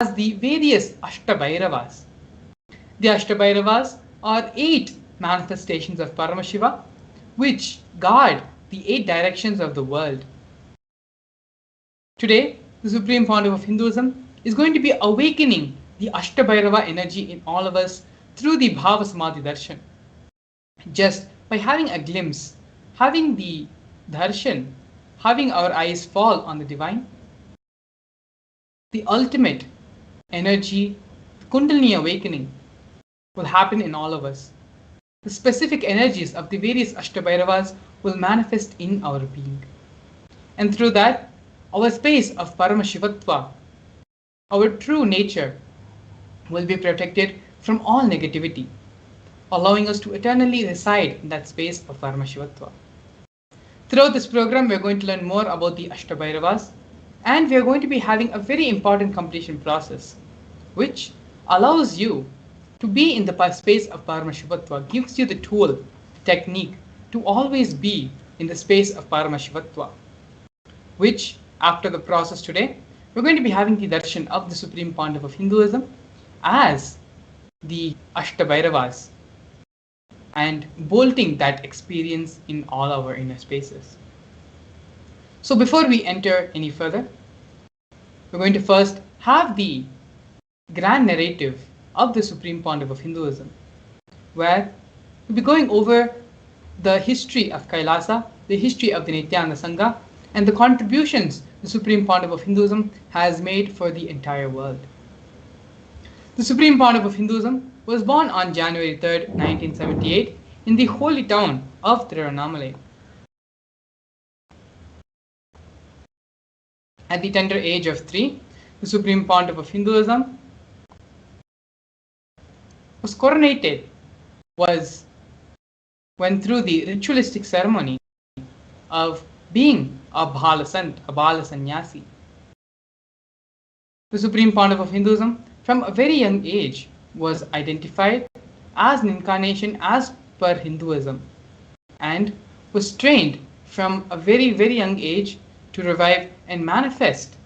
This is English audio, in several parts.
as the various Astabhairavas. The Astabhairavas are 8 manifestations of Paramashiva which guard the 8 directions of the world. Today, the Supreme Pontiff of Hinduism is going to be awakening the Astabhairava energy in all of us through the Bhava Samadhi Darshan. Just by having a glimpse, having the Darshan, having our eyes fall on the divine, the ultimate energy, Kundalini awakening will happen in all of us. The specific energies of the various Astabhairavas will manifest in our being. And through that, our space of Paramashivatva, our true nature, will be protected from all negativity, allowing us to eternally reside in that space of Paramashivatva. Throughout this program, we are going to learn more about the Astabhairavas, and we are going to be having a very important completion process, which allows you to be in the space of Paramashivatva, gives you the tool, technique to always be in the space of Paramashivatva, which after the process today, we're going to be having the darshan of the Supreme Pontiff of Hinduism as the Astabhairavas and bolting that experience in all our inner spaces. So before we enter any further, we're going to first have the grand narrative of the Supreme Pontiff of Hinduism, where we'll be going over the history of Kailasa, the history of the Nithyananda Sangha, and the contributions the Supreme Pontiff of Hinduism has made for the entire world. The Supreme Pontiff of Hinduism was born on January 3rd, 1978 in the holy town of Tirunamala. At the tender age of 3, the Supreme Pontiff of Hinduism was coronated, went through the ritualistic ceremony of being a Bhala Sant, a Bala Sannyasi. The Supreme Pontiff of Hinduism, from a very young age, was identified as an incarnation as per Hinduism and was trained from a very, very young age to revive and manifest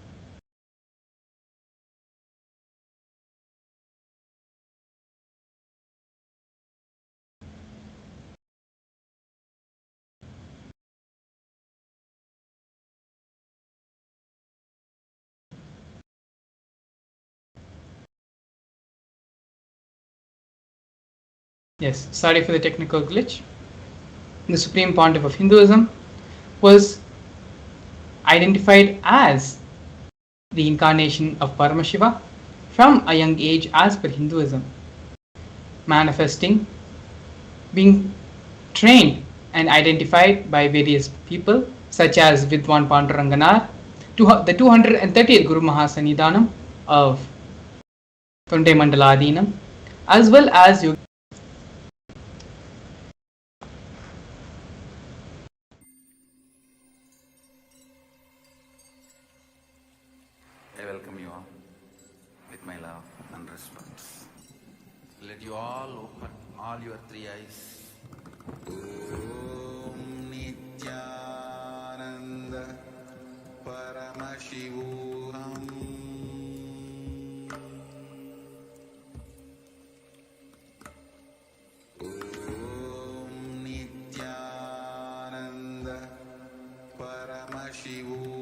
Yes, sorry for the technical glitch. The Supreme Pontiff of Hinduism was identified as the incarnation of Paramashiva from a young age as per Hinduism, manifesting, being trained and identified by various people such as Vidwan Panduranganar, the 230th Guru Mahasannidhanam of Tonde Mandaladinam, as well as I welcome you all with my love and respect. Let you all open all your 3 eyes. Om Nithyananda Paramashivam. Om Nithyananda Paramashivam.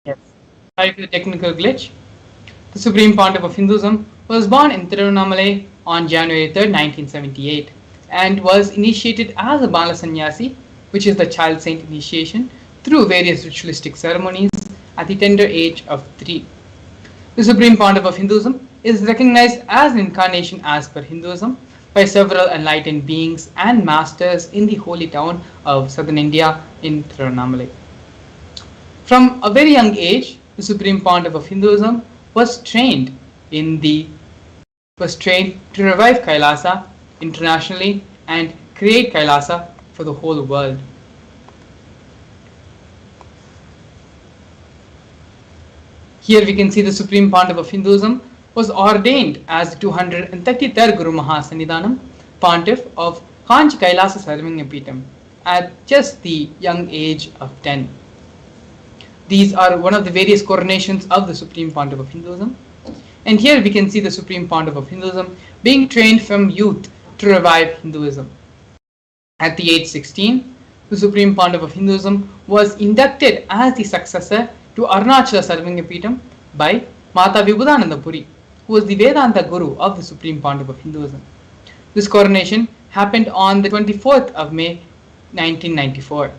Yes. Sorry for the technical glitch. The Supreme Pontiff of Hinduism was born in Tirunamala on January 3rd, 1978 and was initiated as a Bala Sannyasi, which is the child saint initiation, through various ritualistic ceremonies at the tender age of 3. The Supreme Pontiff of Hinduism is recognized as an incarnation as per Hinduism by several enlightened beings and masters in the holy town of southern India in Tiruvannamalai. From a very young age, the Supreme Pontiff of Hinduism was trained to revive Kailasa internationally and create Kailasa for the whole world. Here we can see the Supreme Pontiff of Hinduism was ordained as the 233rd Guru Mahasannidhanam Pontiff of Kanchi Kailasa Sarvanya Peetham at just the young age of 10. These are one of the various coronations of the Supreme Pontiff of Hinduism. And here we can see the Supreme Pontiff of Hinduism being trained from youth to revive Hinduism. At the age 16, the Supreme Pontiff of Hinduism was inducted as the successor to Arunachala Sarvanya Peetham by Mata Vibhudananda Puri, who was the Vedanta Guru of the Supreme Pontiff of Hinduism. This coronation happened on the 24th of May 1994.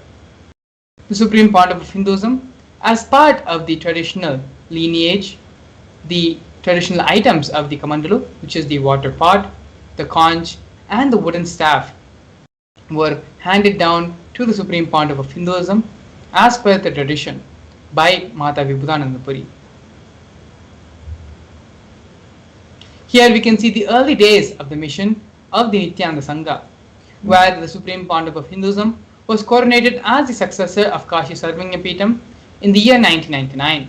The Supreme Pontiff of Hinduism, as part of the traditional lineage, the traditional items of the Kamandalu, which is the water pot, the conch, and the wooden staff, were handed down to the Supreme Pontiff of Hinduism as per the tradition by Mata Vibhudananda Puri. Here we can see the early days of the mission of the Nithyananda Sangha, where the Supreme Pontiff of Hinduism was coronated as the successor of Kashi Sarvanya Peetham in the year 1999.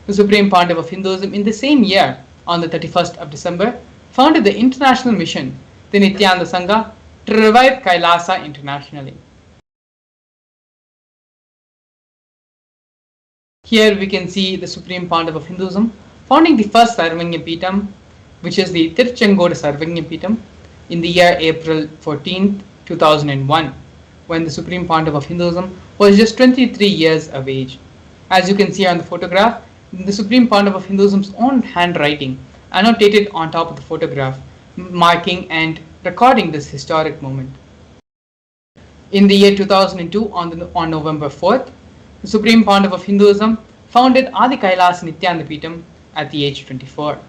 The Supreme Pontiff of Hinduism in the same year, on the 31st of December, founded the international mission, the Nithyananda Sangha, to revive Kailasa internationally. Here we can see the Supreme Pontiff of Hinduism founding the first Sarvanya Peetham, which is the Tiruchengodu Sarvanya Peetham, in the year April 14, 2001, when the Supreme Pontiff of Hinduism was just 23 years of age. As you can see on the photograph, the Supreme Pontiff of Hinduism's own handwriting annotated on top of the photograph, marking and recording this historic moment. In the year 2002, on November 4th, the Supreme Pontiff of Hinduism founded Adi Kailas Nithyananda Peetham at the age of 24.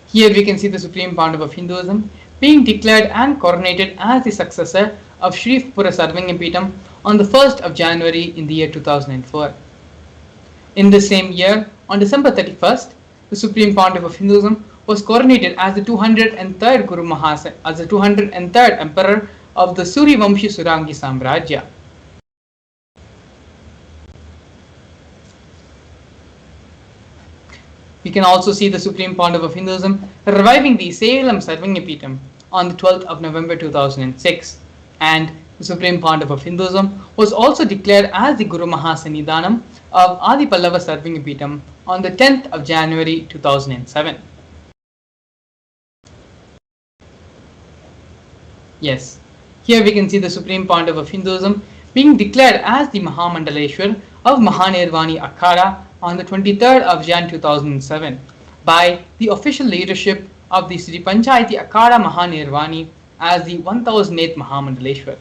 Here we can see the Supreme Pontiff of Hinduism being declared and coronated as the successor of Sri Pura Sarvanya Peetham on the 1st of January in the year 2004. In the same year, on December 31st, the Supreme Pontiff of Hinduism was coronated as the 203rd Guru Mahasa, as the 203rd Emperor of the Suryavamshi Surangi Samrajya. We can also see the Supreme Pontiff of Hinduism reviving the Salem Sarvanya Peetham on the 12th of November 2006, and the Supreme Pontiff of Hinduism was also declared as the Guru Mahasannidhanam of Adi Pallava Sarvanya Peetham on the 10th of January 2007. Yes, here we can see the Supreme Pontiff of Hinduism being declared as the Mahamandaleshwar of Mahanirvani Akhada on the 23rd of Jan 2007 by the official leadership of the Sri Panchayati Akhada Mahanirvani as the 1008th Mahamandaleshwar.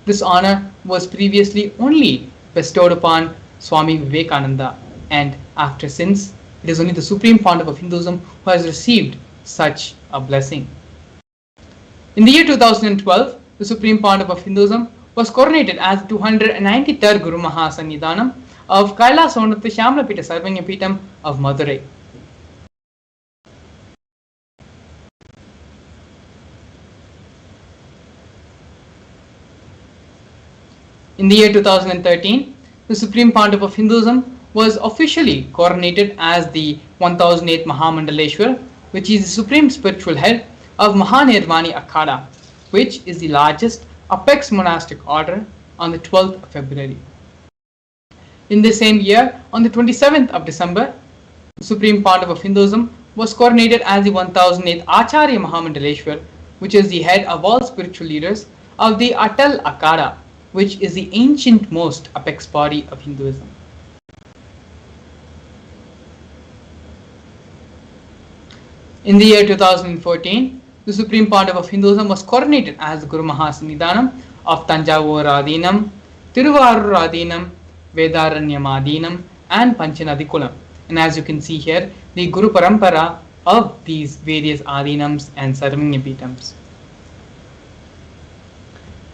This honor was previously only bestowed upon Swami Vivekananda, and after since, it is only the Supreme Pontiff of Hinduism who has received such a blessing. In the year 2012, the Supreme Pontiff of Hinduism was coronated as the 293rd Guru Mahasannidhanam of Kailasonatha Shyamlapita Sarvanya Peetham of Madurai. In the year 2013, the Supreme Pontiff of Hinduism was officially coronated as the 1008th Mahamandaleshwar, which is the supreme spiritual head of Mahanirvani Akhada, which is the largest apex monastic order, on the 12th of February. In the same year, on the 27th of December, the Supreme Pontiff of Hinduism was coronated as the 1008th Acharya Mahamandaleshwar, which is the head of all spiritual leaders of the Atal Akhada, which is the ancient most apex body of Hinduism. In the year 2014, the Supreme Pontiff of Hinduism was coronated as the Guru Mahasannidhanam of Tanjavur Adinam, Tiruvarur Adinam, Vedaranyam Adinam, and Panchanadikulam, And as you can see here, the Guru Parampara of these various Adinams and Sarvanyapitams.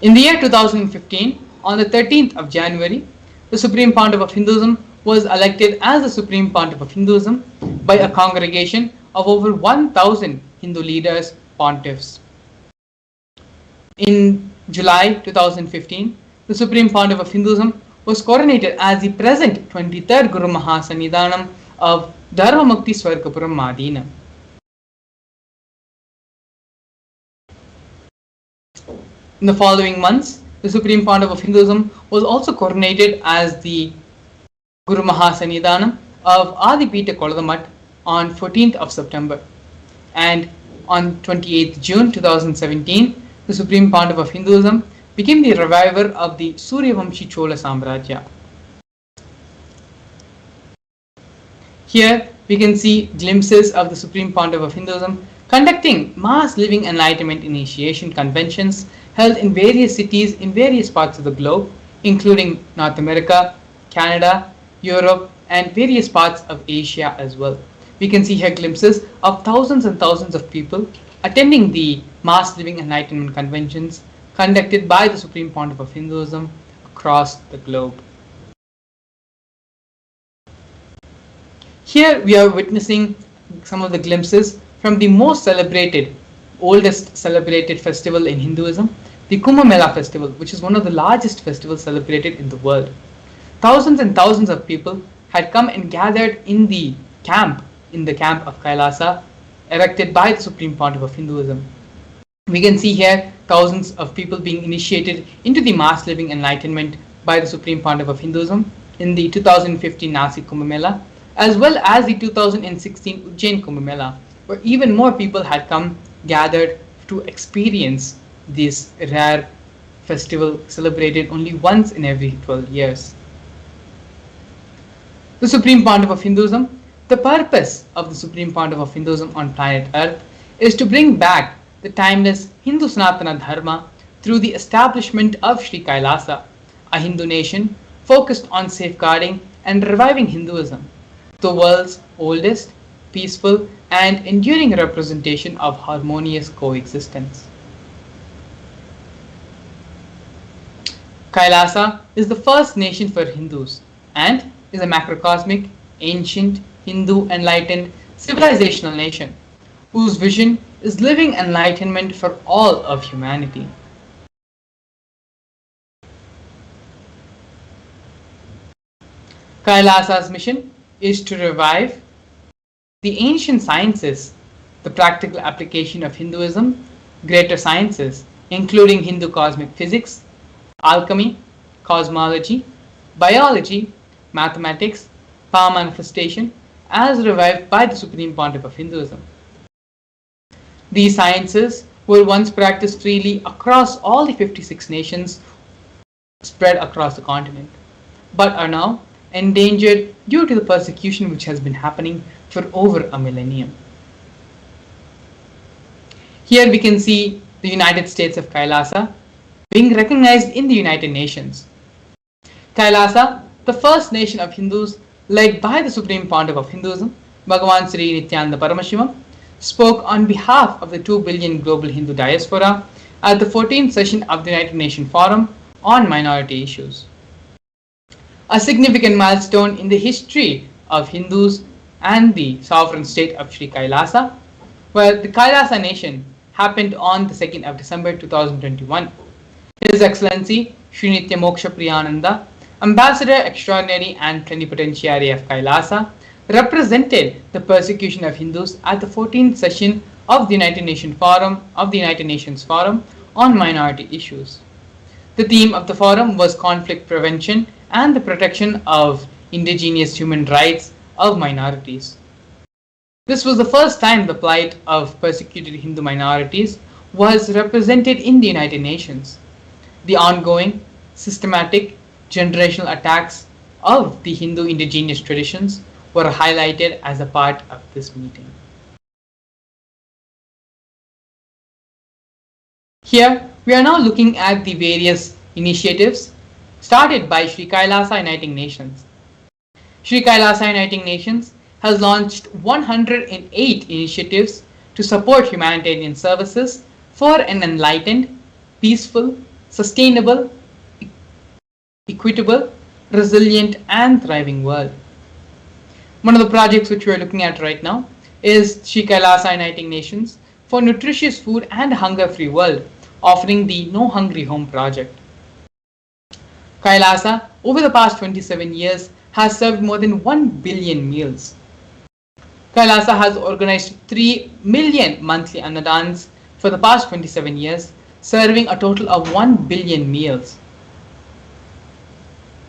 In the year 2015, on the 13th of January, the Supreme Pontiff of Hinduism was elected as the Supreme Pontiff of Hinduism by a congregation of over 1,000 Hindu leaders, pontiffs. In July 2015, the Supreme Pontiff of Hinduism was coronated as the present 23rd Guru Mahasannidhanam of Dharmamukti Swargapuram Madina. In the following months, the Supreme Pontiff of Hinduism was also coronated as the Guru Mahasannidhanam of Adipita Koladamat on 14th of September. And on 28th June 2017, the Supreme Pontiff of Hinduism became the reviver of the Suryavamshi Chola Samrajya. Here we can see glimpses of the Supreme Pontiff of Hinduism conducting mass living enlightenment initiation conventions held in various cities in various parts of the globe, including North America, Canada, Europe, and various parts of Asia as well. We can see here glimpses of thousands and thousands of people attending the mass living enlightenment conventions conducted by the Supreme Pontiff of Hinduism across the globe. Here we are witnessing some of the glimpses from the most celebrated, oldest celebrated festival in Hinduism, the Kumbh Mela festival, which is one of the largest festivals celebrated in the world. Thousands and thousands of people had come and gathered in the camp of Kailasa, erected by the Supreme Pontiff of Hinduism. We can see here thousands of people being initiated into the mass living enlightenment by the Supreme Pontiff of Hinduism in the 2015 Nasik Kumbh Mela, as well as the 2016 Ujjain Kumbh Mela, where even more people had come gathered to experience this rare festival celebrated only once in every 12 years. The Supreme Pontiff of Hinduism, the purpose of the Supreme Pontiff of Hinduism on planet Earth is to bring back the timeless Hindu Sanatana Dharma through the establishment of Sri Kailasa, a Hindu nation focused on safeguarding and reviving Hinduism, the world's oldest, peaceful, and enduring representation of harmonious coexistence. Kailasa is the first nation for Hindus and is a macrocosmic, ancient, Hindu enlightened civilizational nation whose vision is living enlightenment for all of humanity. Kailasa's mission is to revive the ancient sciences, the practical application of Hinduism, greater sciences, including Hindu cosmic physics, alchemy, cosmology, biology, mathematics, power manifestation, as revived by the Supreme Pontiff of Hinduism. These sciences were once practiced freely across all the 56 nations spread across the continent, but are now endangered due to the persecution which has been happening for over a millennium. Here we can see the United States of Kailasa being recognized in the United Nations. Kailasa, the first nation of Hindus led by the Supreme Pontiff of Hinduism, Bhagavan Sri Nithyananda Paramashivam, spoke on behalf of the 2 billion global Hindu diaspora at the 14th session of the United Nations Forum on Minority Issues. A significant milestone in the history of Hindus and the sovereign state of Sri Kailasa, where the Kailasa nation happened on the 2nd of December 2021. His Excellency Sri Nitya Moksha Priyananda, Ambassador Extraordinary and Plenipotentiary of Kailasa, represented the persecution of Hindus at the 14th session of the United Nations Forum on Minority Issues. The theme of the forum was conflict prevention and the protection of indigenous human rights of minorities. This was the first time the plight of persecuted Hindu minorities was represented in the United Nations. The ongoing, systematic, generational attacks of the Hindu indigenous traditions were highlighted as a part of this meeting. Here, we are now looking at the various initiatives started by Sri Kailasa Uniting Nations. Sri Kailasa Uniting Nations has launched 108 initiatives to support humanitarian services for an enlightened, peaceful, sustainable, equitable, resilient, and thriving world. One of the projects which we are looking at right now is Sri Kailasa Uniting Nations for Nutritious Food and Hunger-Free World, offering the No Hungry Home project. Kailasa, over the past 27 years, has served more than 1 billion meals. Kailasa has organized 3 million monthly annadans for the past 27 years, serving a total of 1 billion meals.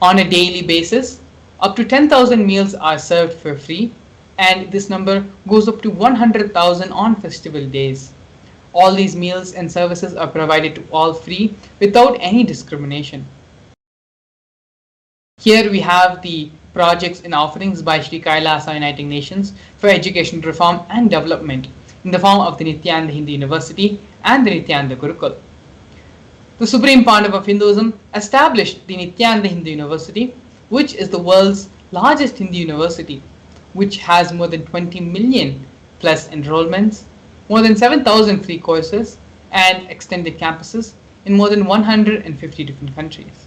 On a daily basis, up to 10,000 meals are served for free, and this number goes up to 100,000 on festival days. All these meals and services are provided to all free without any discrimination. Here we have the projects and offerings by Sri Kailasa Uniting Nations for education reform and development in the form of the Nithyananda Hindu University and the Nithyananda Gurukul. The Supreme Pontiff of Hinduism established the Nithyananda Hindu University, which is the world's largest Hindu university, which has more than 20 million plus enrollments, more than 7,000 free courses, and extended campuses in more than 150 different countries.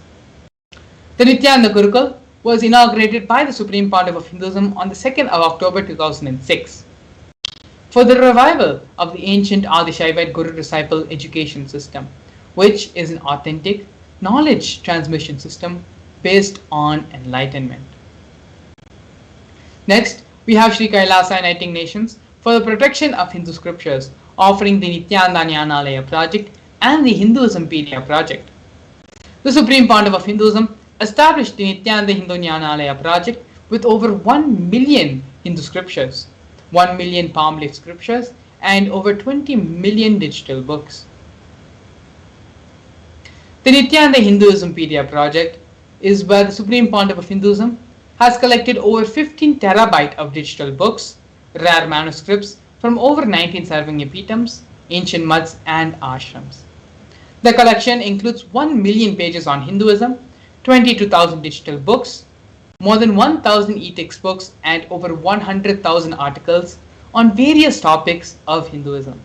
The Nithyananda Gurukul was inaugurated by the Supreme Pontiff of Hinduism on the 2nd of October 2006 for the revival of the ancient Adi-Shaivite Guru-disciple education system, which is an authentic knowledge transmission system based on enlightenment. Next, we have Sri Kailasa Uniting Nations for the protection of Hindu scriptures, offering the Nithyananda Jnanalaya project and the Hinduismpedia project. The Supreme Pontiff of Hinduism established the Nithyananda Hindu Jnanalaya project with over 1 million Hindu scriptures, 1 million palm leaf scriptures, and over 20 million digital books. The Nithyananda Hinduismpedia project is where the Supreme Pontiff of Hinduism has collected over 15 terabyte of digital books, rare manuscripts from over 19 Sarvanya Peetams, ancient muds, and ashrams. The collection includes 1 million pages on Hinduism, 22,000 digital books, more than 1,000 e-textbooks, and over 100,000 articles on various topics of Hinduism.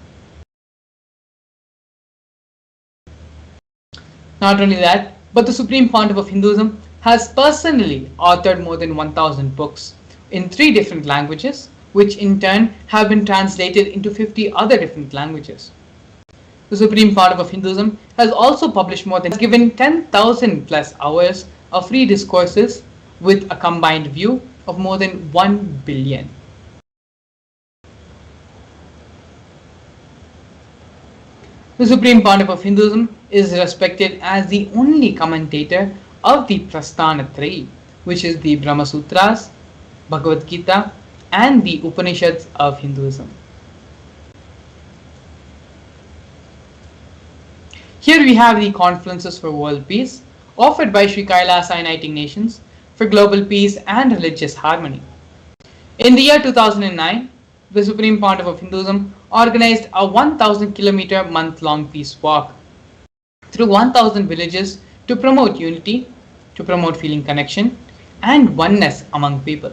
Not only that, but the Supreme Pontiff of Hinduism has personally authored more than 1,000 books in 3 different languages, which in turn have been translated into 50 other different languages. The Supreme Pontiff of Hinduism has also published more than given 10,000 plus hours of free discourses with a combined view of more than 1 billion. The Supreme Pontiff of Hinduism is respected as the only commentator of the Prasthanatrayee, which is the Brahma Sutras, Bhagavad Gita, and the Upanishads of Hinduism. Here we have the Conferences for World Peace, offered by Sri Kailasa Uniting Nations for global peace and religious harmony. In the year 2009, the Supreme Pontiff of Hinduism organized a 1,000-kilometer month-long peace walk through 1,000 villages to promote unity, to promote feeling connection and oneness among people.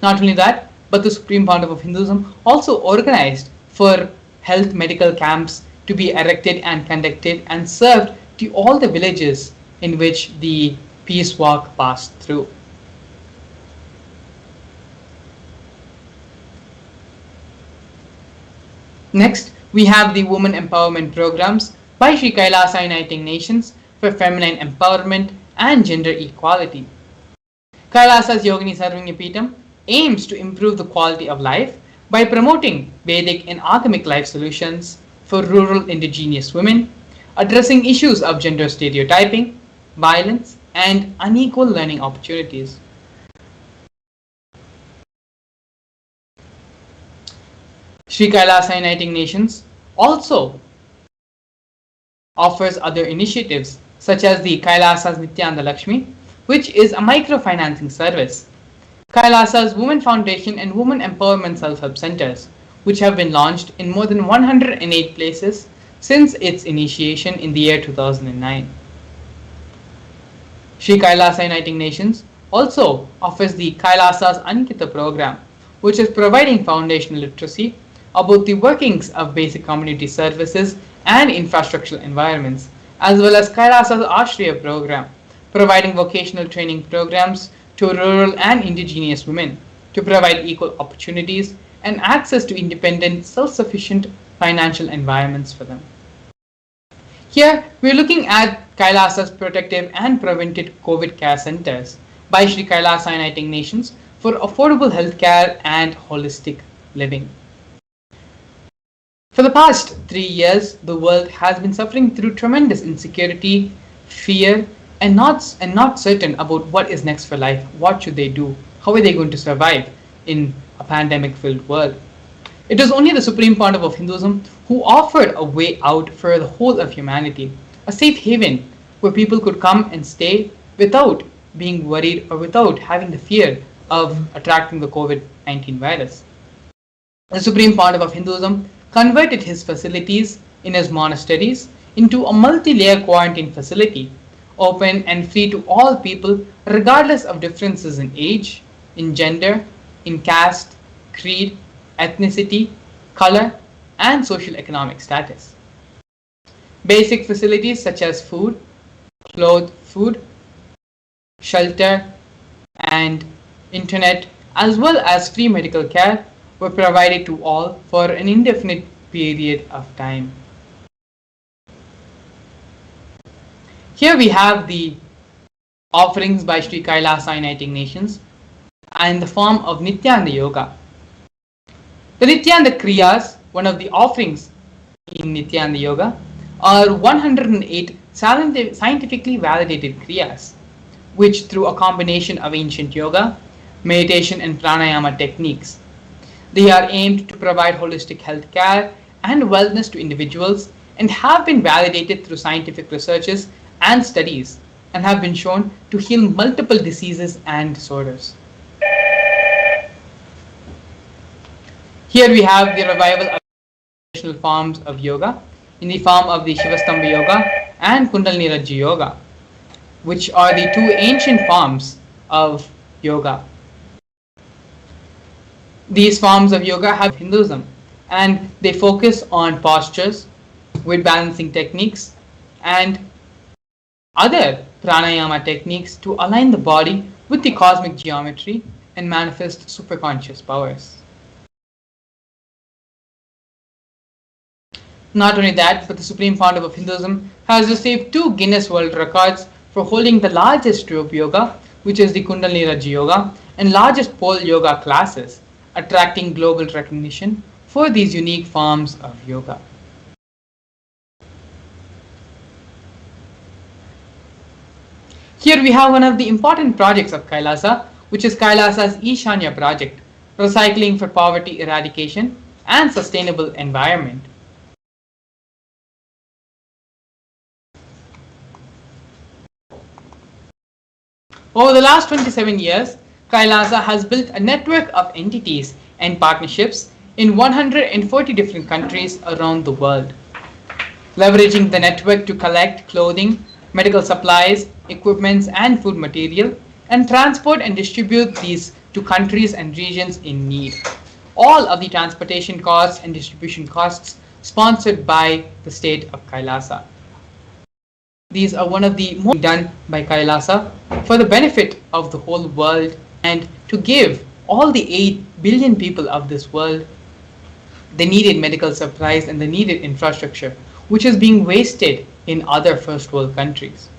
Not only that, but the Supreme Pontiff of Hinduism also organized for health medical camps to be erected and conducted and served to all the villages in which the peace walk passed through. Next, we have the women empowerment programs by Sri Kailasa Uniting Nations for feminine empowerment and gender equality. Kailasa's Yogini Sarvanya Peetam aims to improve the quality of life by promoting Vedic and Agamic life solutions for rural indigenous women, addressing issues of gender stereotyping, violence, and unequal learning opportunities. Sri Kailasa Uniting Nations also offers other initiatives such as the Kailasa's Nithyananda Lakshmi, which is a microfinancing service, Kailasa's Women Foundation and Women Empowerment Self-Help Centers, which have been launched in more than 108 places since its initiation in the year 2009. Sri Kailasa Uniting Nations also offers the Kailasa's Ankita program, which is providing foundational literacy about the workings of basic community services and infrastructural environments, as well as Kailasa's Ashriya program, providing vocational training programs to rural and indigenous women to provide equal opportunities and access to independent, self-sufficient financial environments for them. Here, we are looking at Kailasa's protective and preventive COVID care centers by Sri Kailasa Uniting Nations for affordable healthcare and holistic living. For the past 3 years, the world has been suffering through tremendous insecurity, fear, and not certain about what is next for life. What should they do? How are they going to survive in a pandemic-filled world? It is only the Supreme Pontiff of Hinduism who offered a way out for the whole of humanity, a safe haven where people could come and stay without being worried or without having the fear of attracting the COVID-19 virus. The Supreme Pontiff of Hinduism converted his facilities in his monasteries into a multi-layer quarantine facility, open and free to all people regardless of differences in age, in gender, in caste, creed, ethnicity, color, and social economic status. Basic facilities such as food, food, shelter, and internet, as well as free medical care, were provided to all for an indefinite period of time. Here we have the offerings by Sri Kailasa Uniting Nations in the form of Nithyananda Yoga. The Nithyananda Kriyas, one of the offerings in Nithyananda Yoga, are 108 scientifically validated Kriyas, which through a combination of ancient yoga, meditation and pranayama techniques, they are aimed to provide holistic health care and wellness to individuals and have been validated through scientific researches and studies and have been shown to heal multiple diseases and disorders. Here we have the revival of traditional forms of yoga in the form of the Shivastambha Yoga and Kundalini Rajya Yoga, which are the two ancient forms of yoga. These forms of yoga have Hinduism and they focus on postures with balancing techniques and other pranayama techniques to align the body with the cosmic geometry and manifest superconscious powers. Not only that, but the Supreme Pontiff of Hinduism has received 2 Guinness World Records for holding the largest rope yoga, which is the Kundalini Rajya Yoga, and largest pole yoga classes, attracting global recognition for these unique forms of yoga. Here we have one of the important projects of Kailasa, which is Kailasa's Ishanya project, recycling for poverty eradication and sustainable environment. Over the last 27 years, Kailasa has built a network of entities and partnerships in 140 different countries around the world, leveraging the network to collect clothing, medical supplies, equipments and food material and transport and distribute these to countries and regions in need. All of the transportation costs and distribution costs sponsored by the state of Kailasa. These are one of the most done by Kailasa for the benefit of the whole world and to give all the 8 billion people of this world the needed medical supplies and the needed infrastructure, which is being wasted in other first world countries.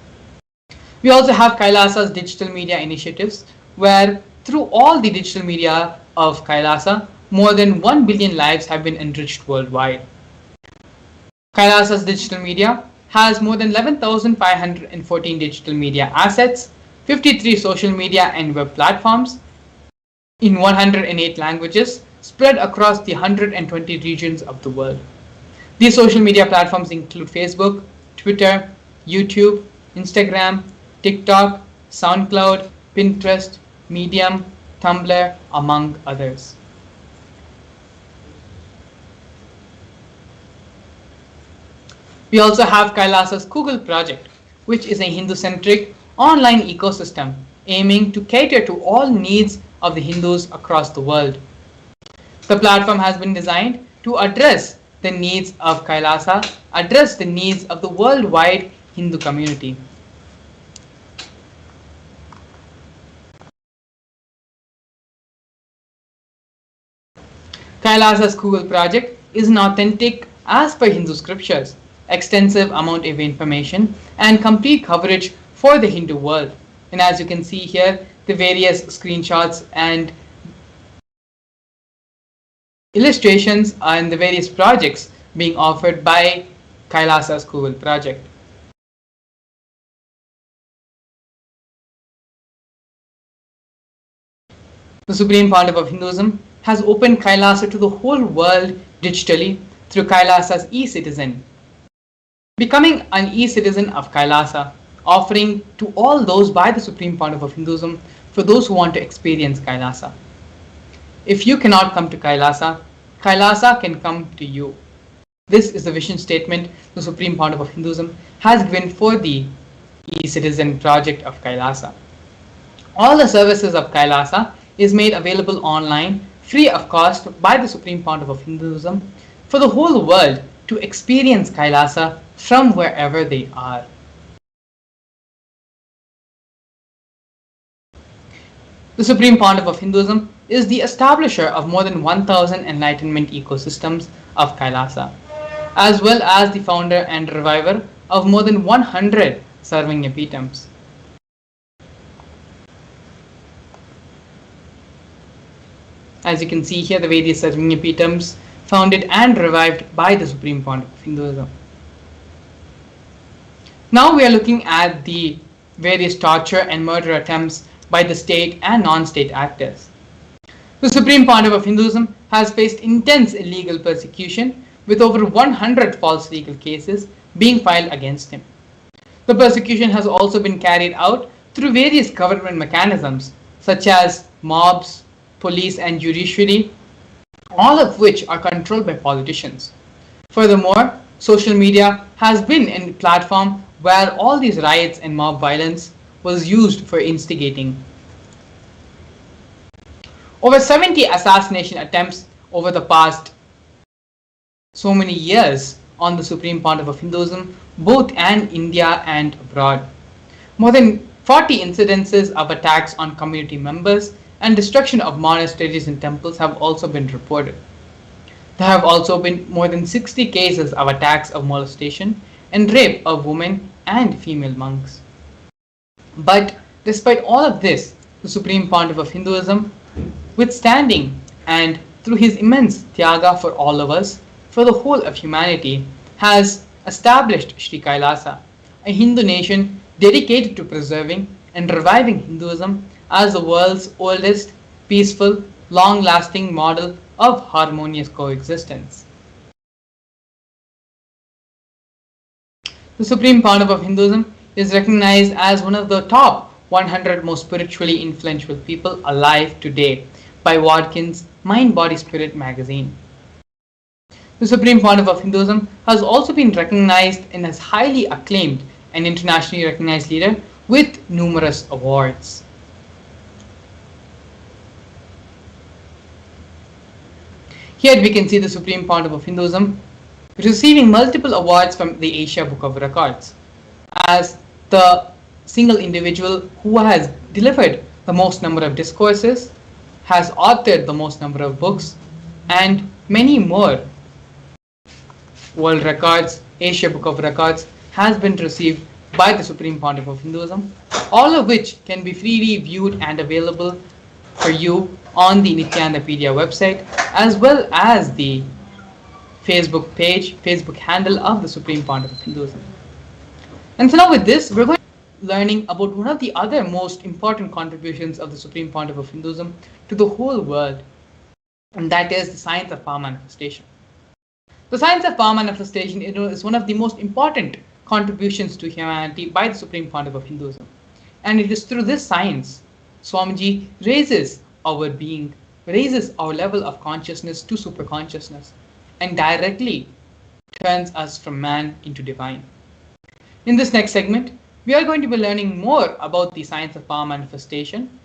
We also have Kailasa's digital media initiatives, where through all the digital media of Kailasa, more than 1 billion lives have been enriched worldwide. Kailasa's digital media has more than 11,514 digital media assets, 53 social media and web platforms in 108 languages spread across the 120 regions of the world. These social media platforms include Facebook, Twitter, YouTube, Instagram, TikTok, SoundCloud, Pinterest, Medium, Tumblr, among others. We also have Kailasa's Google project, which is a Hindu-centric online ecosystem aiming to cater to all needs of the Hindus across the world, The platform has been designed to address the needs of Kailasa, address the needs of the worldwide Hindu community. Kailasa's Google project is an authentic as per Hindu scriptures, extensive amount of information and complete coverage for the Hindu world. And as you can see here, the various screenshots and illustrations and the various projects being offered by Kailasa's Google project. The Supreme Pontiff of Hinduism has opened Kailasa to the whole world digitally through Kailasa's e-citizen. Becoming an e-citizen of Kailasa, offering to all those by the Supreme Pontiff of Hinduism for those who want to experience Kailasa. If you cannot come to Kailasa, Kailasa can come to you. This is the vision statement the Supreme Pontiff of Hinduism has given for the e-citizen project of Kailasa. All the services of Kailasa is made available online, free of cost by the Supreme Pontiff of Hinduism for the whole world to experience Kailasa from wherever they are. The Supreme Pontiff of Hinduism is the establisher of more than 1000 enlightenment ecosystems of Kailasa, as well as the founder and reviver of more than 100 serving epitome. As you can see here, the various serving epitomes founded and revived by the Supreme Pontiff of Hinduism. Now we are looking at the various torture and murder attempts by the state and non-state actors. The Supreme Pontiff of Hinduism has faced intense illegal persecution with over 100 false legal cases being filed against him. The persecution has also been carried out through various government mechanisms such as mobs, police and judiciary, all of which are controlled by politicians. Furthermore, social media has been a platform where all these riots and mob violence was used for instigating. Over 70 assassination attempts over the past so many years on the Supreme Pontiff of Hinduism, both in India and abroad. More than 40 incidences of attacks on community members and destruction of monasteries and temples have also been reported. There have also been more than 60 cases of attacks of molestation and rape of women and female monks. But despite all of this, the Supreme Pontiff of Hinduism, withstanding and through his immense tyaga for all of us, for the whole of humanity, has established Sri Kailasa, a Hindu nation dedicated to preserving and reviving Hinduism as the world's oldest, peaceful, long-lasting model of harmonious coexistence. The Supreme Pontiff of Hinduism is recognized as one of the top 100 most spiritually influential people alive today by Watkins' Mind, Body, Spirit magazine. The Supreme Pontiff of Hinduism has also been recognized and is highly acclaimed and internationally recognized leader with numerous awards. Here we can see the Supreme Pontiff of Hinduism receiving multiple awards from the Asia Book of Records as the single individual who has delivered the most number of discourses, has authored the most number of books, and many more world records, Asia Book of Records has been received by the Supreme Pontiff of Hinduism, all of which can be freely viewed and available for you on the Nithyanandapedia website, as well as the Facebook page, Facebook handle of the Supreme Pontiff of Hinduism. And so now with this, we're going to be learning about one of the other most important contributions of the Supreme Pontiff of Hinduism to the whole world, and that is the science of power manifestation. The science of power manifestation is one of the most important contributions to humanity by the Supreme Pontiff of Hinduism. And it is through this science, Swamiji raises our being, raises our level of consciousness to superconsciousness, and directly turns us from man into divine. In this next segment, we are going to be learning more about the science of power manifestation,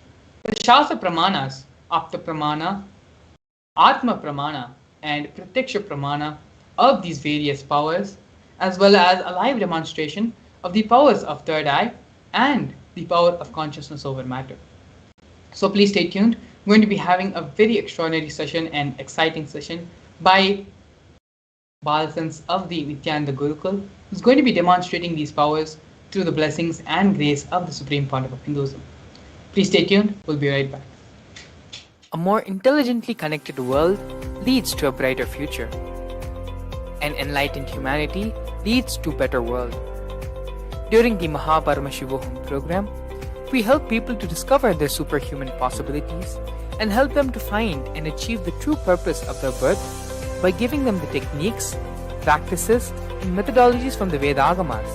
the Shastra Pramanas, Apta Pramana, Atma Pramana and Pratyaksha Pramana of these various powers, as well as a live demonstration of the powers of third eye and the power of consciousness over matter. So please stay tuned. We're going to be having a very extraordinary session and exciting session by Balasans of the Nithyananda Gurukul, who's going to be demonstrating these powers through the blessings and grace of the Supreme Pontiff of Hinduism. Please stay tuned. We'll be right back. A more intelligently connected world leads to a brighter future. An enlightened humanity leads to a better world. During the Paramashivam program, we help people to discover their superhuman possibilities and help them to find and achieve the true purpose of their birth by giving them the techniques, practices, and methodologies from the Vedagamas,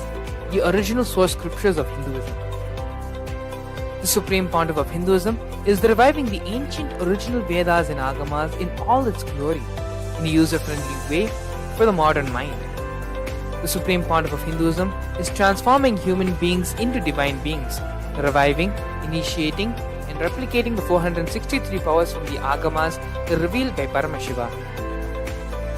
the original source scriptures of Hinduism. The Supreme Pontiff of Hinduism is reviving the ancient original Vedas and Agamas in all its glory, in a user-friendly way for the modern mind. The Supreme Pontiff of Hinduism is transforming human beings into divine beings, reviving, initiating, and replicating the 463 powers from the Agamas revealed by Paramashivam.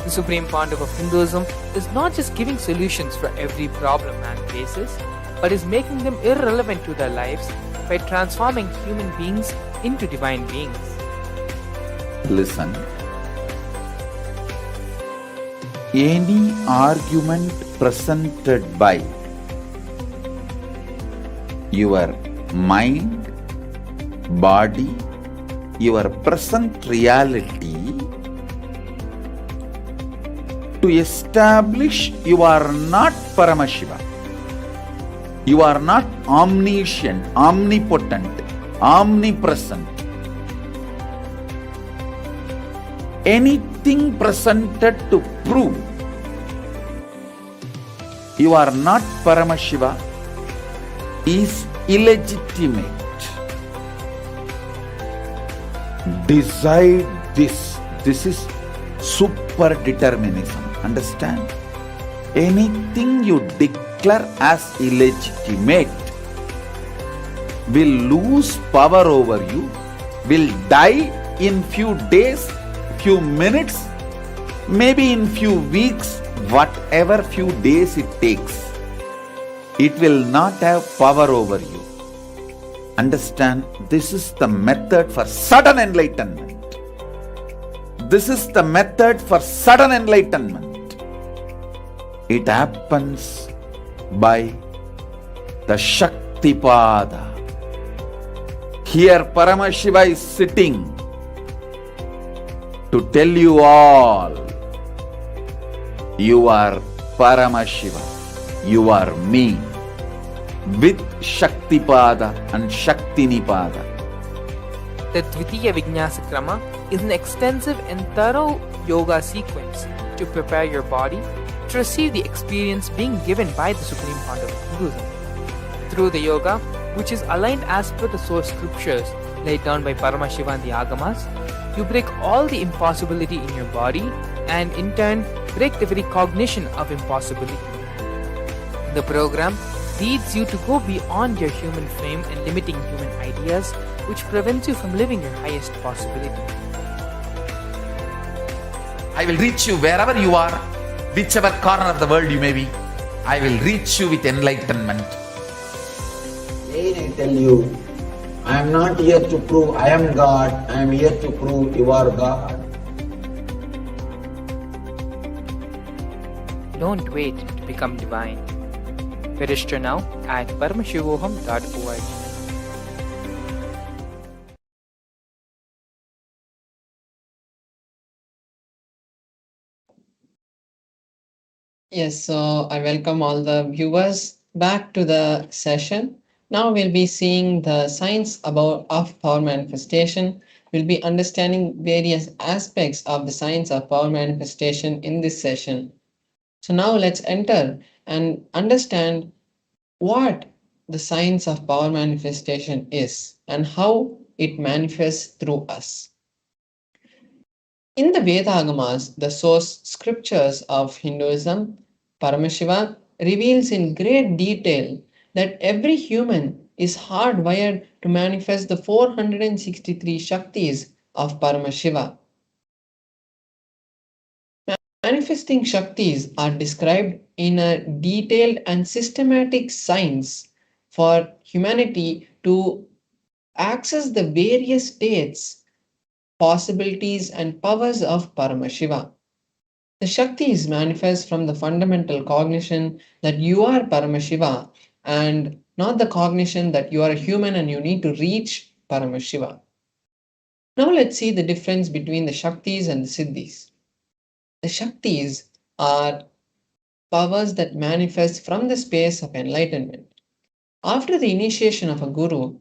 The Supreme Pontiff of Hinduism is not just giving solutions for every problem man faces, but is making them irrelevant to their lives by transforming human beings into divine beings. Listen. Any argument presented by your mind, body, your present reality to establish you are not Paramashiva. You are not omniscient, omnipotent, omnipresent. Anything presented to prove you are not Paramashiva is illegitimate. Decide this. This is super determinism. Understand? Anything you declare as illegitimate will lose power over you, will die in few days, few minutes, maybe in few weeks, whatever few days it takes. It will not have power over you. Understand? This is the method for sudden enlightenment. This is the method for sudden enlightenment. It happens by the Shaktipada. Here Paramashiva is sitting to tell you all, you are Paramashiva, you are me, with Shaktipada and Shaktinipada. The Dvitiya Vijnasa Krama is an extensive and thorough yoga sequence to prepare your body to receive the experience being given by the Supreme Pontiff of Hinduism. Through the yoga, which is aligned as per the source scriptures laid down by Paramashiva and the Agamas, you break all the impossibility in your body and in turn break the very cognition of impossibility. The program leads you to go beyond your human frame and limiting human ideas, which prevents you from living your highest possibility. I will reach you wherever you are, whichever corner of the world you may be. I will reach you with enlightenment. Again I tell you, I am not here to prove I am God, I am here to prove you are God. Don't wait to become divine. Register now at paramashivoham.org. Yes, so I welcome all the viewers back to the session. Now we'll be seeing the science of power manifestation. We'll be understanding various aspects of the science of power manifestation in this session. So now let's enter and understand what the science of power manifestation is and how it manifests through us. In the Vedagamas, the source scriptures of Hinduism, Paramashiva reveals in great detail that every human is hardwired to manifest the 463 Shaktis of Paramashiva. Manifesting Shaktis are described in a detailed and systematic science for humanity to access the various states, possibilities, and powers of Paramashiva. The Shaktis manifest from the fundamental cognition that you are Paramashiva and not the cognition that you are a human and you need to reach Paramashiva. Now let's see the difference between the Shaktis and the Siddhis. The Shaktis are powers that manifest from the space of enlightenment. After the initiation of a guru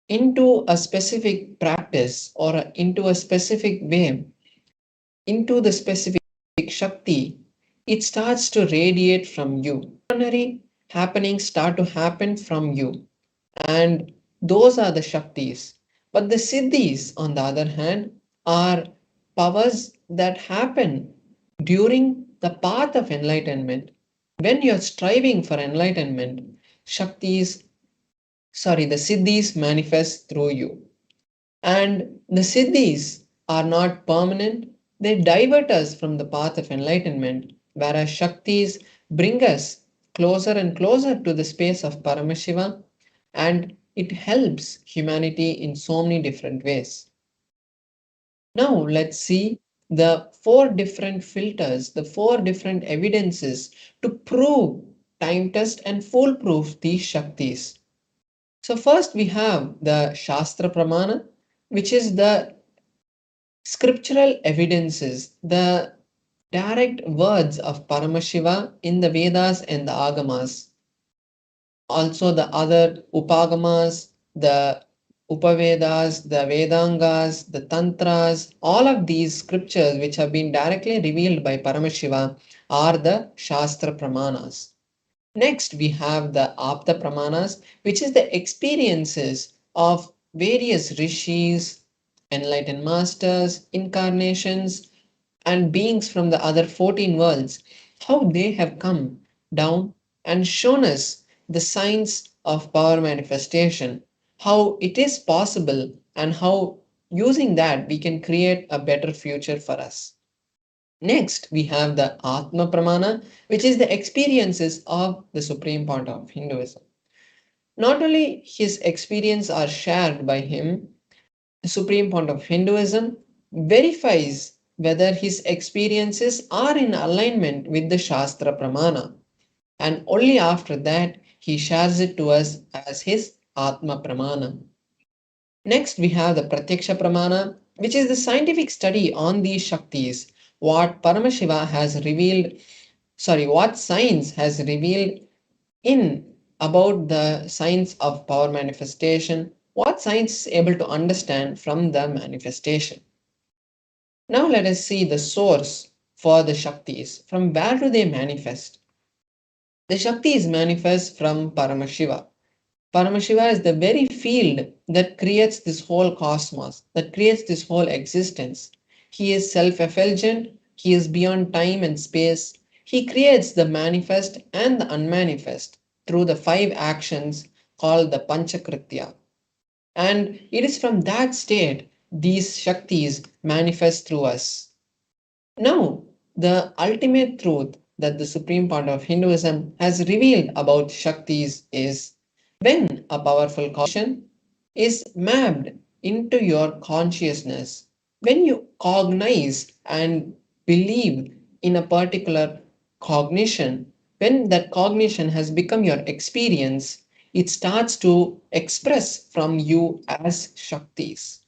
into a specific practice or into a specific way, into the specific Shakti, it starts to radiate from you. Ordinary happenings start to happen from you, and those are the Shaktis. But the Siddhis, on the other hand, are powers that happen during the path of enlightenment. When you're striving for enlightenment, the Siddhis manifest through you. And the Siddhis are not permanent, they divert us from the path of enlightenment, whereas Shaktis bring us closer and closer to the space of Paramashiva, and it helps humanity in so many different ways. Now, let's see the four different filters, the four different evidences to prove, time test, and foolproof these Shaktis. So, first we have the Shastra Pramana, which is the scriptural evidences, the direct words of Paramashiva in the Vedas and the Agamas. Also, the other Upagamas, the Upavedas, the Vedangas, the Tantras, all of these scriptures which have been directly revealed by Paramashiva are the Shastra Pramanas. Next, we have the Apta Pramanas, which is the experiences of various rishis, enlightened masters, incarnations, and beings from the other 14 worlds, how they have come down and shown us the signs of power manifestation, how it is possible, and how using that we can create a better future for us. Next, we have the Atma Pramana, which is the experiences of the Supreme Point of Hinduism. Not only his experience are shared by him, the Supreme Point of Hinduism verifies whether his experiences are in alignment with the Shastra Pramana, and only after that he shares it to us as his Atma Pramana. Next, we have the Pratyaksha Pramana, which is the scientific study on these Shaktis, what Paramashiva has revealed, what science has revealed in about the science of power manifestation, what science is able to understand from the manifestation. Now let us see the source for the Shaktis. From where do they manifest? The Shaktis manifest from Paramashiva. Paramashiva is the very field that creates this whole cosmos, that creates this whole existence. He is self-effulgent, he is beyond time and space. He creates the manifest and the unmanifest through the 5 actions called the Panchakritya. And it is from that state these Shaktis manifest through us. Now, the ultimate truth that the Supreme Point of Hinduism has revealed about Shaktis is when a powerful cognition is mapped into your consciousness, when you cognize and believe in a particular cognition, when that cognition has become your experience, it starts to express from you as Shaktis.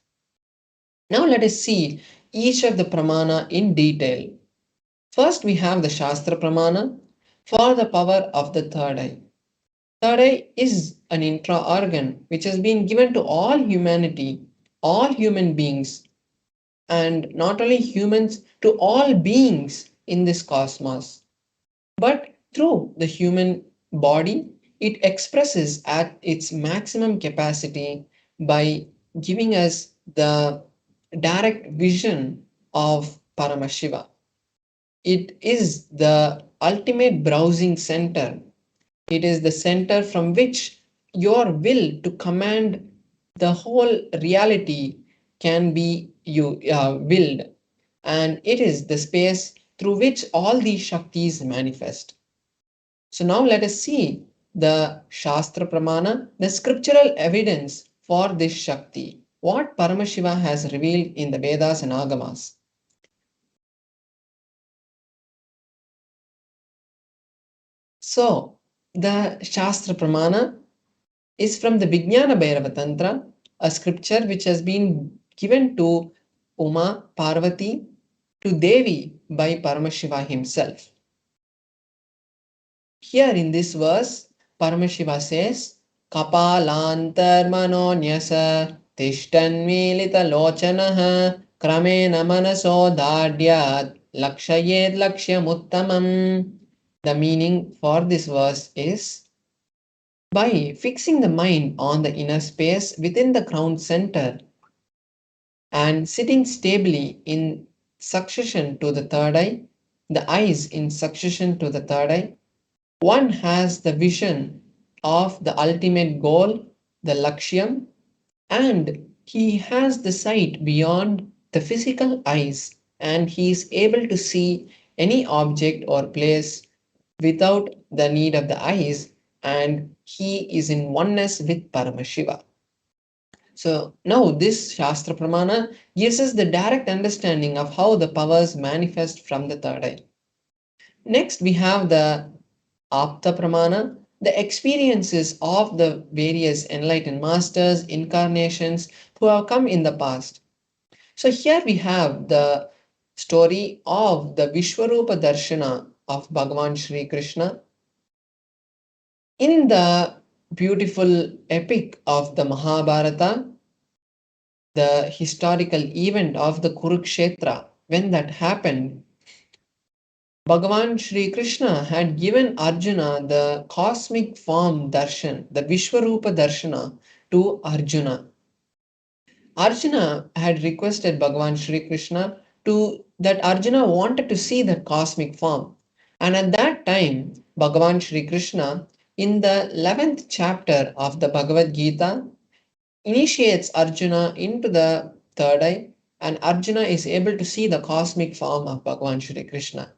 Now let us see each of the pramana in detail. First, we have the Shastra Pramana for the power of the third eye. Third eye is an intra organ which has been given to all humanity, all human beings, and not only humans, to all beings in this cosmos. But through the human body, it expresses at its maximum capacity by giving us the direct vision of Paramashiva. It is the ultimate browsing center. It is the center from which your will to command the whole reality can be willed. and it is the space through which all these Shaktis manifest. So now let us see the Shastra Pramana, the scriptural evidence for this Shakti, what Paramashiva has revealed in the Vedas and Agamas. So, the Shastra Pramana is from the Vijnana Bhairava Tantra, a scripture which has been given to Uma Parvati to Devi by Paramashiva himself. Here in this verse, Paramashiva says, Kapalantar manonyasa tishtanmilita lochanaha kramena manaso dadyat lakshayed lakshyamuttamam. The meaning for this verse is, by fixing the mind on the inner space within the crown center and sitting stably in succession to the third eye, the eyes in succession to the third eye, one has the vision of the ultimate goal, the Lakshyam, and he has the sight beyond the physical eyes, and he is able to see any object or place without the need of the eyes, and he is in oneness with Paramashiva. So now this Shastra Pramana gives us the direct understanding of how the powers manifest from the third eye. Next we have the Apta Pramana, the experiences of the various enlightened masters, incarnations who have come in the past. So here we have the story of the Vishwarupa Darshana of Bhagavan Sri Krishna. In the beautiful epic of the Mahabharata, the historical event of the Kurukshetra, when that happened, Bhagavan Sri Krishna had given Arjuna the cosmic form darshan, the Vishwarupa darshana to Arjuna. Arjuna had requested Bhagavan Sri Krishna that Arjuna wanted to see the cosmic form. And at that time, Bhagavan Sri Krishna, in the 11th chapter of the Bhagavad Gita, initiates Arjuna into the third eye, and Arjuna is able to see the cosmic form of Bhagavan Sri Krishna.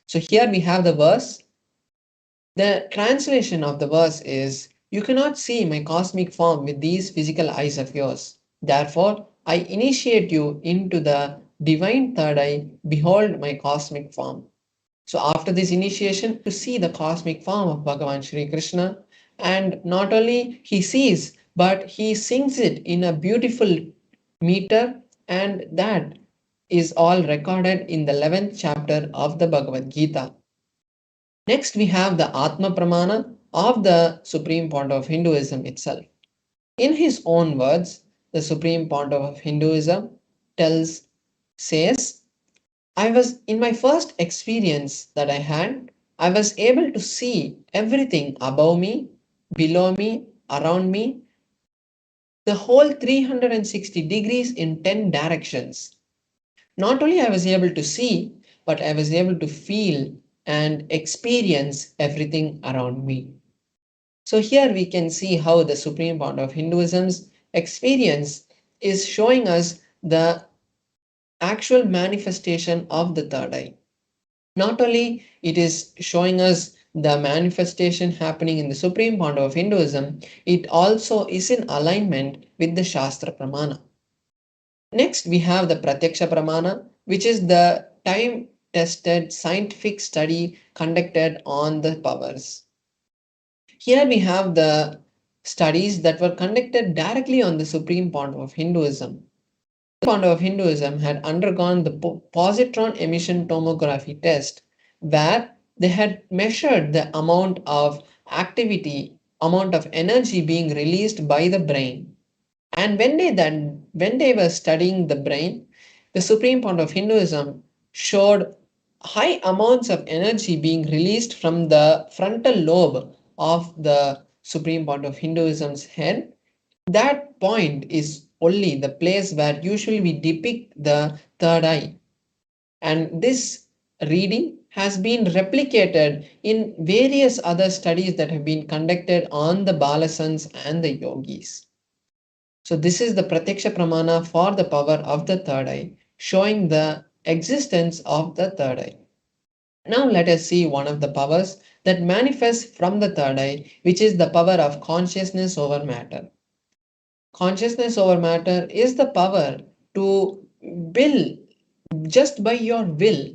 So here we have the verse. The translation of the verse is, you cannot see my cosmic form with these physical eyes of yours. Therefore, I initiate you into the divine third eye. Behold my cosmic form. So after this initiation, to see the cosmic form of Bhagavan Sri Krishna, and not only he sees, but he sings it in a beautiful meter, and that is all recorded in the 11th chapter of the Bhagavad Gita. Next, we have the Atma Pramana of the Supreme Pontiff of Hinduism itself. In his own words, the Supreme Pontiff of Hinduism says, I was in my first experience that I had, I was able to see everything above me, below me, around me, the whole 360 degrees in 10 directions. Not only I was able to see, but I was able to feel and experience everything around me. So here we can see how the Supreme Pontiff of Hinduism's experience is showing us the actual manifestation of the third eye. Not only it is showing us the manifestation happening in the Supreme Pontiff of Hinduism, it also is in alignment with the Shastra Pramana. Next, we have the Pratyaksha Pramana, which is the time-tested scientific study conducted on the powers. Here we have the studies that were conducted directly on the Supreme Pontiff of Hinduism. The Pontiff of Hinduism had undergone the positron emission tomography test, where they had measured the amount of activity, amount of energy being released by the brain. And when they were studying the brain, the Supreme Pontiff of Hinduism showed high amounts of energy being released from the frontal lobe of the Supreme Pontiff of Hinduism's head. That point is only the place where usually we depict the third eye. And this reading has been replicated in various other studies that have been conducted on the Balasans and the yogis. So this is the Pratyaksha Pramana for the power of the third eye, showing the existence of the third eye. Now let us see one of the powers that manifests from the third eye, which is the power of consciousness over matter. Consciousness over matter is the power to will. Just by your will,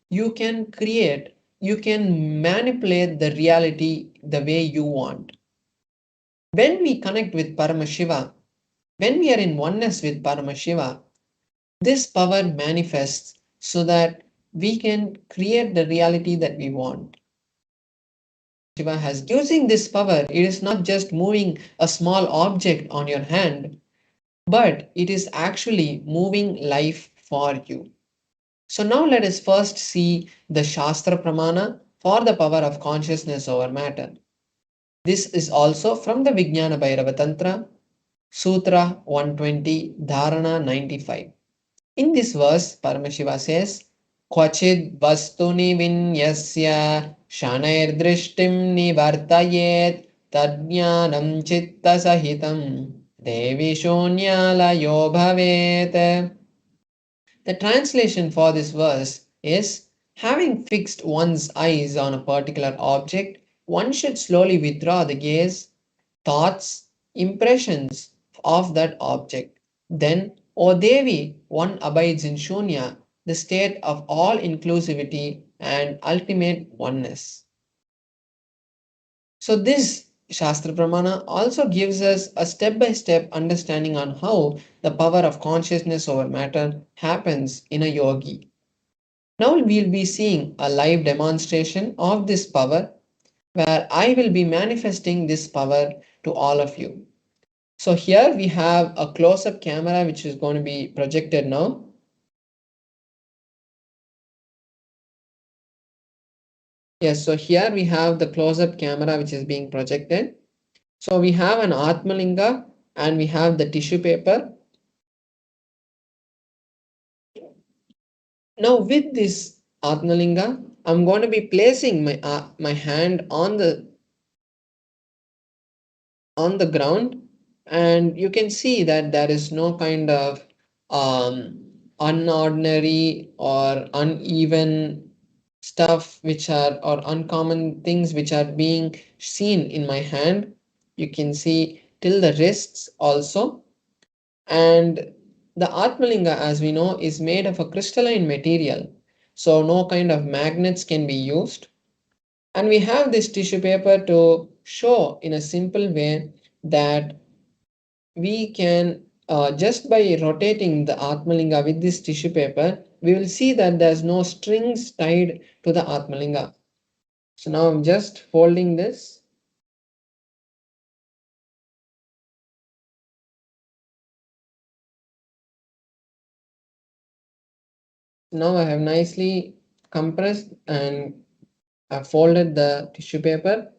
you can create, you can manipulate the reality the way you want. When we connect with Paramashiva, when we are in oneness with Paramashiva, this power manifests so that we can create the reality that we want. Shiva has using this power, it is not just moving a small object on your hand, but it is actually moving life for you. So now let us first see the Shastra Pramana for the power of consciousness over matter. This is also from the Vijnana Bhairava Tantra, Sutra 120, Dharana 95. In this verse, Paramashiva says, Kvachid vastuni vinyasya shanair drishtim nivartayet tadjnanam chitta sahitam devi shunyalayo bhavet. The translation for this verse is, having fixed one's eyes on a particular object, one should slowly withdraw the gaze, thoughts, impressions of that object. Then, O Devi, one abides in Shunya, the state of all inclusivity and ultimate oneness. So, this Shastra Pramana also gives us a step by step understanding on how the power of consciousness over matter happens in a yogi. Now, we'll be seeing a live demonstration of this power where I will be manifesting this power to all of you. So here we have a close-up camera which is going to be projected now. Yes, so here we have the close-up camera which is being projected. So we have an Atmalinga and we have the tissue paper. Now with this Atmalinga, I'm going to be placing my hand on the ground, and you can see that there is no kind of unordinary or uneven stuff which are, or uncommon things which are being seen in my hand. You can see till the wrists also. And the Atmalinga, as we know, is made of a crystalline material, so no kind of magnets can be used. And we have this tissue paper to show in a simple way that we can, just by rotating the Atmalinga with this tissue paper, we will see that there's no strings tied to the Atmalinga. So now I'm just folding this. Now I have nicely compressed and I've folded the tissue paper.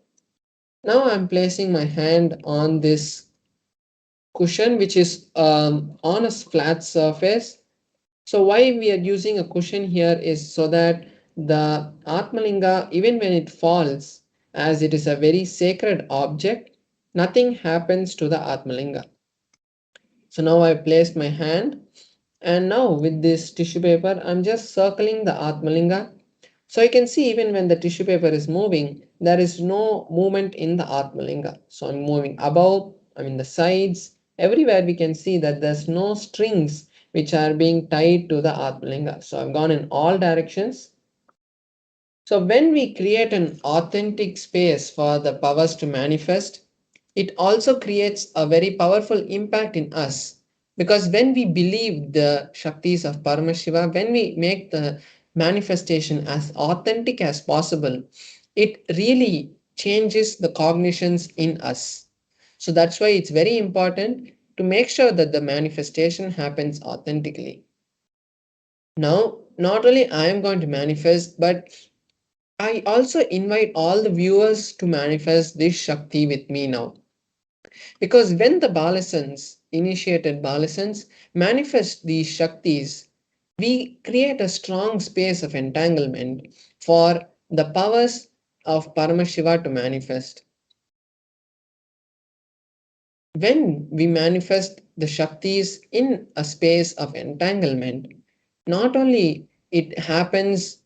Now I'm placing my hand on this cushion which is on a flat surface. So why we are using a cushion here is so that the Atmalinga, even when it falls, as it is a very sacred object, nothing happens to the Atmalinga. So now I placed my hand, and now with this tissue paper, I'm just circling the Atmalinga. So you can see even when the tissue paper is moving, there is no movement in the Atmalinga. So I'm moving above, I'm in the sides, everywhere we can see that there's no strings which are being tied to the Atmalinga. So I've gone in all directions. So when we create an authentic space for the powers to manifest, it also creates a very powerful impact in us. Because when we believe the Shaktis of Paramashiva, when we make the manifestation as authentic as possible, it really changes the cognitions in us. So that's why it's very important to make sure that the manifestation happens authentically. Now, not only I am going to manifest, but I also invite all the viewers to manifest this Shakti with me now. Because when the Balasans, initiated Balasans, manifest these Shaktis, we create a strong space of entanglement for the powers of Paramashiva to manifest. When we manifest the Shaktis in a space of entanglement, not only it happens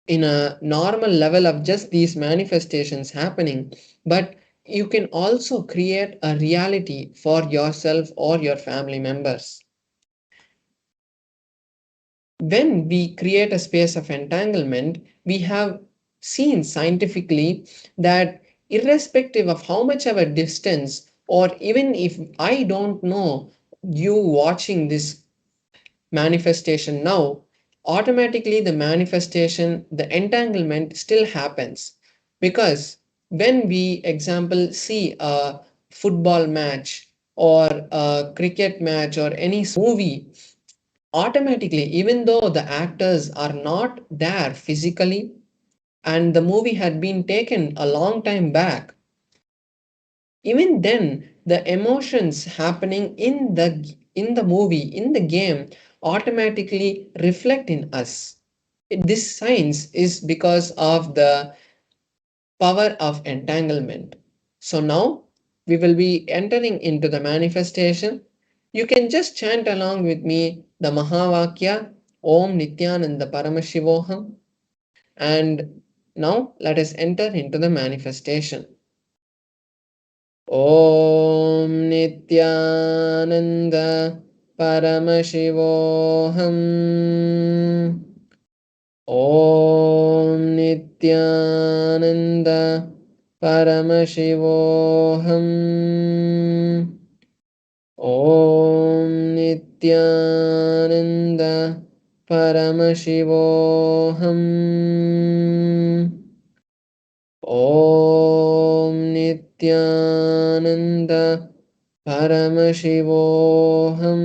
in a normal level of just these manifestations happening, but you can also create a reality for yourself or your family members. When we create a space of entanglement, we have seen scientifically that irrespective of how much of a distance, or even if I don't know you watching this manifestation now, automatically the manifestation, the entanglement still happens. Because when we, example, see a football match or a cricket match or any movie, automatically, even though the actors are not there physically and the movie had been taken a long time back, even then the emotions happening in the movie, in the game, automatically reflect in us. This science is because of the power of entanglement. So now we will be entering into the manifestation. You can just chant along with me the Mahavakya Om Nithyananda Paramashivoham, and now let us enter into the manifestation. Om Nithyananda Paramashivoham. Om Nithyananda Paramashivoham. Om Nithyananda Paramashivoham. Om Nithyananda Paramashivoham.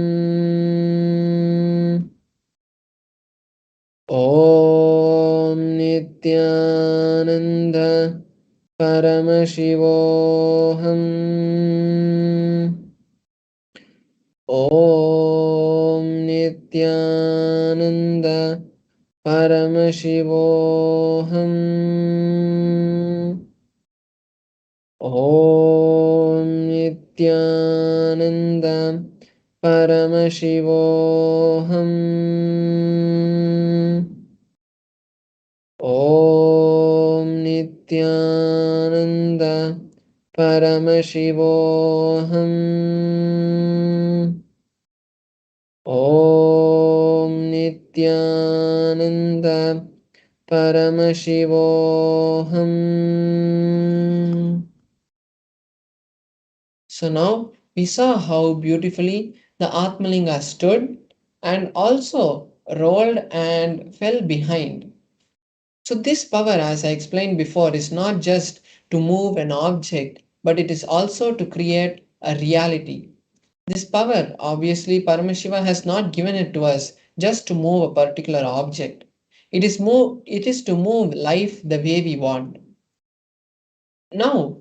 Om Nithyananda Paramashivoham. Om Nithyananda Paramashivoham. Om Nithyananda Paramashivoham. Om Nithyananda Paramashivoham. Om Nithyananda Paramashivoham. So now we saw how beautifully the Atmalinga stood and also rolled and fell behind. So this power, as I explained before, is not just to move an object, but it is also to create a reality. This power, obviously, Paramashiva has not given it to us just to move a particular object. It is to move life the way we want. Now,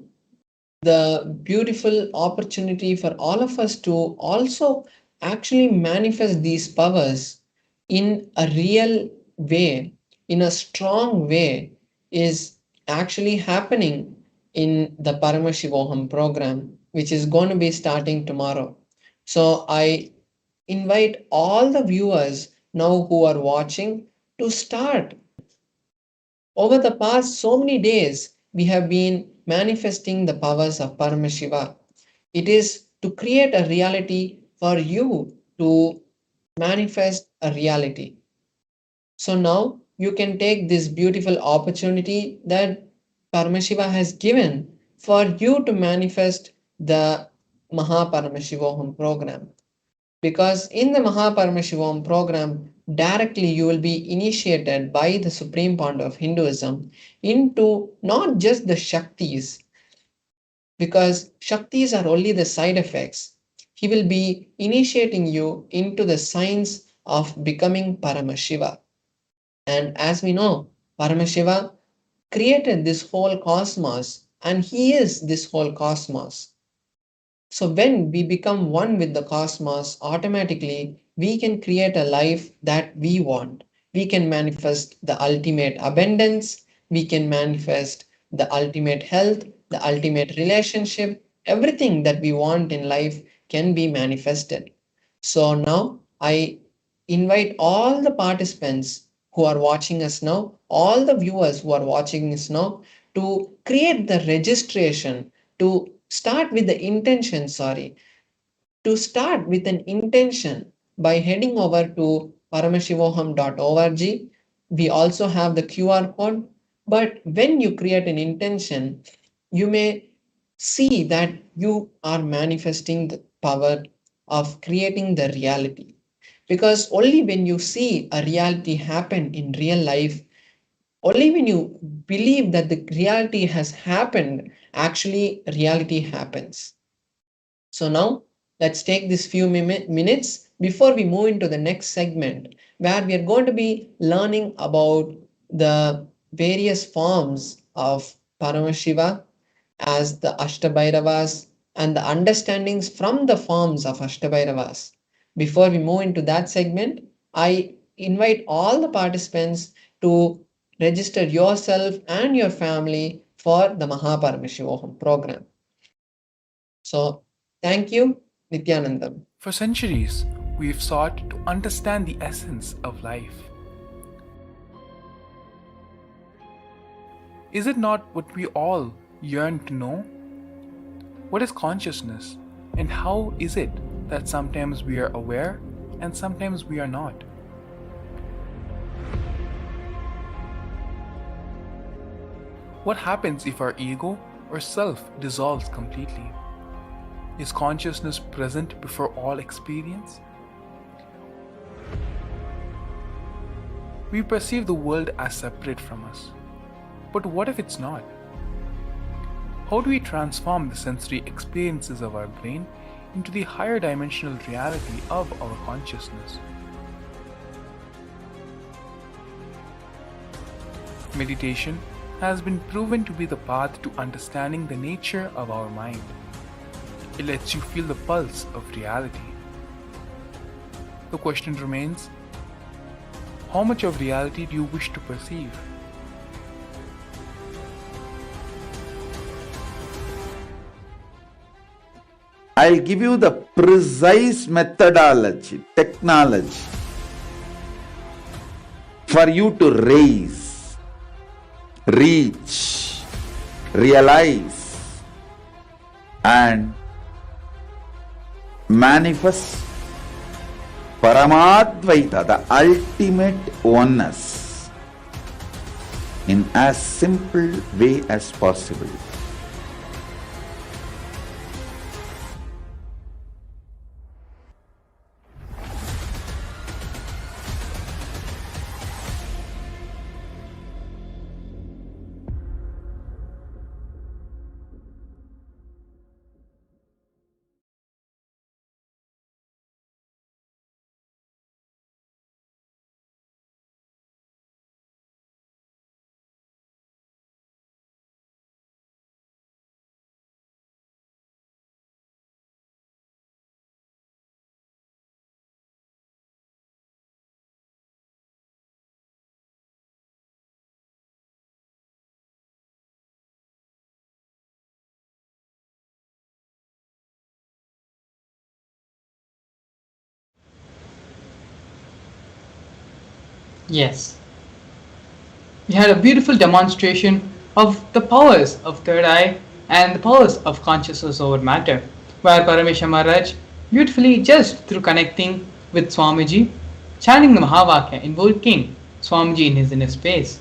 the beautiful opportunity for all of us to also actually manifest these powers in a real way, in a strong way, is actually happening in the Paramashivoham program, which is going to be starting tomorrow. So I invite all the viewers now who are watching to start. Over the past so many days, we have been manifesting the powers of Paramashiva. It is to create a reality for you to manifest a reality. So now you can take this beautiful opportunity that Paramashiva has given for you to manifest the Mahaparamashivoham program. Because in the Mahaparamishivam program, directly you will be initiated by the Supreme Founder of Hinduism into not just the Shaktis, because Shaktis are only the side effects. He will be initiating you into the science of becoming Paramashiva. And as we know, Paramashiva created this whole cosmos and he is this whole cosmos. So when we become one with the cosmos, automatically we can create a life that we want. We can manifest the ultimate abundance, we can manifest the ultimate health, the ultimate relationship, everything that we want in life can be manifested. So now I invite all the participants who are watching us now, all the viewers who are watching us now, to create the registration, to start with the intention, to start with an intention by heading over to paramashivaham.org. We also have the QR code, but when you create an intention, you may see that you are manifesting the power of creating the reality. Because only when you see a reality happen in real life, only when you believe that the reality has happened, actually reality happens. So now let's take this few minutes before we move into the next segment, where we are going to be learning about the various forms of Paramashiva as the Astabhairavas and the understandings from the forms of Astabhairavas. Before we move into that segment, I invite all the participants to register yourself and your family for the Mahaparamashivaham program. So, thank you, Nithyananda. For centuries, we've sought to understand the essence of life. Is it not what we all yearn to know? What is consciousness, and how is it that sometimes we are aware and sometimes we are not? What happens if our ego or self dissolves completely? Is consciousness present before all experience? We perceive the world as separate from us. But what if it's not? How do we transform the sensory experiences of our brain into the higher dimensional reality of our consciousness? Meditation has been proven to be the path to understanding the nature of our mind. It lets you feel the pulse of reality. The question remains, how much of reality do you wish to perceive? I'll give you the precise methodology, technology for you to raise, reach, realize, and manifest Paramadvaita, the ultimate oneness, in as simple way as possible. Yes, we had a beautiful demonstration of the powers of third eye and the powers of consciousness over matter, where Parameshwar Maharaj beautifully, just through connecting with Swamiji, chanting the Mahavakya, invoking Swamiji in his inner space,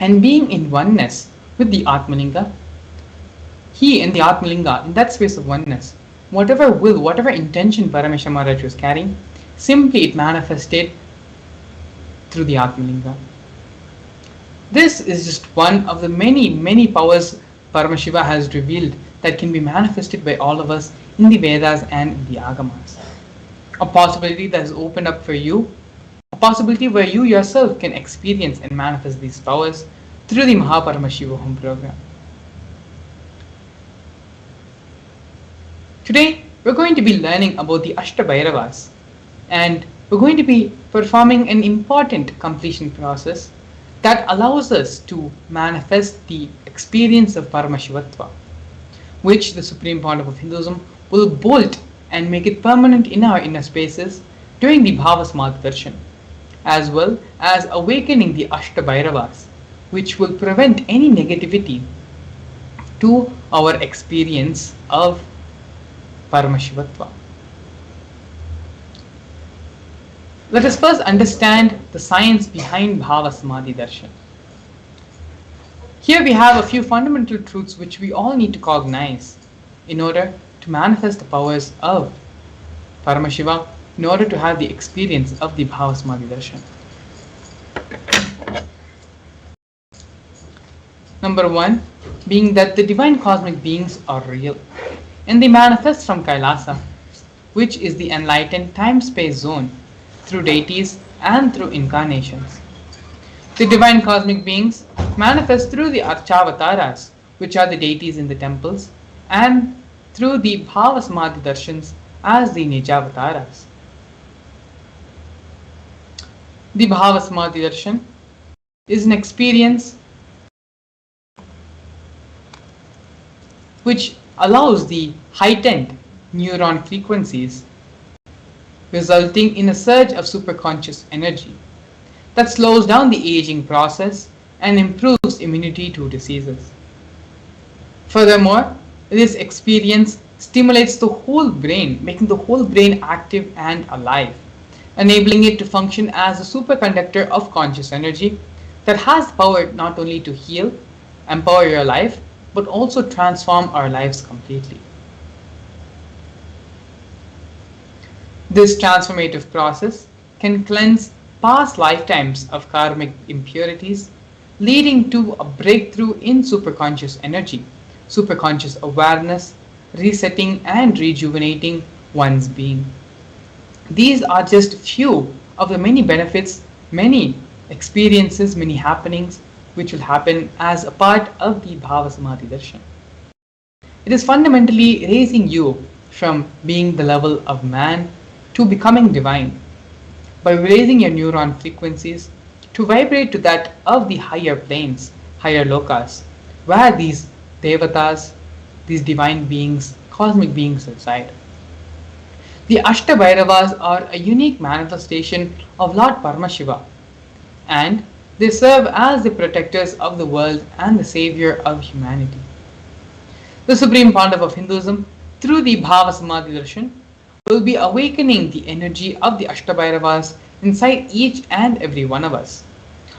and being in oneness with the Atmalinga, he in the Atmalinga, in that space of oneness, whatever will, whatever intention Parameshwar Maharaj was carrying, simply it manifested through the Atmalinga. This is just one of the many powers Paramashiva has revealed that can be manifested by all of us in the Vedas and in the Agamas. A possibility that has opened up for you, a possibility where you yourself can experience and manifest these powers through the Mahaparamashivaham program. Today, we're going to be learning about the Astabhairavas, and we're going to be performing an important completion process that allows us to manifest the experience of Paramashivatva, which the Supreme Pontiff of Hinduism will bolt and make it permanent in our inner spaces during the Bhava Samadhi Darshan, as well as awakening the Astabhairavas, which will prevent any negativity to our experience of Paramashivatva. Let us first understand the science behind Bhava Samadhi Darshan. Here we have a few fundamental truths which we all need to cognize in order to manifest the powers of Paramashiva, in order to have the experience of the Bhava Samadhi Darshan. Number one, being that the divine cosmic beings are real and they manifest from Kailasa, which is the enlightened time-space zone, through deities and through incarnations. The divine cosmic beings manifest through the Archavataras, which are the deities in the temples, and through the Bhava Samadhi Darshans as the Nijavataras. The Bhava Samadhi Darshan is an experience which allows the heightened neuron frequencies, resulting in a surge of superconscious energy that slows down the aging process and improves immunity to diseases. Furthermore, this experience stimulates the whole brain, making the whole brain active and alive, enabling it to function as a superconductor of conscious energy that has power not only to heal, empower your life, but also transform our lives completely. This transformative process can cleanse past lifetimes of karmic impurities, leading to a breakthrough in superconscious energy, superconscious awareness, resetting and rejuvenating one's being. These are just few of the many benefits, many experiences, many happenings which will happen as a part of the Bhava Samadhi Darshan. It is fundamentally raising you from being the level of man to becoming divine by raising your neuron frequencies to vibrate to that of the higher planes, higher lokas, where these devatas, these divine beings, cosmic beings reside. The Astabhairavas are a unique manifestation of Lord Paramashiva, and they serve as the protectors of the world and the savior of humanity. The Supreme Pontiff of Hinduism, through the Bhava Samadhi Darshan, will be awakening the energy of the Astabhairavas inside each and every one of us,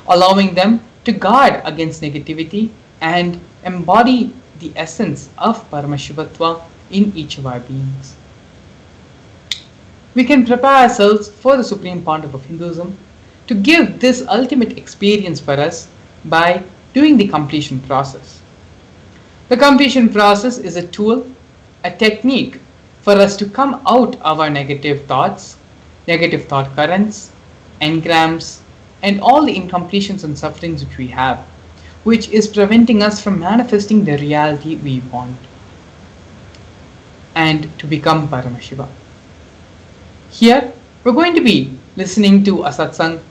allowing them to guard against negativity and embody the essence of Paramashivatva in each of our beings. We can prepare ourselves for the Supreme Pontiff of Hinduism to give this ultimate experience for us by doing the completion process. The completion process is a tool, a technique for us to come out of our negative thoughts, negative thought currents, engrams, and all the incompletions and sufferings which we have, which is preventing us from manifesting the reality we want, and to become Paramashiva. Here, we're going to be listening to a satsang,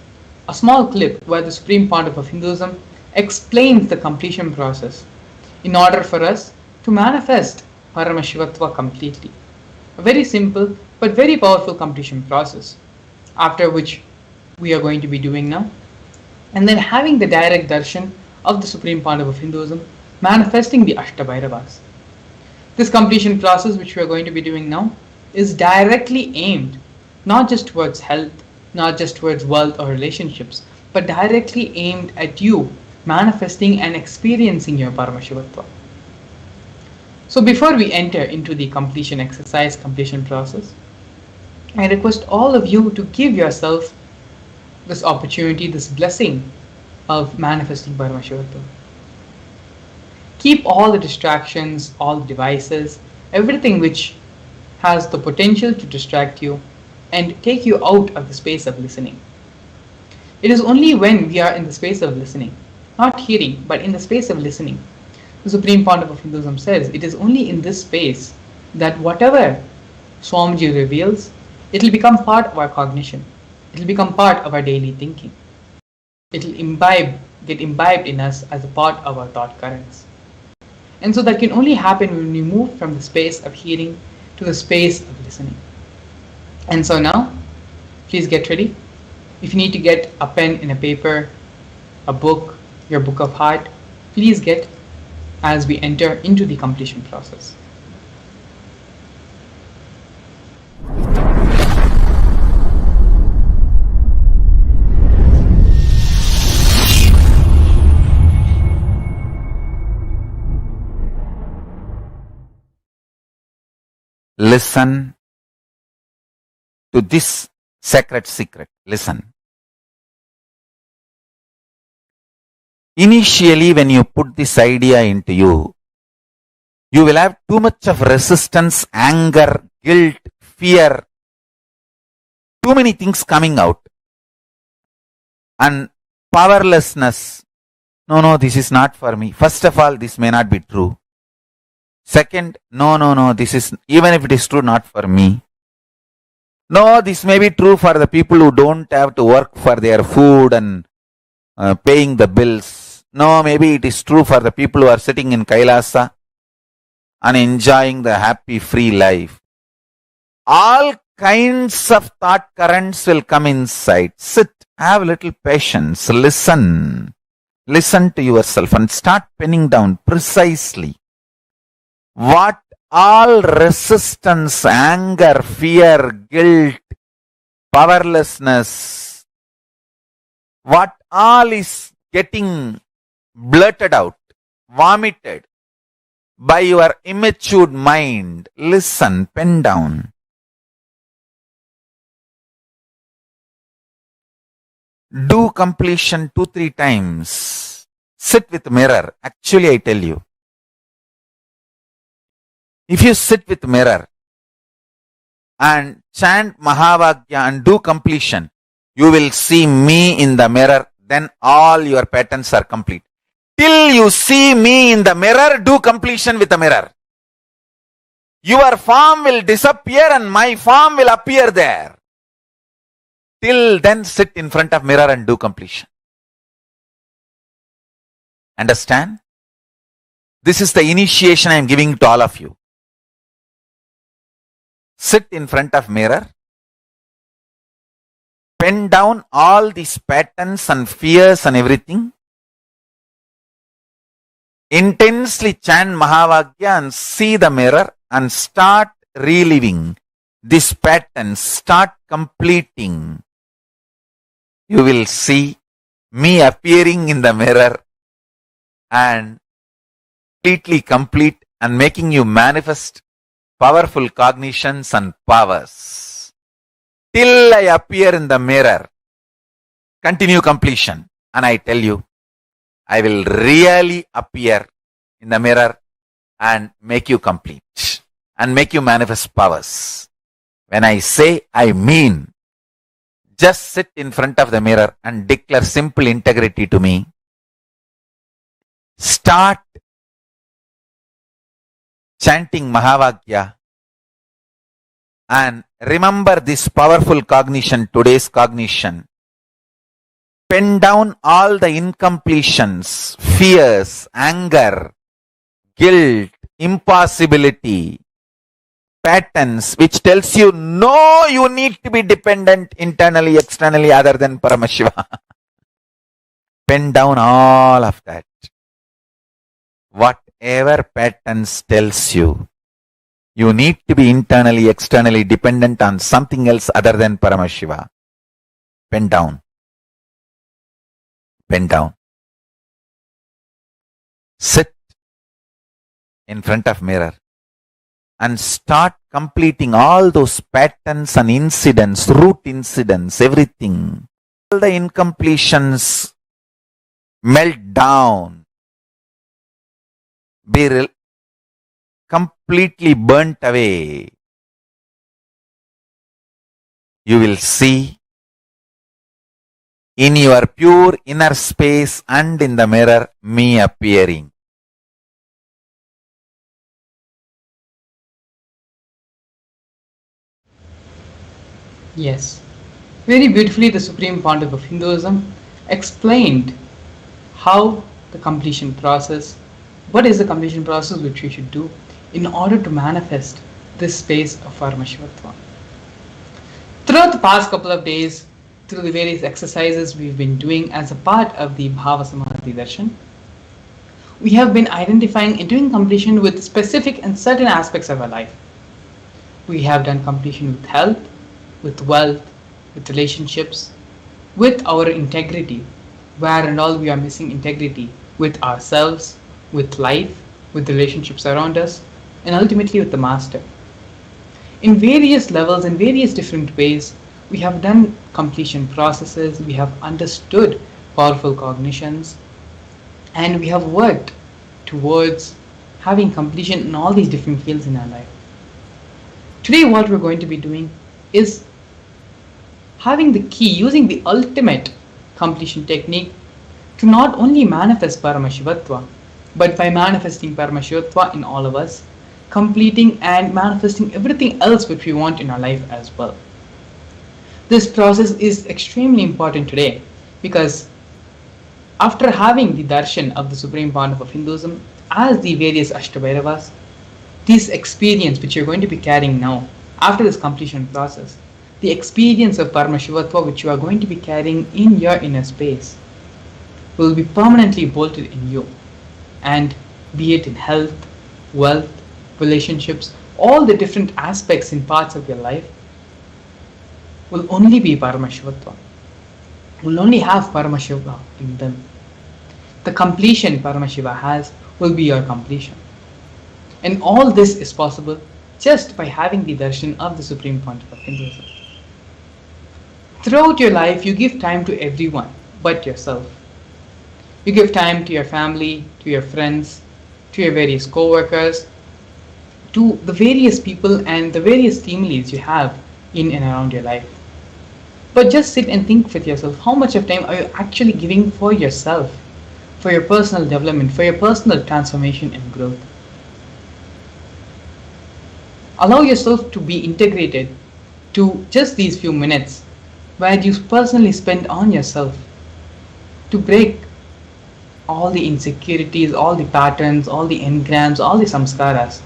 a small clip where the Supreme Pontiff of Hinduism explains the completion process in order for us to manifest Paramashivatva completely. A very simple but very powerful completion process, after which we are going to be doing now, and then having the direct darshan of the Supreme Pontiff of Hinduism manifesting the Astabhairavas. This completion process which we are going to be doing now is directly aimed not just towards health, not just towards wealth or relationships, but directly aimed at you manifesting and experiencing your Paramashivatva. So before we enter into the completion exercise, completion process, I request all of you to give yourself this opportunity, this blessing of manifesting Paramashivatva. Keep all the distractions, all the devices, everything which has the potential to distract you and take you out of the space of listening. It is only when we are in the space of listening, not hearing, but in the space of listening. The Supreme Pontiff of Hinduism says it is only in this space that whatever Swamiji reveals, it will become part of our cognition. It will become part of our daily thinking. It will get imbibed in us as a part of our thought currents. And so that can only happen when we move from the space of hearing to the space of listening. And so now, please get ready. If you need to get a pen and a paper, a book, your book of heart, please get as we enter into the completion process. Listen to this sacred secret. Listen. Initially, when you put this idea into you, you will have too much of resistance, anger, guilt, fear, too many things coming out. And powerlessness. No, this is not for me. First of all, this may not be true. Second, no, this is, even if it is true, not for me. No, this may be true for the people who don't have to work for their food and paying the bills. No, maybe it is true for the people who are sitting in Kailasa and enjoying the happy, free life. All kinds of thought currents will come inside. Sit, have a little patience, listen. Listen to yourself and start penning down precisely what all resistance, anger, fear, guilt, powerlessness, what all is getting blurted out, vomited by your immature mind. Listen, pen down. Do completion 2-3 times. Sit with mirror. Actually, I tell you, if you sit with mirror and chant Mahavagya and do completion, you will see me in the mirror. Then all your patterns are complete. Till you see me in the mirror, do completion with the mirror. Your form will disappear and my form will appear there. Till then, sit in front of mirror and do completion. Understand? This is the initiation I am giving to all of you. Sit in front of mirror. Pen down all these patterns and fears and everything. Intensely chant Mahavagya and see the mirror and start reliving these patterns. Start completing. You will see me appearing in the mirror and completely complete and making you manifest powerful cognitions and powers. Till I appear in the mirror, continue completion. And I tell you, I will really appear in the mirror and make you complete and make you manifest powers. When I say, I mean. Just sit in front of the mirror and declare simple integrity to me. Start chanting Mahavagya and remember this powerful cognition, today's cognition. Pen down all the incompletions, fears, anger, guilt, impossibility, patterns which tells you, no, you need to be dependent internally, externally other than Paramashiva. Pen down all of that. Whatever patterns tells you, you need to be internally, externally dependent on something else other than Paramashiva. Pen down. Pen down. Sit in front of mirror and start completing all those patterns and incidents, root incidents, everything. All the incompletions melt down, be completely burnt away. You will see in your pure inner space and in the mirror me appearing. Yes, very beautifully the Supreme Pontiff of Hinduism explained how the completion process, what is the completion process which we should do in order to manifest this space of Paramashivatva. Throughout the past couple of days, through the various exercises we've been doing as a part of the Bhava Samadhi Darshan, we have been identifying and doing completion with specific and certain aspects of our life. We have done completion with health, with wealth, with relationships, with our integrity, where and all we are missing integrity with ourselves, with life, with relationships around us, and ultimately with the Master. In various levels, in various different ways, we have done completion processes, we have understood powerful cognitions, and we have worked towards having completion in all these different fields in our life. Today, what we're going to be doing is having the key, using the ultimate completion technique to not only manifest Paramashivatva, but by manifesting Paramashivatva in all of us, completing and manifesting everything else which we want in our life as well. This process is extremely important today because after having the darshan of the Supreme Pandava of Hinduism as the various Astabhairavas, this experience which you're going to be carrying now, after this completion process, the experience of Paramashivatva which you are going to be carrying in your inner space, will be permanently bolted in you, and be it in health, wealth, relationships, all the different aspects in parts of your life will only be Paramashivatva, will only have Paramashiva in them. The completion Paramashiva has will be your completion. And all this is possible just by having the darshan of the Supreme Pontiff of Hinduism. Throughout your life, you give time to everyone but yourself. You give time to your family, to your friends, to your various co-workers, to the various people and the various team leads you have in and around your life. But just sit and think with yourself, how much of time are you actually giving for yourself, for your personal development, for your personal transformation and growth? Allow yourself to be integrated to just these few minutes where you personally spend on yourself to break all the insecurities, all the patterns, all the engrams, all the samskaras,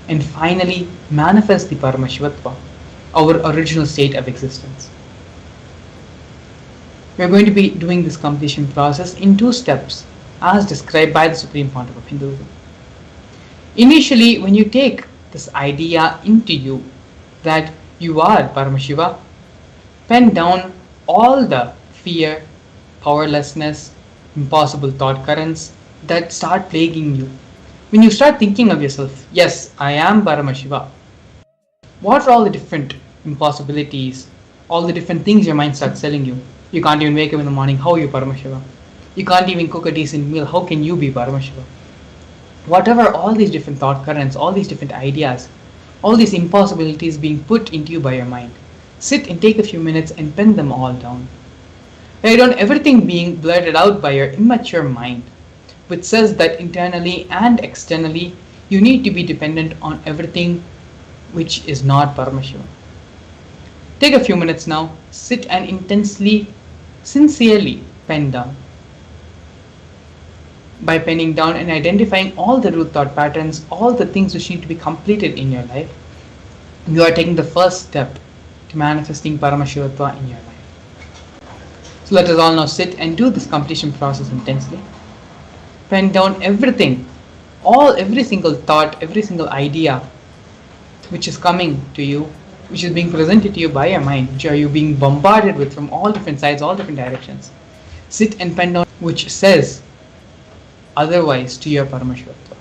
and finally manifest the Paramashivatva, our original state of existence. We are going to be doing this completion process in 2 steps as described by the Supreme Pontiff of Hinduism. Initially, when you take this idea into you that you are Paramashiva, pen down all the fear, powerlessness, impossible thought currents that start plaguing you. When you start thinking of yourself, yes, I am Paramashiva, what are all the different impossibilities, all the different things your mind starts telling you? You can't even wake up in the morning, how are you Paramashiva? You can't even cook a decent meal, how can you be Paramashiva? Whatever all these different thought currents, all these different ideas, all these impossibilities being put into you by your mind, sit and take a few minutes and pen them all down. Write down everything being blurted out by your immature mind, which says that internally and externally you need to be dependent on everything which is not Paramashiva. Take a few minutes now, sit and intensely, sincerely pen down. By penning down and identifying all the root thought patterns, all the things which need to be completed in your life, you are taking the first step to manifesting Paramashivatva in your life. So let us all now sit and do this completion process intensely. Pen down everything, every single thought, every single idea which is coming to you, which is being presented to you by your mind, which are you being bombarded with from all different sides, all different directions. Sit and pen down which says otherwise to your Paramashivatva.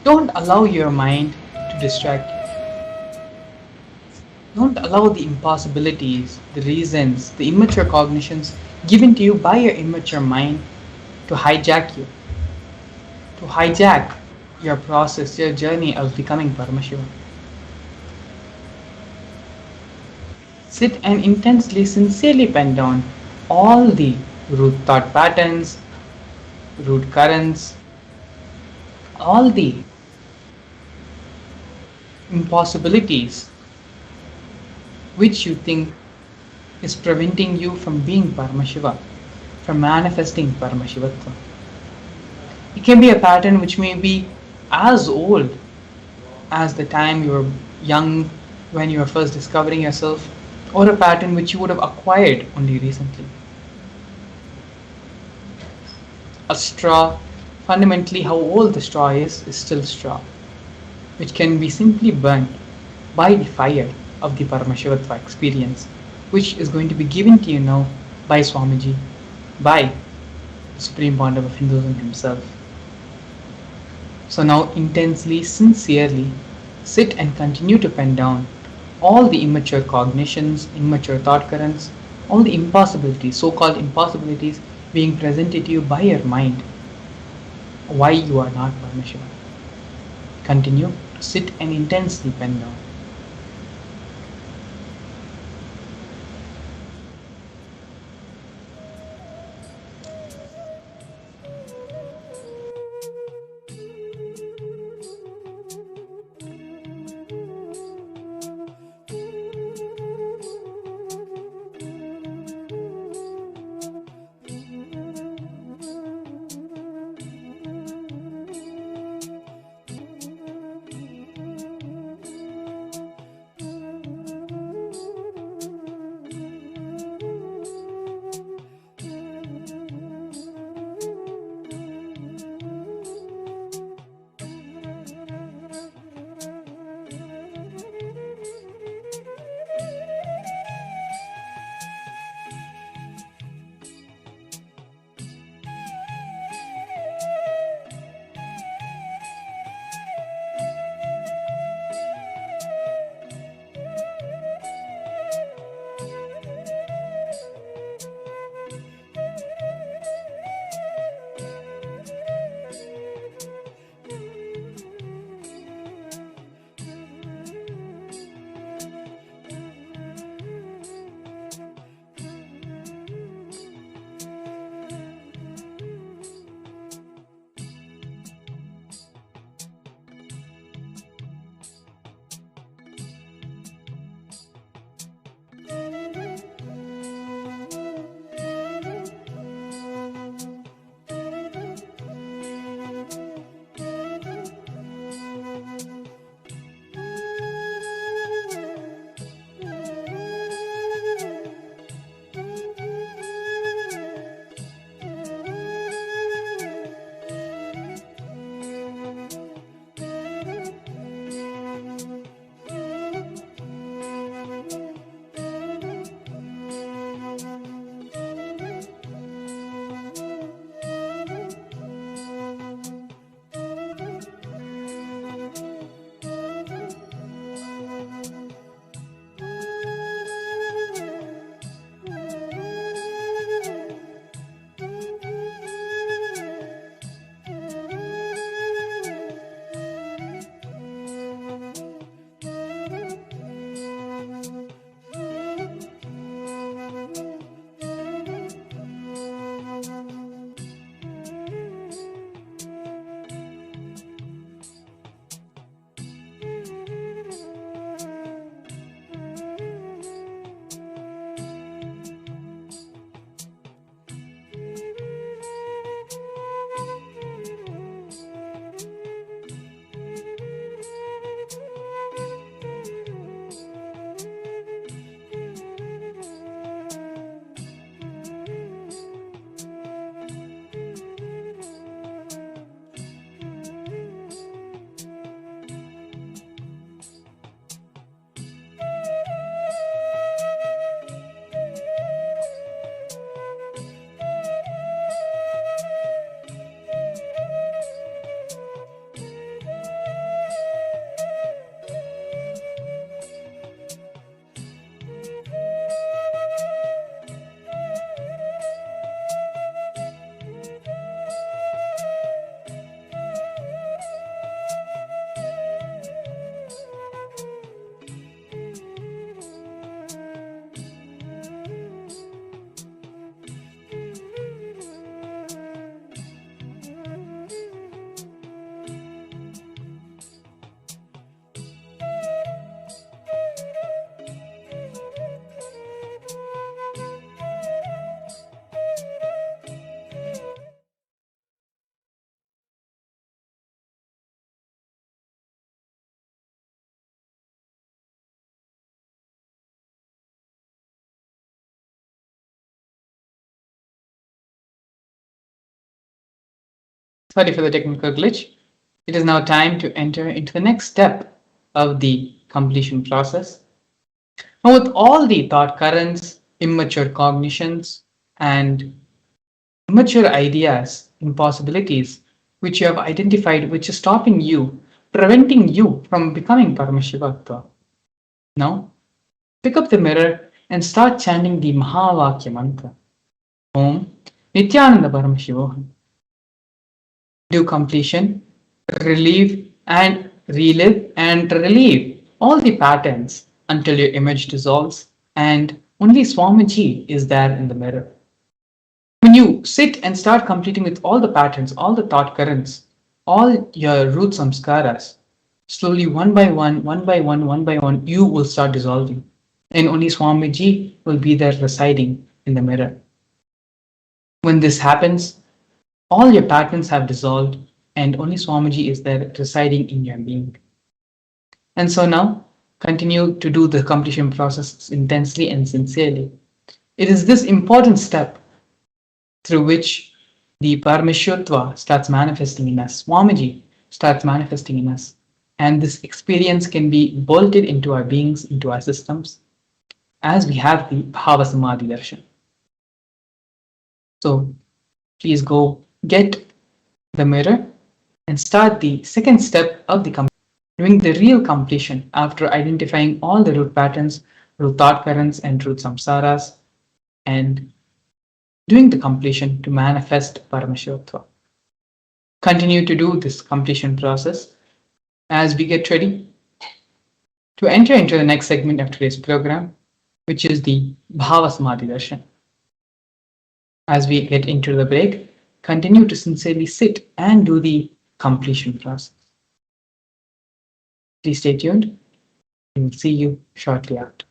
Don't allow your mind to distract you. Don't allow the impossibilities, the reasons, the immature cognitions given to you by your immature mind to hijack you, to hijack your process, your journey of becoming Paramashivam. Sit and intensely, sincerely pen down all the root thought patterns, root currents, all the impossibilities which you think is preventing you from being Paramashiva, from manifesting Paramashivatva. It can be a pattern which may be as old as the time you were young when you were first discovering yourself, or a pattern which you would have acquired only recently. A straw, fundamentally how old the straw is still straw, which can be simply burnt by the fire of the Paramashivatva experience, which is going to be given to you now by Swamiji, by the Supreme Pandava of Hinduism himself. So now intensely, sincerely, sit and continue to pen down all the immature cognitions, immature thought currents, all the impossibilities, so-called impossibilities being presented to you by your mind, why you are not Paramashiva. Continue to sit and intensely pen down. Sorry for the technical glitch. It is now time to enter into the next step of the completion process. Now, with all the thought currents, immature cognitions, and immature ideas, impossibilities, which you have identified, which is stopping you, preventing you from becoming Paramashiva. Now, pick up the mirror and start chanting the Mahavakya mantra. Om Nithyananda Paramashivam. Do completion, relieve and relive and relieve all the patterns until your image dissolves and only Swamiji is there in the mirror. When you sit and start completing with all the patterns, all the thought currents, all your root samskaras, slowly one by one, you will start dissolving. And only Swamiji will be there residing in the mirror. When this happens, all your patterns have dissolved and only Swamiji is there residing in your being. And so now, continue to do the completion process intensely and sincerely. It is this important step through which the Parameshwatva starts manifesting in us, Swamiji starts manifesting in us. And this experience can be bolted into our beings, into our systems, as we have the Bhava Samadhi Darshan. So please go get the mirror and start the second step of the completion, doing the real completion after identifying all the root patterns, root thought currents, and root samsaras, and doing the completion to manifest Paramashivatva. Continue to do this completion process as we get ready to enter into the next segment of today's program, which is the Bhava Samadhi Darshan. As we get into the break, continue to sincerely sit and do the completion process. Please stay tuned. We will see you shortly after.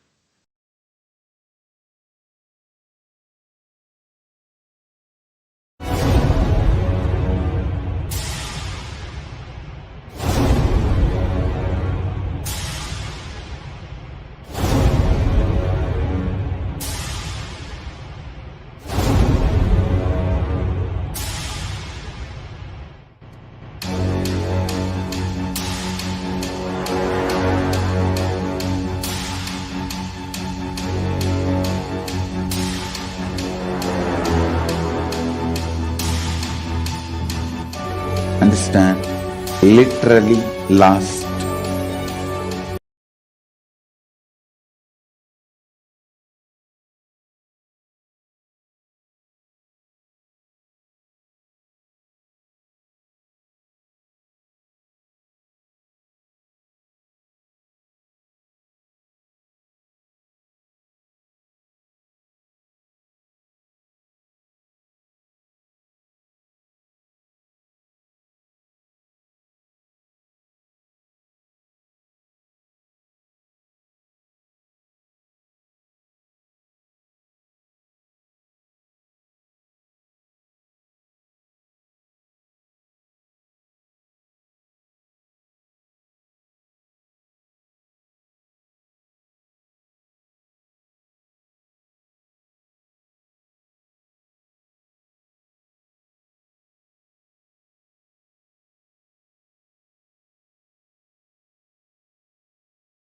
Understand? Literally lost.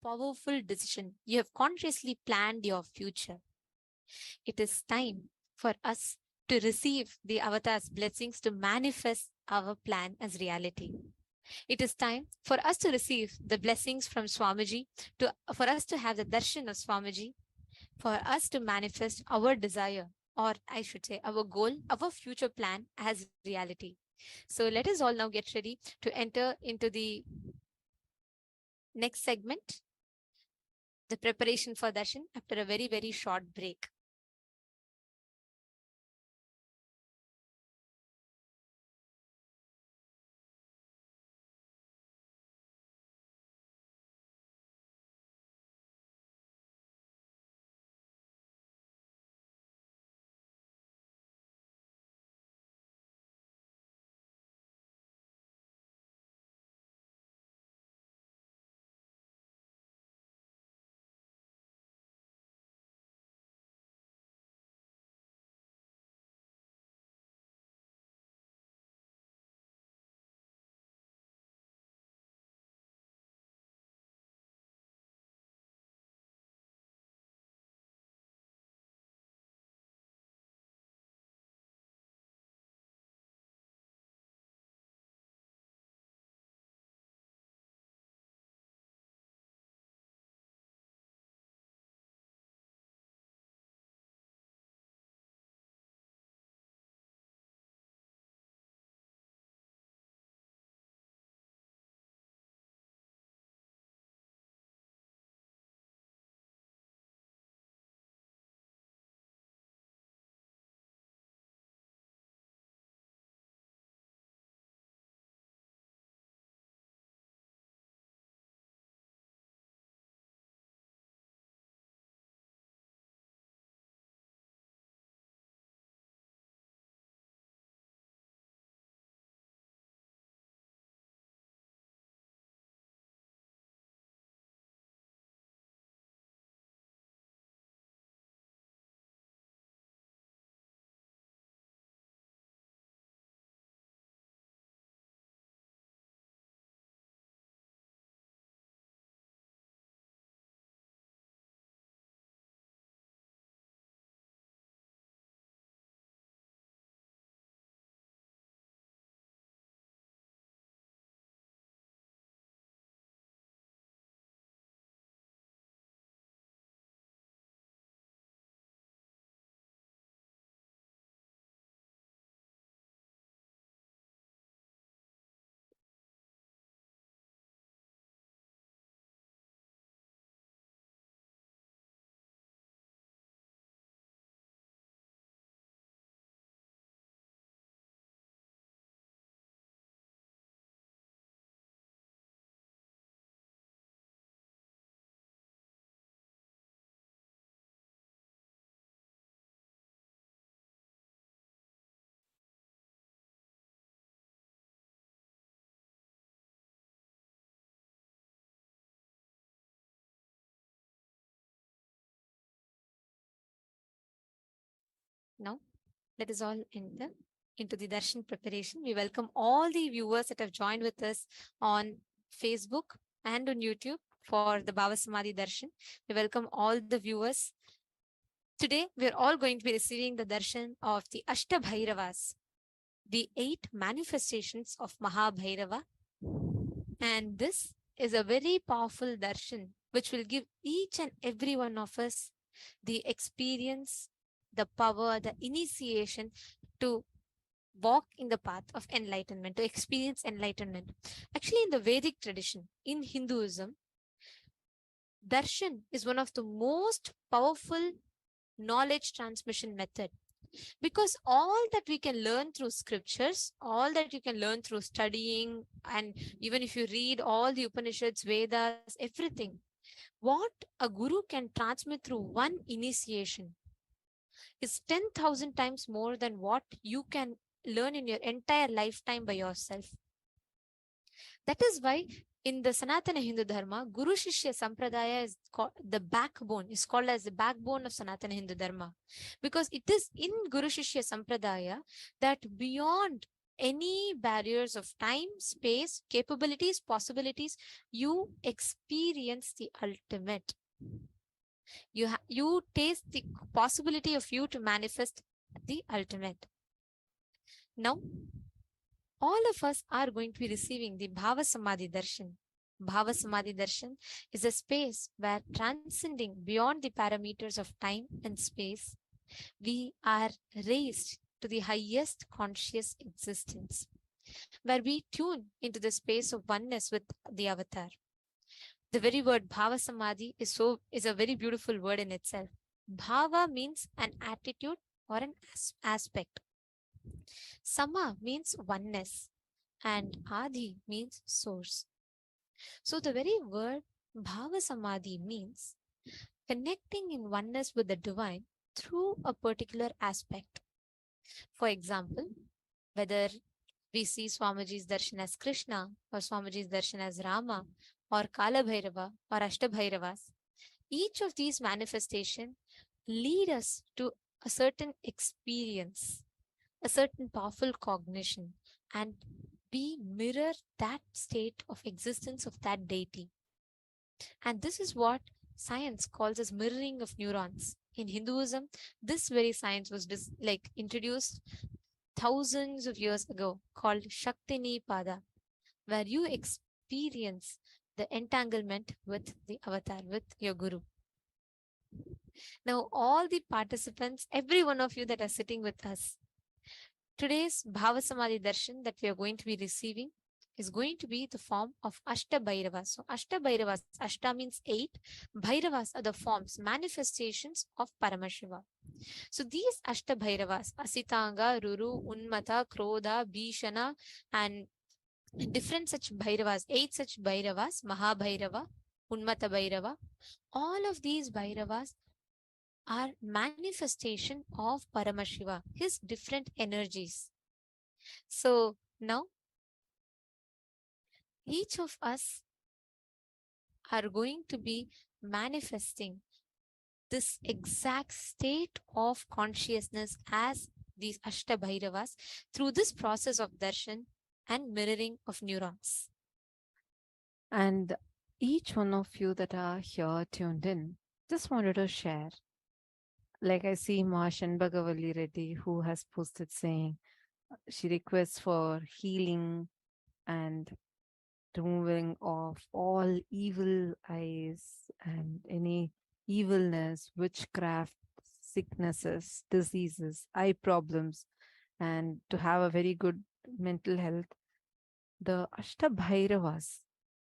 Powerful decision. You have consciously planned your future. It is time for us to receive the avatar's blessings to manifest our plan as reality. It is time for us to receive the blessings from Swamiji, for us to have the darshan of Swamiji, for us to manifest our desire, or I should say our goal, our future plan as reality. So let us all now get ready to enter into the next segment, the preparation for darshan after a very, very short break. Now, let us all enter into the darshan preparation. We welcome all the viewers that have joined with us on Facebook and on YouTube for the Bhava Samadhi darshan. We welcome all the viewers. Today, we are all going to be receiving the darshan of the Ashtabhairavas, the 8 manifestations of Mahabhairava. And this is a very powerful darshan which will give each and every one of us the experience, the power, the initiation to walk in the path of enlightenment, to experience enlightenment. Actually, in the Vedic tradition, in Hinduism, darshan is one of the most powerful knowledge transmission method, because all that we can learn through scriptures, all that you can learn through studying, and even if you read all the Upanishads, Vedas, everything, what a guru can transmit through one initiation is 10,000 times more than what you can learn in your entire lifetime by yourself. That is why in the Sanatana Hindu Dharma, Guru Shishya Sampradaya is called the backbone, is called as the backbone of Sanatana Hindu Dharma, because it is in Guru Shishya Sampradaya that beyond any barriers of time, space, capabilities, possibilities, you experience the ultimate. You taste the possibility of you to manifest the ultimate. Now, all of us are going to be receiving the Bhava Samadhi Darshan. Bhava Samadhi Darshan is a space where, transcending beyond the parameters of time and space, we are raised to the highest conscious existence, where we tune into the space of oneness with the avatar. The very word Bhava Samadhi is a very beautiful word in itself. Bhava means an attitude or an aspect. Sama means oneness, and Adi means source. So the very word Bhava Samadhi means connecting in oneness with the divine through a particular aspect. For example, whether we see Swamiji's darshan as Krishna, or Swamiji's darshan as Rama, or Kala Bhairava, or Ashtabhairavas, each of these manifestations lead us to a certain experience, a certain powerful cognition, and we mirror that state of existence of that deity. And this is what science calls as mirroring of neurons. In Hinduism, this very science was introduced thousands of years ago, called Shaktini Pada, where you experience the entanglement with the avatar, with your guru. Now, all the participants, every one of you that are sitting with us, today's Bhava Samadhi Darshan that we are going to be receiving is going to be the form of Ashtabhairavas. So Ashtabhairavas, Ashta means 8, Bhairavas are the forms, manifestations of Paramashiva. So these Ashtabhairavas, Asitanga, Ruru, Unmata, Krodha, Bhishana, and different such Bhairavas, 8 such Bhairavas, Mahabhairava, Unmata Bhairava, all of these Bhairavas are manifestation of Paramashiva, his different energies. So now, each of us are going to be manifesting this exact state of consciousness as these Ashtabhairavas through this process of darshan and mirroring of neurons. And each one of you that are here tuned in, just wanted to share. Like I see Ma Shanbhagavali Reddy, who has posted saying she requests for healing and removing of all evil eyes and any evilness, witchcraft, sicknesses, diseases, eye problems, and to have a very good mental health. The Ashtabhairavas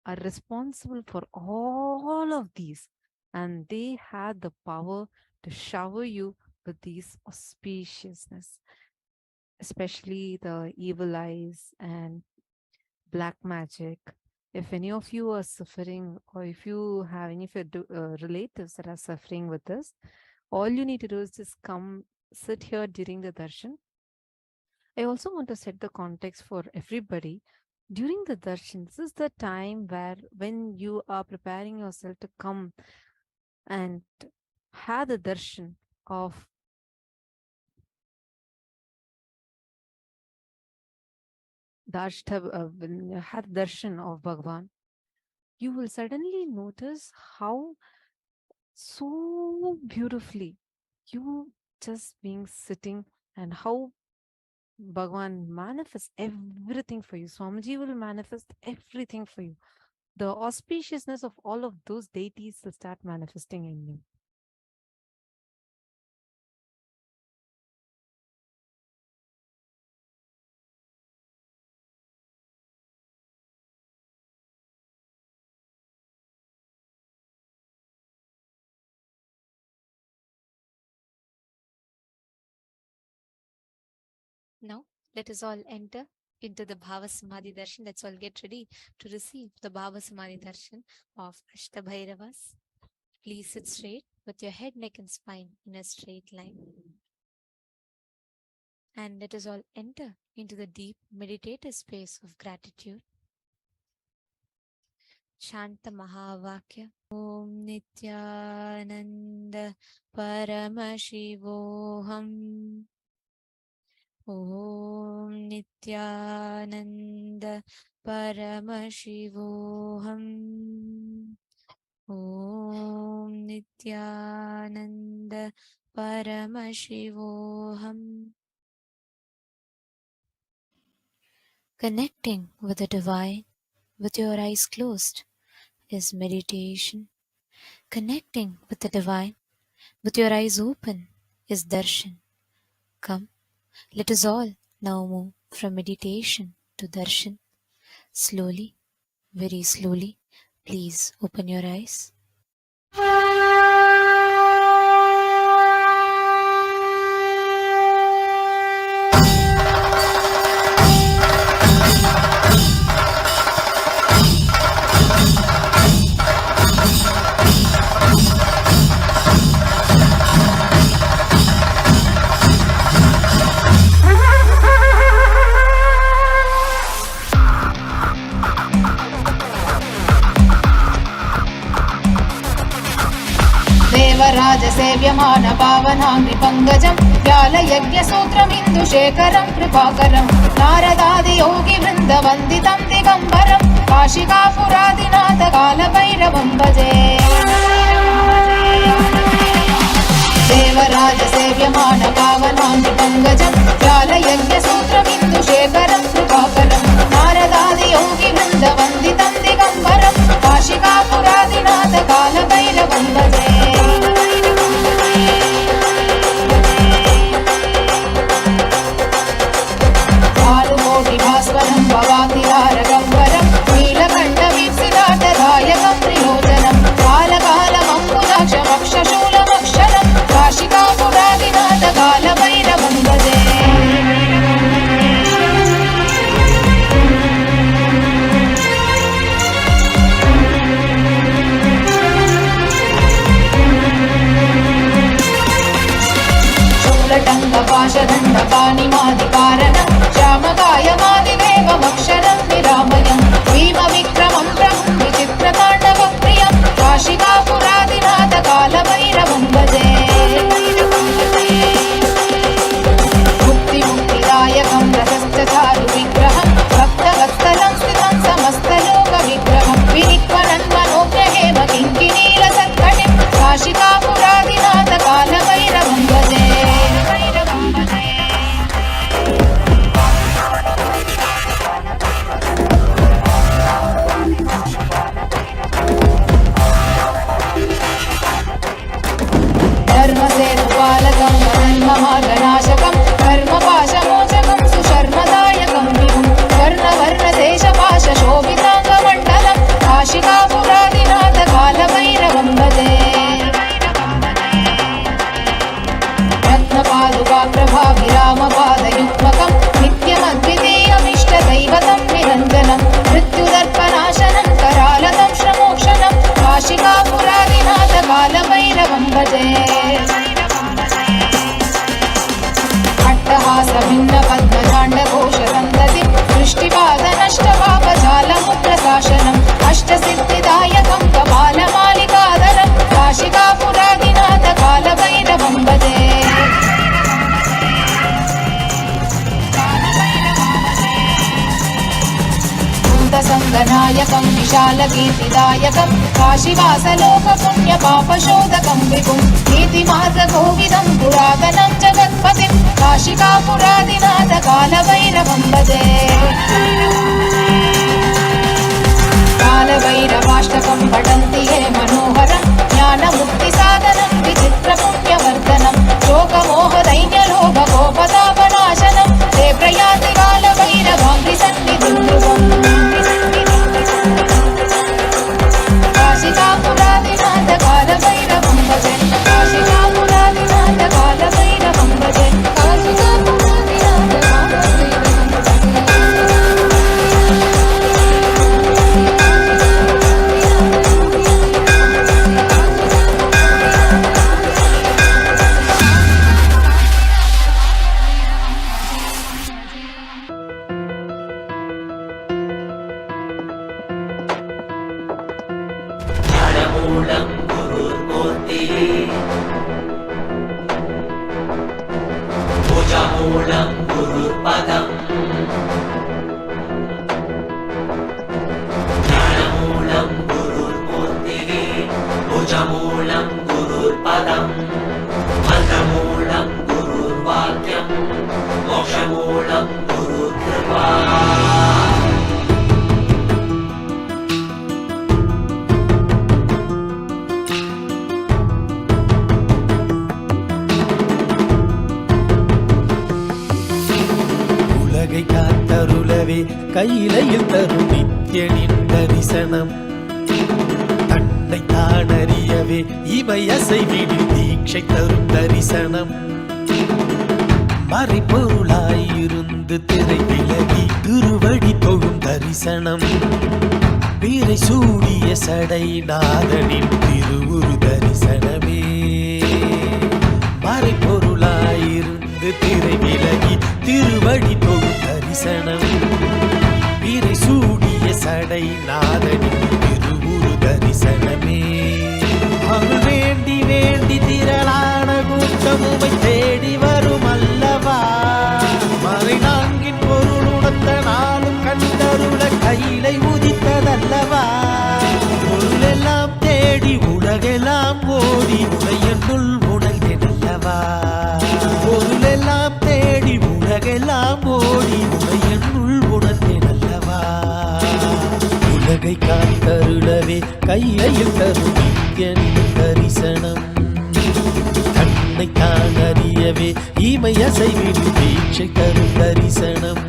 are responsible for all of these, and they had the power to shower you with these auspiciousness, especially the evil eyes and black magic. If any of you are suffering, or if you have any of your relatives that are suffering with this, all you need to do is just come sit here during the darshan. I also want to set the context for everybody. During the darshan, this is the time where when you are preparing yourself to come and have the darshan of when you had darshan of Bhagavan, you will suddenly notice how so beautifully you just being sitting and how Bhagavan manifests everything for you. Swamiji will manifest everything for you. The auspiciousness of all of those deities will start manifesting in you. Now, let us all enter into the Bhava Samadhi Darshan. Let's all get ready to receive the Bhava Samadhi Darshan of Astabhairavas. Please sit straight with your head, neck, and spine in a straight line. And let us all enter into the deep meditative space of gratitude. Shanta Mahavakya. Om Nithyananda Paramashivoham. Om Nithyananda Paramashivoham. Om Nithyananda Paramashivoham. Connecting with the divine with your eyes closed is meditation. Connecting with the divine with your eyes open is darshan. Come, let us all now move from meditation to darshan. Slowly, very slowly, please open your eyes. देवराजसेव्यमान पावनाङ्घ्रिपङ्कजं व्यालयज्ञसूत्रमिन्दुशेखरं कृपाकरं नारदादियोगिवृन्दवन्दितं दिगम्बरं काशिकापुरादिनाथकालभैरवं भजे देवराजसेव्यमान पावनाङ्घ्रिपङ्कजं व्यालयज्ञसूत्रमिन्दुशेखरं कृपाकरं नारदादियोगिवृन्दवन्दितं दिगम्बरं काशिकापुरादिनाथकालभैरवं भजे भास्वरं भवातिहारगम्बरं नीलकण्ठवीप्सिताटदायकं त्रिलोचनं कालकीर्तिदायकं काशीवासलोकपुण्यपापशोधकं विभुं नीतिमार्गकोविदं पुरातनं जगत्पतिं काशिकापुरादिनाथ कालभैरवं भजे कालभैरवाष्टकं पठन्ति ये मनोहरं ज्ञानमुक्तिसाधनं विचित्रपुण्यवर्धनं शोकमोहदैन्यलोभकोपतापनाशनं ते प्रयाति कालभैरवाङ्घ्रिसन्निधिं ध्रुवम् काशिकापुरादिनाथ कालभैरवं भजे काशिकापुरादिनाथ कालभैरवं भजे काशिकापुरादिनाथ कालभैरवं கையிலையில் தரும் நித்யனின் தரிசனம் தன்னை தானறியவே இவை அசைவிடில் தீட்சை தரும் தரிசனம் மறைப்பொருளாயிருந்து திரை விலகி திருவடி தொழும் தரிசனம் வீரை சூடிய சடை நாதனின் திருவுரு தரிசனமே மறைப்பொருளாயிருந்து திரை விலகி திருவடி தொழும் தரிசனம் வீரை சூடிய சடை நாதனின் திருவுரு தரிசனமே அருள் வேண்டி வேண்டி திரளான கூட்டமுமை தேடி வரும் அல்லவா மறை நான்கின் பொருளுணர்ந்த நாளும் கண்டருள கையிலை உதித்ததல்லவா பொருளெல்லாம் தேடி உலகெல்லாம் ஓடி உடையனுள் உணர்ந்தெனல்லவா பொருளெல்லாம் தேடி உலகெல்லாம் ஓடி உடையனுள் உணர்ந்தெனல்லவா உலகை காத்தருளவே கையில் தரும் நித்யனின் தரிசனம் தன்னை தான் அறியவே இமை அசைவிடும் தீட்சை தரும் தரிசனம்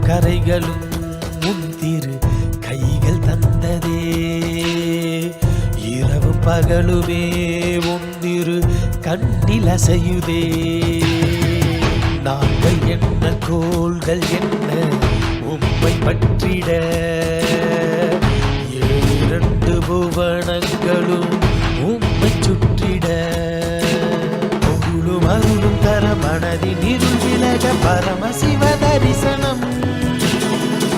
கரைகளும் முன்திரு கைகள் தந்ததே இரவு பகலுமே ஒன்றிரு கண்ணில் அசையுதே நாங்கள் என்ன கோள்கள் என்ன உம்மை பற்றிட இரண்டு புவனங்களும் உம்மை சுற்றிட பொருளும் அருளும் தர மனதின் இருள் விலக பரமசிவ தரிசனம்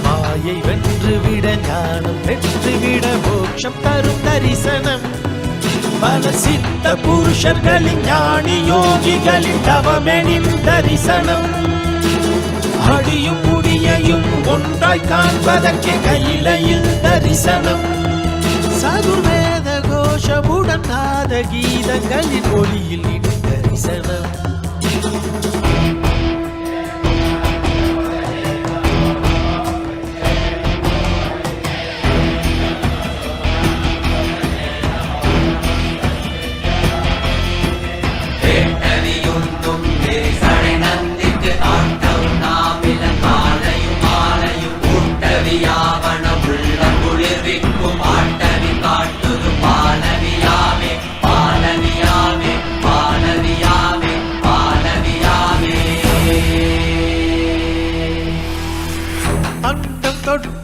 மாயை வென்றுவிட ஞானம் பெற்றுவிட மோட்சம் தரும் தரிசனம் பல சித்த புருஷர்களின் ஞானி யோகிகளின் தவமெனின் தரிசனம் அடியும் முடியையும் ஒன்றாய் காண்பதற்கு கையிலையில் தரிசனம் சதுர்வேத கோஷமுடன் நாத கீதங்களின் ஒளியில் இடும் தரிசனம் பாலவியாமே பாலவியாமே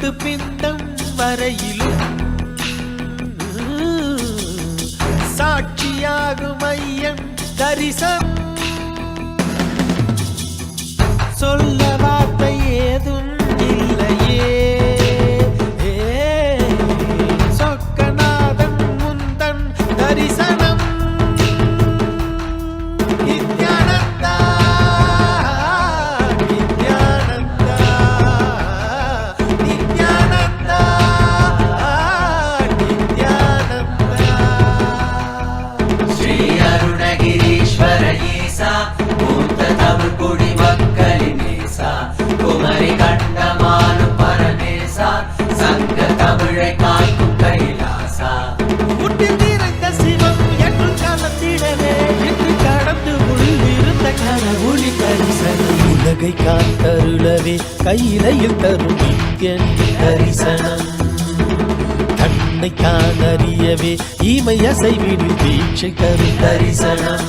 முழு பிண்டம் வரையிலும் சாட்சியாகும் ஐயன் தரிசனம். சொல்ல வார்த்தை ஏதும் இல்லையே, சொக்கநாதன் முந்தன் தரிசனம். நித்யானந்தா நித்யானந்தா நித்யானந்தா நித்யானந்தா. ஸ்ரீ அருணகிரீஸ்வர ஈசா மூத்த தமிழ் குடி மக்களின் நேசா குமரி கண்டமானும் பரமேசா சங்க தமிழை காக்கும் கைலாசா. முட்டில் நிறைந்த சிவம் என்று கலந்திடவே என்று கடந்து உள்ளிருந்த கடவுளி தரிசனம். உலகை காத்தருளவே கையிலையில் தரும் நித்யன் தரிசனம். தன்னை தான் அறியவே ஈமை அசைவினில் தீட்சை தரும் தரிசனம்.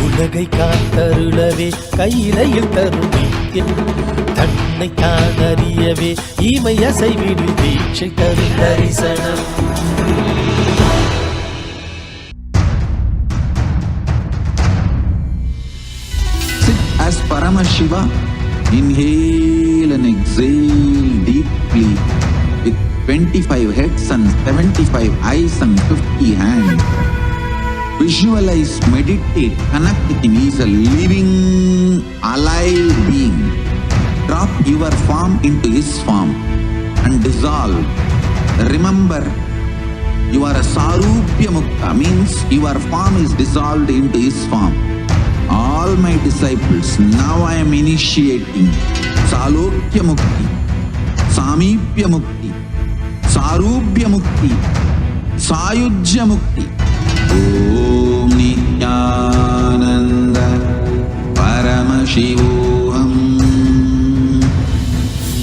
உலகை காத்தருளவே கையிலையில் தரும் நித்யன். தன்னை தான் அறியவே ஈமை அசைவினில் தீட்சை தரும் தரிசனம். Sit as Paramashiva. Inhale and exhale deeply with 25 heads and 75 eyes and 50 hands. Visualize, meditate, connect with him. He is a living, alive being. Drop your form into his form and dissolve. Remember, you are a Sarupya Mukta, means your form is dissolved into his form. All my disciples, now I am initiating Salokya Mukti, Samipya Mukti, Sarupya Mukti, Sayujya Mukti. Om Nithyananda Paramashivam.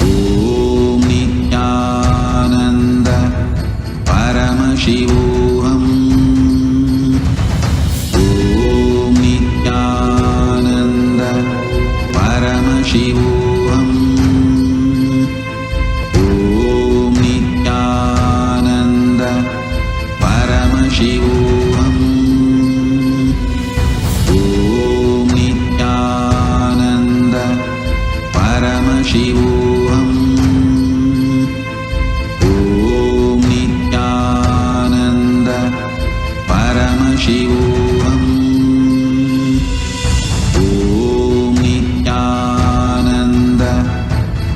Om Nithyananda Paramashivam. Om Nithyananda Paramashivam. Om Nithyananda Paramashivam. Om Nithyananda Paramashivam. Om Nithyananda Paramashivam. Om Nithyananda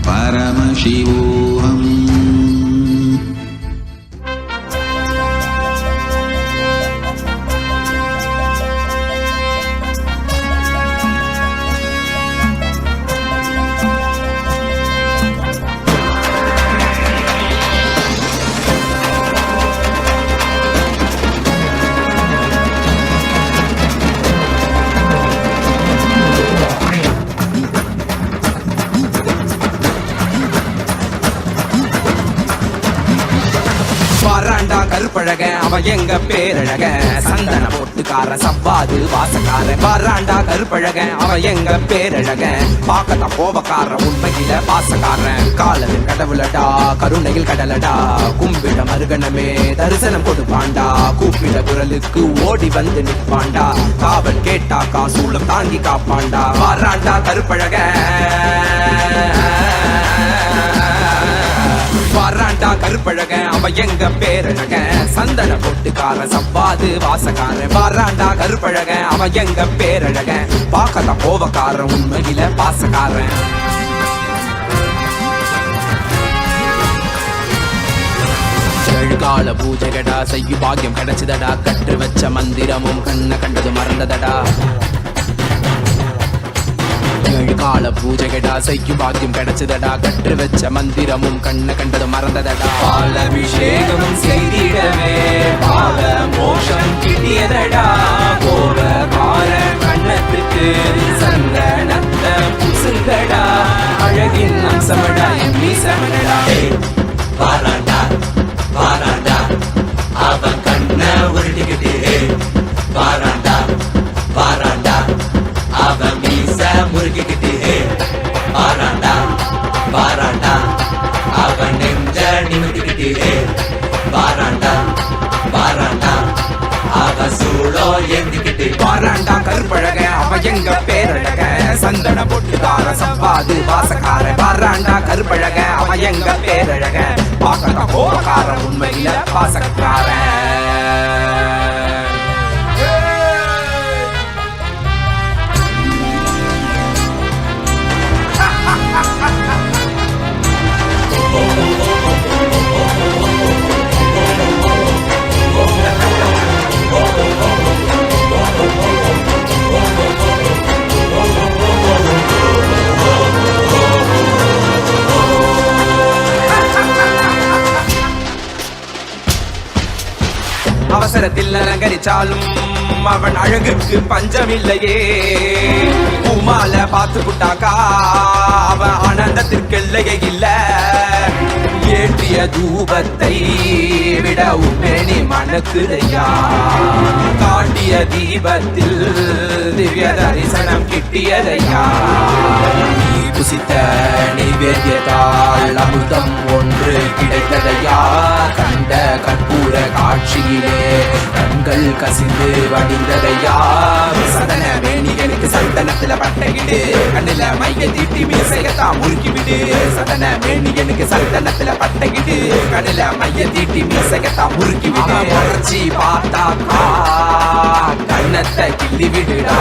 Paramashivam. வாராண்டா கருப்பழக அவன் எங்க பேரழக சந்தன பொட்டுக்கார சவ்வாது வாசக்கார. வாராண்டா கருப்பழக அவன் எங்க பேரழக பாக்கத்த கோபக்கார உண்மையில பாசக்காரன். காலவில் கடவுளடா கருணையில் கடலடா கும்பிட மருகனமே தரிசனம் கொடுப்பாண்டா. கூப்பிட குரலுக்கு ஓடி வந்து நிற்பாண்டா. காவல் கேட்டா காசூலம் தாங்கி காப்பாண்டா. வாராண்டா கருப்பழக வாராண்டா கருப்பழக அவன் எங்க பேரழக சந்தன பொட்டுக்கார சவ்வாது வாசக்கார. வாராண்டா கருப்பழக அவன் எங்க பேரழக பாக்கத்த கோபக்கார உண்மையில பாசக்காரன். ஏழுகால பூஜைகடா செய்யு பாக்கியம் கிடைச்சதடா. கற்று வச்ச மந்திரமும் கண்ண கண்டது மறந்ததடா. ஏழு கால பூஜைகடா செய்யும் பாக்கியம் கிடைச்சதடா. கற்று வச்ச மந்திரமும் கண்ண கண்டது மறந்ததடா. பாலபிஷேகமும் செய்திடவே பாவ மோஷம் கிட்டியதடா. கோபக்கார கண்ணத்துக்கு சந்தனத்த புசுங்கடா. அழகின் அம்சமடா எம்மி சமனடா. வாராண்டா வாராண்டா அவன் கண்ண உருட்டிக்கிட்டு. வாராண்டா வாராண்டா அவன் மீச முறுக்கிக்கிட்டு. வாராண்டா வாராண்டா தோளோர் ஏந்திக்கிட்டு வாராண்டா கருப்பழக அவன் எங்க பேரழக சந்தன பொட்டுக்கார சவ்வாது வாசக்கார வாராண்டா கருப்பழக அவன் எங்க பேரழக பாக்கட்ட கோபக்கார உண்மையில பாசக்கார அவசரத்தில் அலங்கரிச்சாலும் அவன் அழகுக்கு பஞ்சமில்லையே பூமால பார்த்து புட்டாக்கா அவன் ஆனந்தத்திற்கெல்லையே இல்ல ஏற்றிய தூபத்தை விட உண்மேனி மணக்குதையா காட்டிய தீபத்தில் திவ்ய தரிசனம் கிட்டியதையா புசித்த நைவேத்தியத்தால் அமுதம் ஒன்று கிடைத்ததையா கண்ட கற்பூர காட்சியிலே கண்கள் கசிந்து வடிந்ததையா சதன மேனிகளுக்கு சந்தனத்துல பட்டையிடு கண்ணுல மைய தீட்டி மீசையத்தான் முறுக்கிவிடு சதன மேனிகளுக்கு சந்தனத்துல பட்டையிடு கண்ணுல மைய தீட்டி மீசையத்தான் முறுக்கிவிடு மறைச்சி பார்த்தாக்கா கண்ணத்தை கிள்ளி விடுடா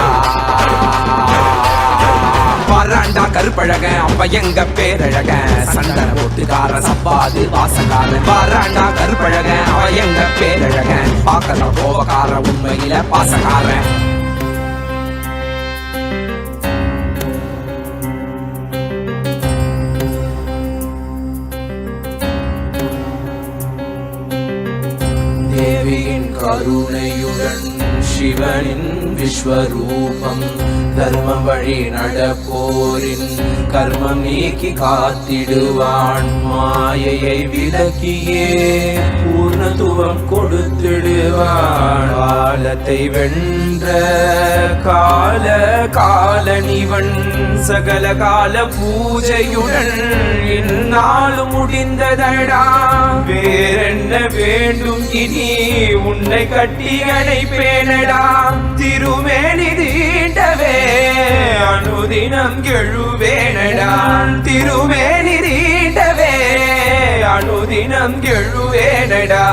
வாராண்டா கருப்பழக அவ எங்க பேரழக சந்தன போட்டுக்கார சவ்வாது வாசக்கார வாராண்டா கருப்பழக அவ எங்க பேரழக பாக்கல கோபக்கார உண்மையில பாசக்கார தேவியின் கருணையுடன் சிவனின் விஸ்வரூபம் தர்மம் வழி நடப்போரின் கர்மம் நீக்கி காத்திடுவான் மாயையை விலக்கியே பூர்ணத்துவம் கொடுத்திடுவான் காலத்தை வென்ற கால காலனிவன் சகல கால பூஜையுடன் இந்நாளும் முடிந்ததடா வேறென்ன வேண்டும் இனி உன்னை கட்டி அணைப்பேனடா திருமேனி தீண்டவே அனுதினம் எழுவேனடா திருமேனி தீண்டவே அனுதினம் எழுவேனடா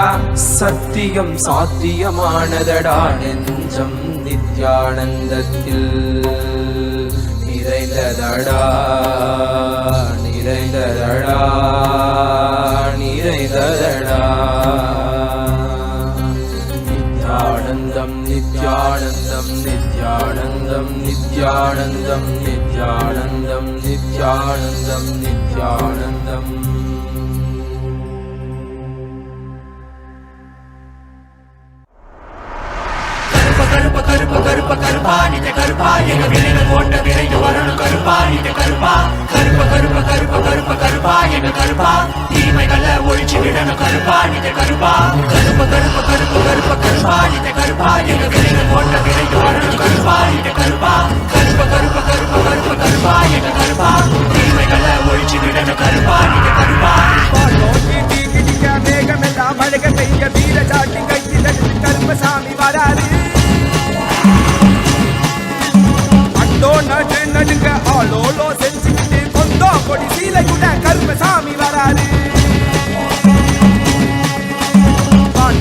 சத்தியம் சாத்தியமானதடா நெஞ்சம் நித்யானந்தத்தில் நிறைந்ததடா நிறைந்ததடா நிறைந்ததடா நித்யானந்தம் நித்யானந்தம் நித்யானந்தம் நித்யானந்தம் நித்யானந்தம் நித்யானந்தம் நித்யானந்தம் கருப்ப கருப்ப கருப்ப கருப்பா நித்த கருப்பா எங்க வினைகள் ஓட்ட விரைந்து வரணும் கருப்பா நித்த கருப்பா கருப்ப கருப்ப கருப்ப கருப்ப கருப்பா எங்க கருப்பா தீமைகளை ஒழிச்சு விடணும் கருப்பா நித்த கருப்பா கருப்ப கருப்ப கருப்ப கருப்ப கருப்பா நித்த கருப்பா எங்க வினைகள் ஓட்ட விரைந்து வரணும் கருப்பா நித்த கருப்பா கருப்ப கருப்ப கருப்ப கருப்ப கருப்பா எங்க கருப்பா தீமைகளை ஒழிச்சு விடணும் கருப்பா நித்த கருப்பா மேகமெல்லாம் அழக பெய்ய வீர சாட்டி கையில் கருப்பசாமி வராது அண்டோ நடு நடுங்க ஆளோலோ செஞ்சுக்கிட்டு கொண்டோ கொடி சீலையுட கருப்பசாமி வராது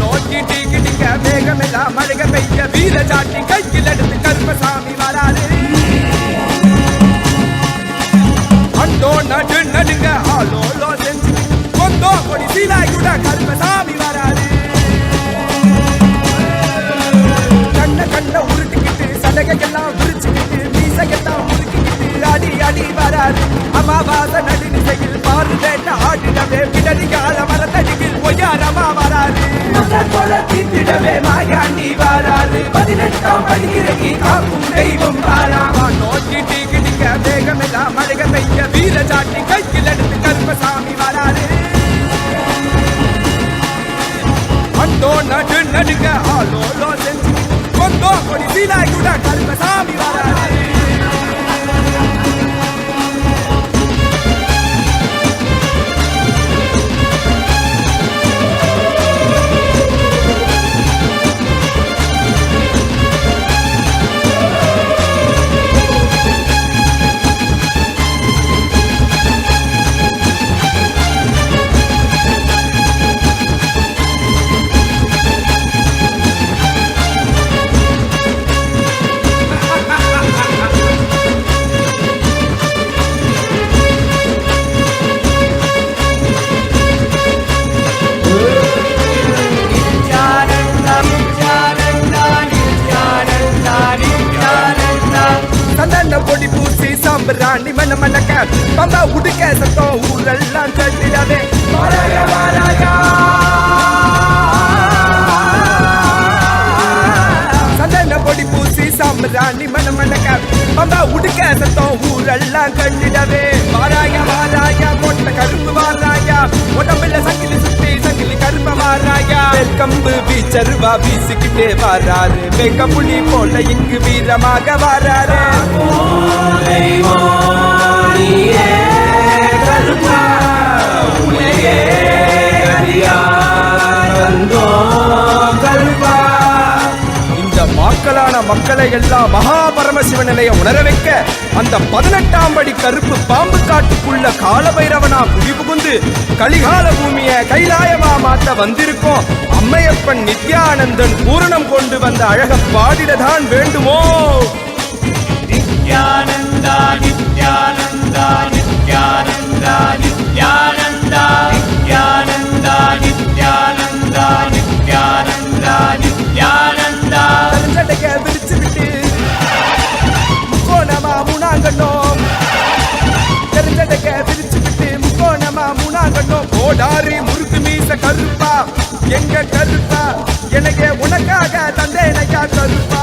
நோக்கி டீக்கிட்டிங்க மேகமெல்லாம் அழக பெய்ய வீர சாட்டி கையில் எடுத்து கருப்பசாமி வராது அண்டோ நடு நடுங்க ஆளோலோ செஞ்சுக்கிட்டு கொண்டோ கொடி சீலையுட கருப்பசாமி வராது கண்ண கண்ண உருட்டிக்கிட்டு சடகையெல்லாம் உரிச்சுக்கிட்டு மீசையெல்லாம் முறுக்கிக்கிட்டு அடி அடி வராது அமாவாச நடுநிசையில் பாரு வேட்ட ஆடிடவே பிடடி கால மரத்தடியில் ஒய்யாரமா வராது தீர்த்திடவே மாயாண்டி வராது 18ஆம் படிக்கிறகி காக்கும் தெய்வம் வாராமா நோக்கி டீக்கிடிக்க வேகமெல்லாம் மழக பெய்ய வீர சாட்டி கையில் எடுத்து கருப்பசாமி வராது அண்டோ நடு நடுங்க ஆளோலோ செஞ்சு கொண்டோ கொடி சீலாயுட கருப்பசாமி வராது சாம்பிராணி மன மணக்க பம்பா உடுக்க சத்தம் ஊரெல்லாம் கட்டிடவே வாராயா வாராயா சந்தன பொடி பூசி சாம்பிராணி மன மணக்க பம்பா உடுக்க சத்தம் ஊரெல்லாம் கட்டிடவே வாராயா வாராயா மொட்டை கரும்பு வாராயா உடம்புல சங்கிலி சுத்தி சங்கிலி கரும்ப வாராயா வெல்கம்பு வீச்சருவா வீசிக்கிட்டே வாராரு வெக்க புலி போல இங்கு வீரமாக வாராரு மக்களான மக்களை எல்லாம் மகா பரமசிவ நிலைய உணர வைக்க அந்த 18ஆம் படி கருப்பு பாம்பு காட்டுக்குள்ள காலபைரவனா குடி புகுந்து கலிகால பூமிய கைலாயமா மாத்த வந்திருக்கோம் அம்மையப்பன் நித்யானந்தன் பூரணம் கொண்டு வந்த அழக பாடிடதான் வேண்டுமோ நித்யானந்தா நித்யானந்தா நித்யானந்தா நித்யானந்தா நித்யானந்தா நித்யானந்தா நித்யானந்தா நித்யானந்தா கருஞ்சடைக்க விரிச்சு விட்டு முக்கோணமா மூணாங்கண்ணோம் கருஞ்சடைக்க விரிச்சு விட்டு முக்கோணமா மூணாங்கண்ணோம் கோடாரி முறுக்கு மீச கருப்பா எங்க கருப்பா எனக்கு உனக்காக தந்தேனைக்கா கருப்பா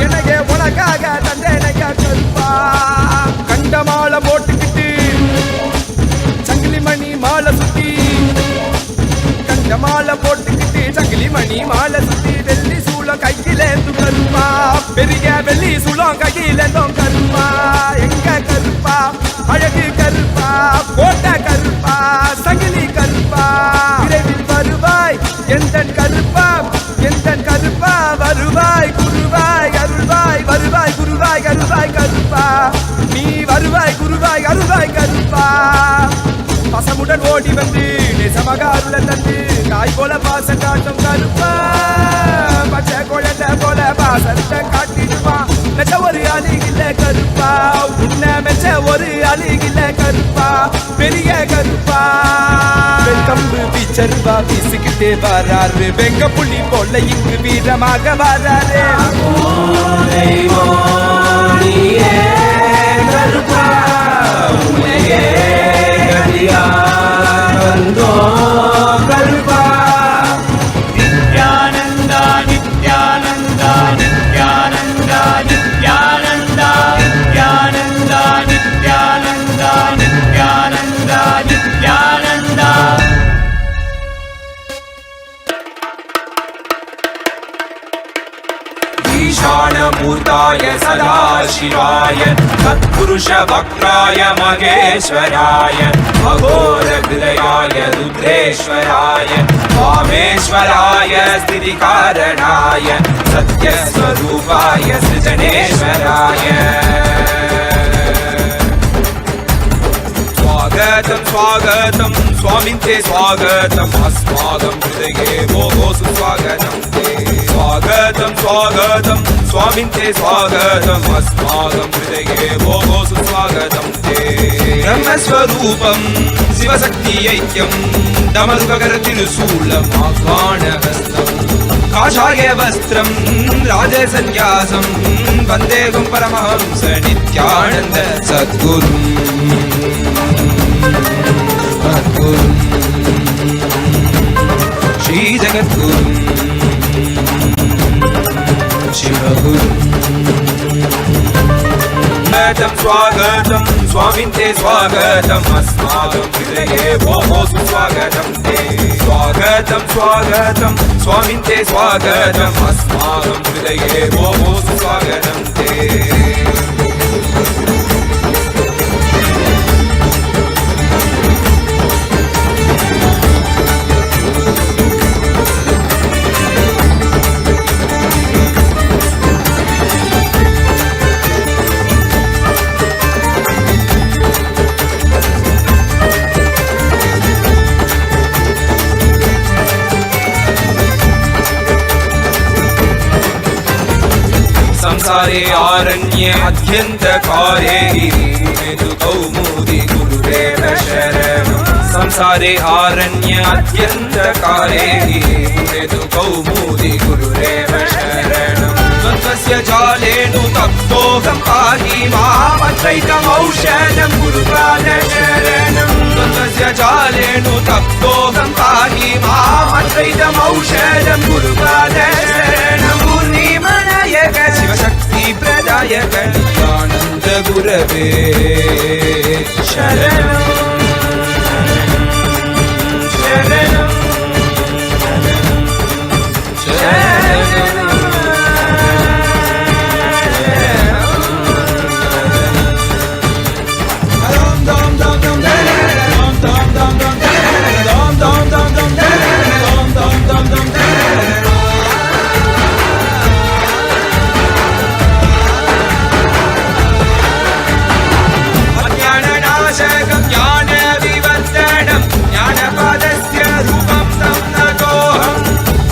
எனக்கு உனக்காக தந்தேனைக்கா கருப்பா கண்டமாலை போட்டுக்கிட்டு சங்கிலி மணி மாலை சுத்தி கண்டமாலை போட்டுக்கிட்டு சங்கிலி மணி மாலை சுத்தி வெள்ளி சூளம் கையிலேந்து கருப்பா பெரிய வெள்ளி சூளம் கையிலேந்தும் கருப்பா எங்க கருப்பா அழகு கருப்பா கோட்டை கருப்பா சங்கிலி கருப்பா விரைவில் வருவாய் எந்தன் கருப்பா எந்தன் கருப்பா வருவாய் குருவாய் அருள்வாய் வருவாய் குருவாய் அருள்வாய் கருப்பா நீ வருவாய் குருவாய் அருள்வாய் கருப்பா பசமுடன் ஓடி வந்து நேசமாக அருள தந்து காய் போல பாச காட்டும் கருப்பா பச்சை குழந்தை போல பாசத்தை காட்டிடுவா மெச்ச ஒரு அழுகில கருப்பா உன்ன மெச்ச ஒரு அழுகில கருப்பா பெரிய கருப்பா கம்பு வீச்சருவா வீசிக்கிட்டே வராரு வெங்க புலி போல இங்கு வீரமாக வராரு கருப்பா கருப்பா நித்யானந்தா நித்யானந்தா நித்யானந்தா நித்யானந்தா நித்யானந்தா நித்யானந்தா நித்யானந்தா நித்யானந்தா ईशानमूर्ताय सदाशिवाय तत्पुरुष वक्त्राय महेश्वराय अघोरहृदयाय रुद्रेश्वराय वामेश्वराय स्थितिकारणाय सत्यस्वरूपाय सृजनेश्वराय स्वागतं स्वागतं स्वामिन्ते स्वागतम् अस्माकं हृदये भोः सुस्वागतं ते स्वागतं स्वागतं स्वामिन्ते स्वागतम् अस्माकं हृदये भोः सुस्वागतं ते ब्रह्मस्वरूपं शिवशक्तिऐक्यं दमरुककरतिरुशूलम् आह्वानहस्तं काषाय वस्त्रं राजसन्न्यासं वन्देहं परमहंस नित्यानन्द सद्गुरुम् श्री जगद्गुरुम् शिवगुरुम् स्वागतं स्वामिन्ते स्वागतम् अस्माकं हृदये भोः सुस्वागतं ते स्वागतं स्वागतं स्वामिन्ते स्वागतम् अस्माकं हृदये भोः सुस्वागतं ते संसारे आरण्ये अध्यन्तकारे तु कौमुदी गुरुदेव शरणम् संसारे आरण्ये अध्यन्तकारे तु कौमुदी गुरुदेव शरणम् त्वस्य जालेनु तप्तोऽहं पाहि माम् మామద్వైతమౌషధం గురుపాద శరణం తస్య జాలేను తప్తోహం పాహి మామద్వైతమౌషధం గురుపాద శరణం పూర్ణిమనాయక శివశక్తి ప్రదాయక నిత్యానంద గురవే శరణం శరణం అజ్ఞాననాశకం జ్ఞాన వివర్ధనం జ్ఞానపదస్య రూపం తం నతోహం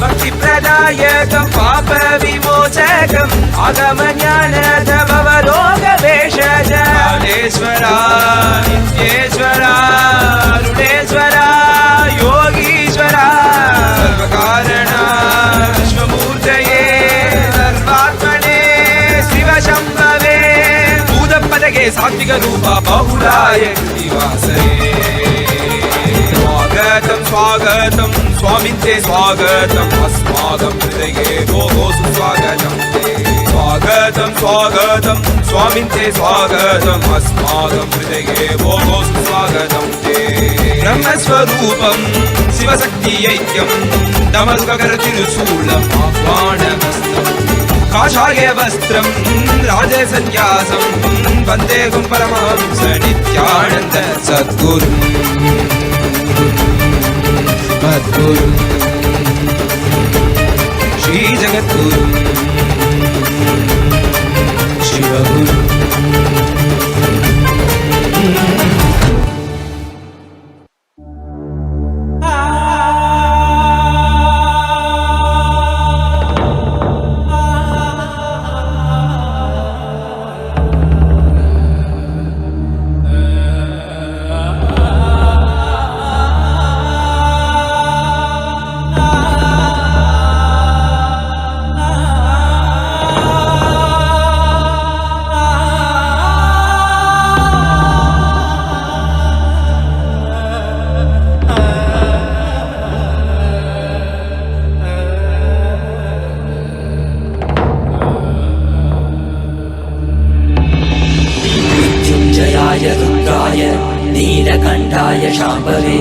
భక్తి ప్రదాయకం పాప విమోచకం ఆగమ జ్ఞానద భవరోగ భేషజ జ్ఞానేశ్వర నిత్యేశ్వర అరుణేశ్వర యోగీశ్వర సర్వకారణ విశ్వమూర్తయే సర్వాత్మనే శివశంభవే భూతపదగే సాత్విక రూప బహుళాయ నివాసే స్వాగతం స్వాగతం స్వామింతే స్వాగతం అస్మాకం హృదయే భోగో సుస్వాగతం స్వాగతం స్వాగతం స్వామింతే స్వాగతం అస్మాకం హృదయే భోగో సుస్వాగతం బ్రహ్మస్వరూపం శివశక్తి ఐక్యం డమరుకర తిరుశూలం ఆహ్వానమస్తం కాషాయ వస్త్రం రాజసన్యాసం వందేహం పరమహంస నిత్యానంద సద్గురు మద్గురు శ్రీ జగద్గురు శివగురు रुद्राय नीलकण्ठाय शाम्भवे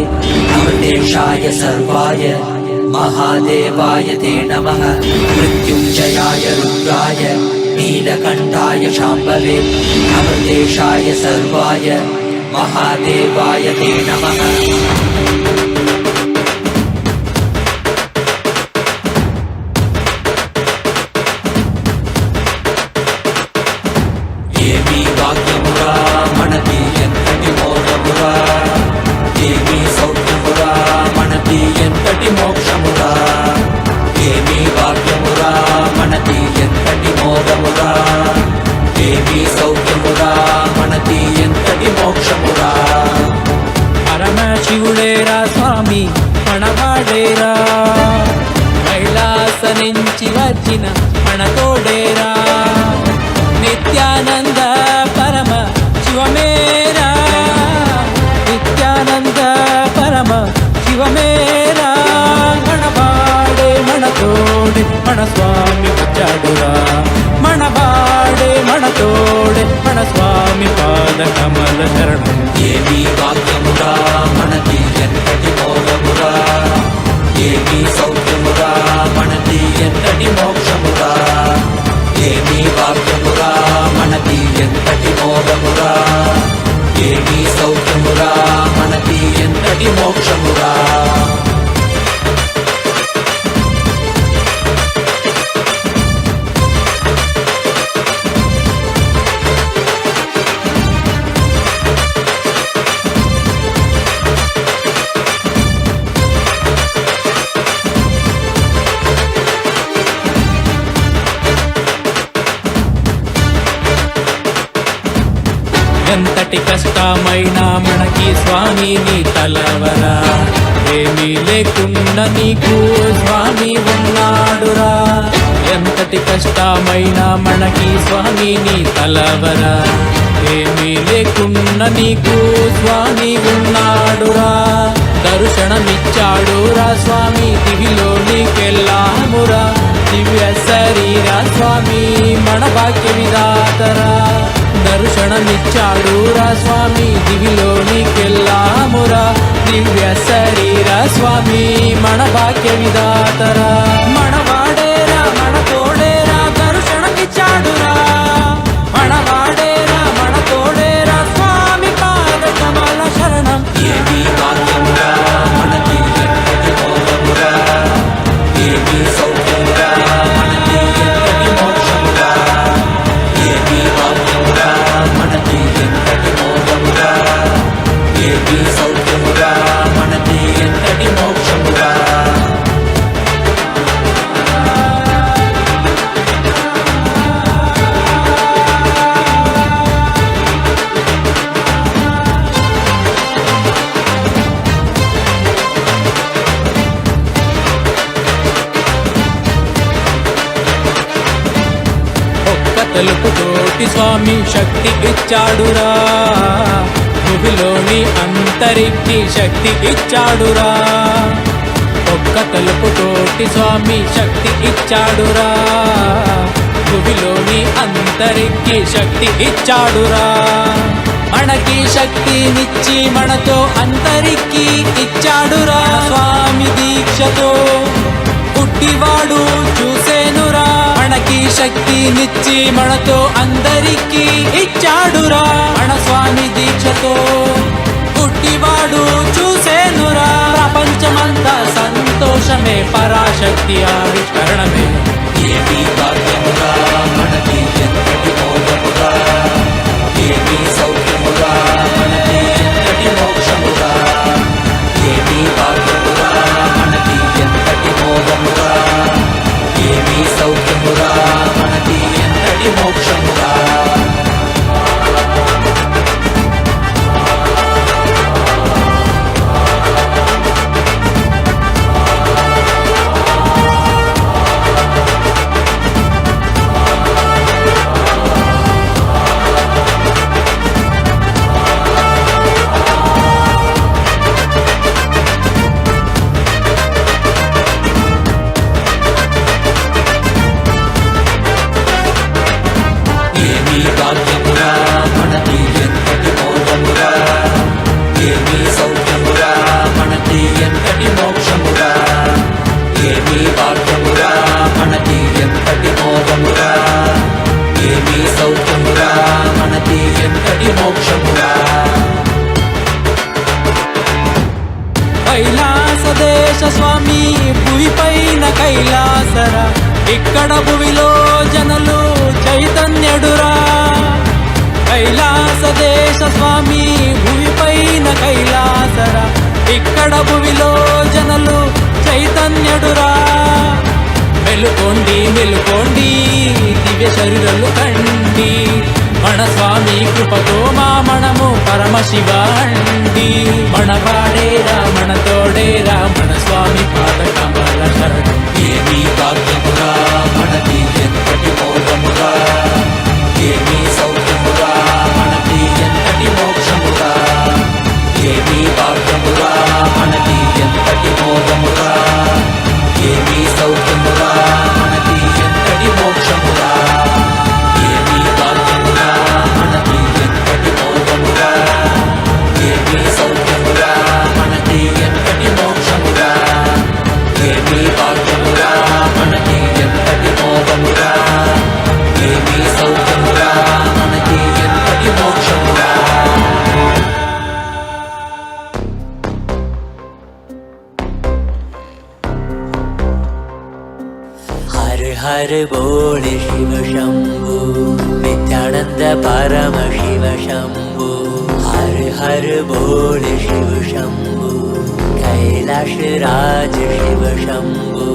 अमृतेशाय सर्वाय महादेवाय ते नमः मृत्युञ्जयाय रुद्राय नीलकण्ठाय शाम्भवे अमृतेशाय सर्वाय महादेवाय ते नमः పరమశివుడేరా స్వామి పణవాడేరా కైలాస నుంచి వచ్చిన పణతోడేరా నిత్యానంద పరమ శివమేరా నిత్యానంద పరమ శివమేరా మణవాడే మణతోడే మన స్వామి వచ్చాడురా మణవాడే మణతోడే మన స్వామి పాద కమల శరణం ఏమీ వాక్యమురా మనకి ఎంతటి మోగమురా ఏమీ సౌఖ్యమురా మనకి ఎంతటి మోక్షమురా ఏమీ వాక్యమురా మనకి ఎంతటి మోగమురా ఏమీ సౌఖ్యమురా మనకి ఎంతటి మోక్షమురా ఎంతటి కష్టమైనా మనకి స్వామి నీ తలవరా ఏమీ లేకుండా నీకు స్వామి ఉన్నాడురా ఎంతటి కష్టమైనా మనకి స్వామి నీ తలవరా ఏమీ లేకున్న నీకు స్వామి ఉన్నాడురా. దర్శనమిచ్చాడురా స్వామి దివిలో నీకెల్లామురా. దివ్య శరీర స్వామి మన భాగ్య విధాతరా. దర్శనమిచ్చాడురా స్వామి దివిలో నీకెల్లామురా. దివ్య శరీర స్వామి మన భాగ్య విధాతరా. మనవాడేరా మన తోడేరా దర్శనమిచ్చాడురా. మనవాడేరా మన తోడేరా స్వామి పాద కమల శరణం. ఏమీ భాగ్యమురా మనకి ఎంతటి మోహమురా. ఏమీ సౌఖ్యమురా మనకి ఎంతటి మోక్షమురా. ఏమీ భాగ్యమురా మనకి ఎంతటి మోహమురా. ఏమీ సౌఖ్యమురా మనకి ఎంతటి మోక్షమురా. ఒక్క తలుపుతోటి స్వామి శక్తి ఇచ్చాడురా. భూమిలోని అంతరికి శక్తి ఇచ్చాడురా. ఒక్క తలుపుతోటి స్వామి శక్తి ఇచ్చాడురా. భూమిలోని అంతరికి శక్తి ఇచ్చాడురా. మనకి శక్తినిచ్చి మనతో అంతరికి ఇచ్చాడురా. స్వామి దీక్షతో పుట్టివాడు చూసేనురా. మనకి శక్తినిచ్చి మనతో అందరికీ ఇచ్చాడురా. మన స్వామి దీక్షతో పుట్టివాడు చూసేనురా. ప్రపంచమంతా సంతోషమే పరాశక్తి ఆవిష్కరణమే. ఏమీ భాగ్యమురా మనకి ఎంతటి మోహమురా. ఏమీ సౌఖ్యమురా మనకి ఎంతటి మోక్షమురా. ఏమీ భాగ్యమురా మనకి ఎంతటి మోహమురా. ఏమీ సౌఖ్యమురా మనకి ఎంతటి మోక్షమురా. ఏమీ భాగ్యమురా మనకి ఎంతటి మోహమురా. ఏమీ సౌఖ్యమురా మనకి ఎంతటి మోక్షమురా. ఏమీ భాగ్యమురా మనకి ఎంతటి మోహమురా. ఏమీ సౌఖ్యమురా మనకి ఎంతటి మోక్షమురా. కైలాస దేశ స్వామి భూమి పైన కైలాసరా. ఇక్కడ భువిలో జనులు చైతన్యుడురా. కైలాస దేశ స్వామి భూమి పైన కైలాసరా. ఇక్కడ భువిలో జనులు చైతన్యుడురా. మెలుకోండి మెలుకోండి దివ్య శరీరాలు కండి. మన స్వామి కృపతో మనము పరమశివండి. మన వాడేరా మన తోడేరా మన స్వామి పాద కమల శరణం. ఏమీ భాగ్యమురా మనకి ఎంతటి మోహమురా. ఏమీ సౌఖ్యమురా మనకి ఎంతటి మోక్షమురా. ఏమీ భాగ్యమురా మనకి ఎంతటి మోహమురా. ఏమీ సౌఖ్యమురా మనకి ఎంతటి మోక్షమురా. ఏమీ భాగ్యమురా మనకి ఎంతటి మోహమురా. ఏమీ సౌఖ్యమురా మనకి ఎంతటి మోక్షమురా. ఏమీ భాగ్యమురా మనకి ఎంతటి మోహమురా. ఏమీ సౌఖ్యమురా మనకి ఎంతటి మోక్షమురా. हर हर बोल शिव शंभु नित्यानंद परमशिव शंभु. हर हर बोल शिव शंभु कैलाश राज शिव शंभु.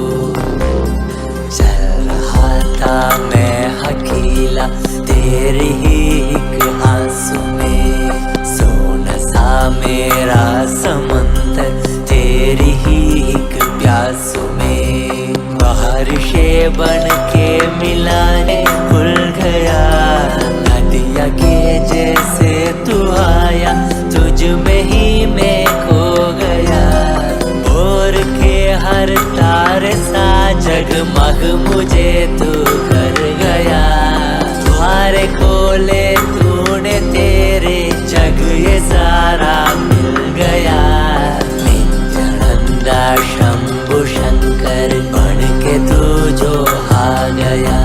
चल रहा था मैं अकेला तेरी ही एक आंसू में. सोना सा मेरा समंदर तेरी ही एक प्यासू में. बारिशे बन के मिलाने खुल गया नदिया के जैसे मुझे तू कर गया। द्वारे खोले तूने तेरे जग ये सारा मिल गया। नित्यानंदा शंभु शंकर बन के तू जो आ गया।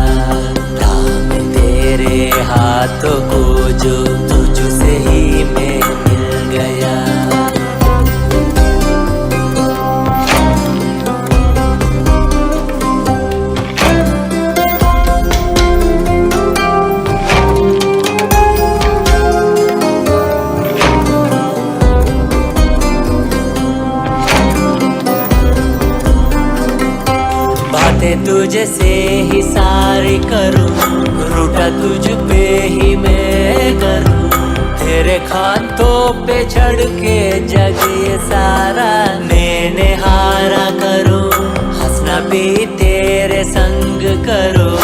दाम तेरे हाथों को जो तुझसे ही मैं मिल गया। बातें तुझे से ही सारी करूं, रूठा तुझ पे ही मैं करूं। तेरे खातों पे चढ़ के जग ये सारा मैंने हारा करूं। हंसना भी तेरे संग करूं,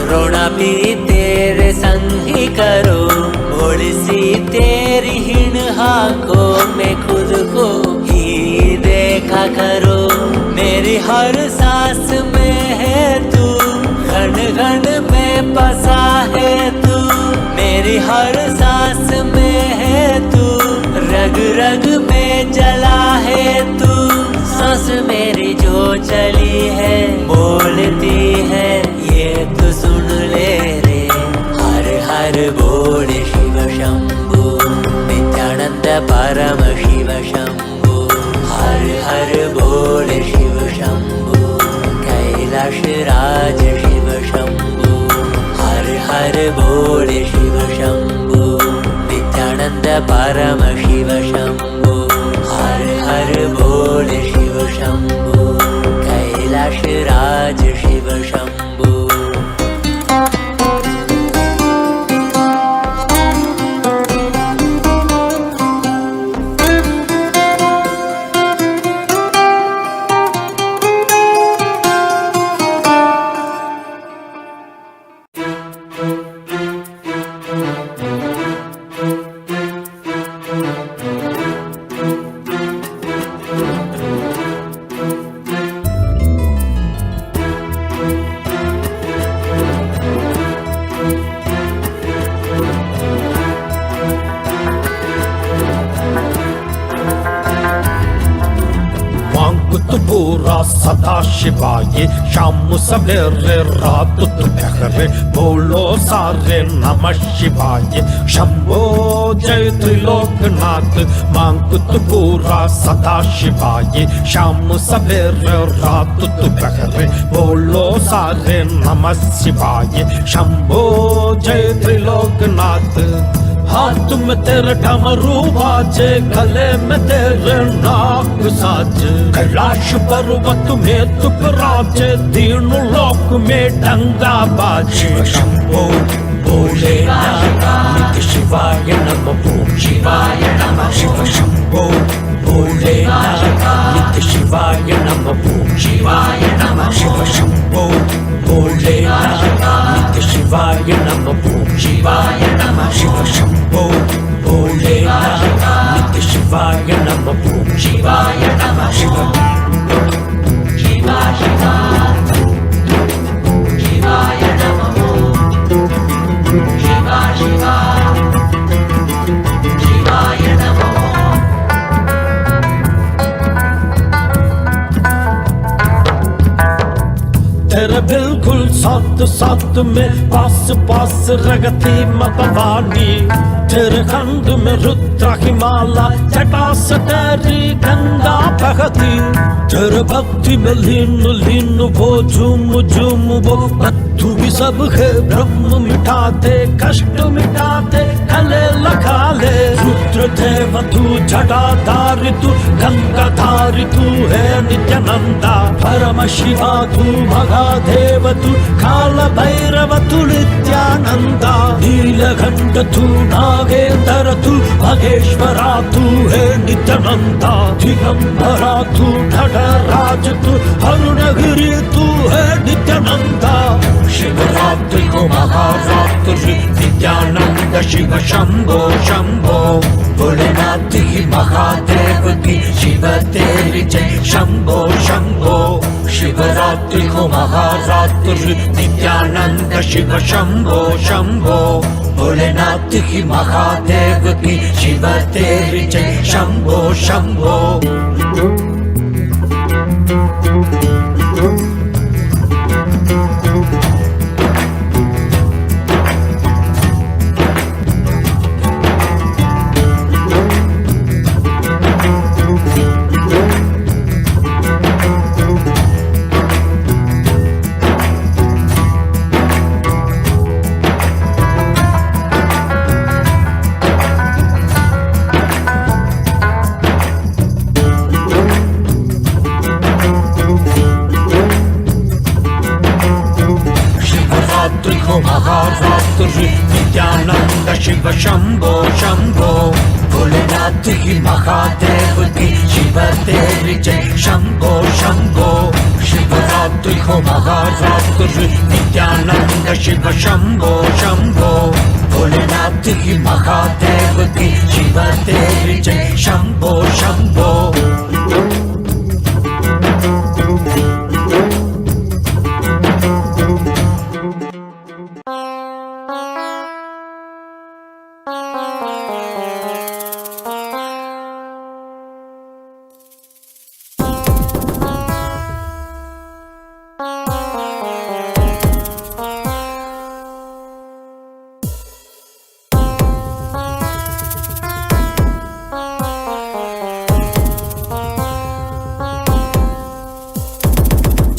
रोना भी तेरे संग ही करूं। भोली सी तेरी हिण आंखों में खुद को ही देखा करूं। मेरी हर सांस में है तू, घन घन में बसा है तू। मेरी हर सांस में है तू, रग रग में जला है तू। सांस मेरी जो चली है बोलती है ये तो सुन ले रे। हर हर बोल शिव शंभु, नित्यानंद परम शिव शंभु। हर हर बोल शिव शंभु, कैलाश राज शिव शंभु। हर हर बोल शिव शंभु, नित्यानंद परम शिव शंभु। हर हर बोल शिव शंभु, कैलाश राज शिव शंभु। सदा शिवाय शाम सवेरे रात दोपहर बोलो सारे नमः शिवाय। शंभो जय त्रिलोकनाथ मांगुत पूरा सदा शिवाय। शाम सवेरे रात दोपहर बोलो सारे नमः शिवाय। शंभो जय त्रिलोकनाथ। हाथ में तेरे डमरू बाजे, गले में तेरे नाग साज। कैलाश पर्वत में तू राजे, तीनों लोक में डंगा बाजे। शंभो भोलेनाथ नित्य शिवाय नमः ओम शिवाय नमः। शिव शंभो भोलेनाथ नित्य शिवाय नमः ओम शिवाय नमः। शिव शंभो भोलेनाथ नित्य शिवाय नमः ओम शिवाय नमः। शिव शंभो भोलेनाथ नित्य शिवाय नमः ओम शिवाय नमः। शिव शिवा शिवा शिवाय नमः ओम शिवा शिवा शिवाय नमः। तेरे बिल्कुल साथ साथ में पास पास रगती भवानी। तेरे खंड में रुद्र की माला, जटा से तेरी गंगा बहती। तेरे भक्ति में लीन लीन वो झूम झूम वो मृत्यु भी सब है। ब्रह्म मिटाते कष्ट मिटाते गले लगा ले। रुद्र देव तू जटाधारी तू गंगाधारी तू है नित्यानंदा। परम शिवा तू महादेव तू काल भैरव तू नित्यानंदा। नीलकंठ तू नागेंद्र तू महेश्वरा तू है नित्यानंदा। दिगंबरा तू नटराज तू अरुणगिरी तू है नित्यानंदा। शिवरात्रि को महारात्रि नित्यानंद शिव शंभो शंभो। भोलेनाथ की महादेव की शिव तेरी जय शंभो शंभो शिवरात्रि को महारात्रि नित्यानंद शिव शंभो शंभो भोलेनाथ की महादेव की शिव तेरी जय शंभो शंभो महारात्रि नित्यानंद शिव शंभो शंभो भोलेनाथ की महादेव की शिव तेरी जय शंभो शंभो शिवरात्रि को महारात्रि नित्यानंद शिव शंभो शंभो भोलेनाथ की महादेव की शिव तेरी जय शंभो शंभो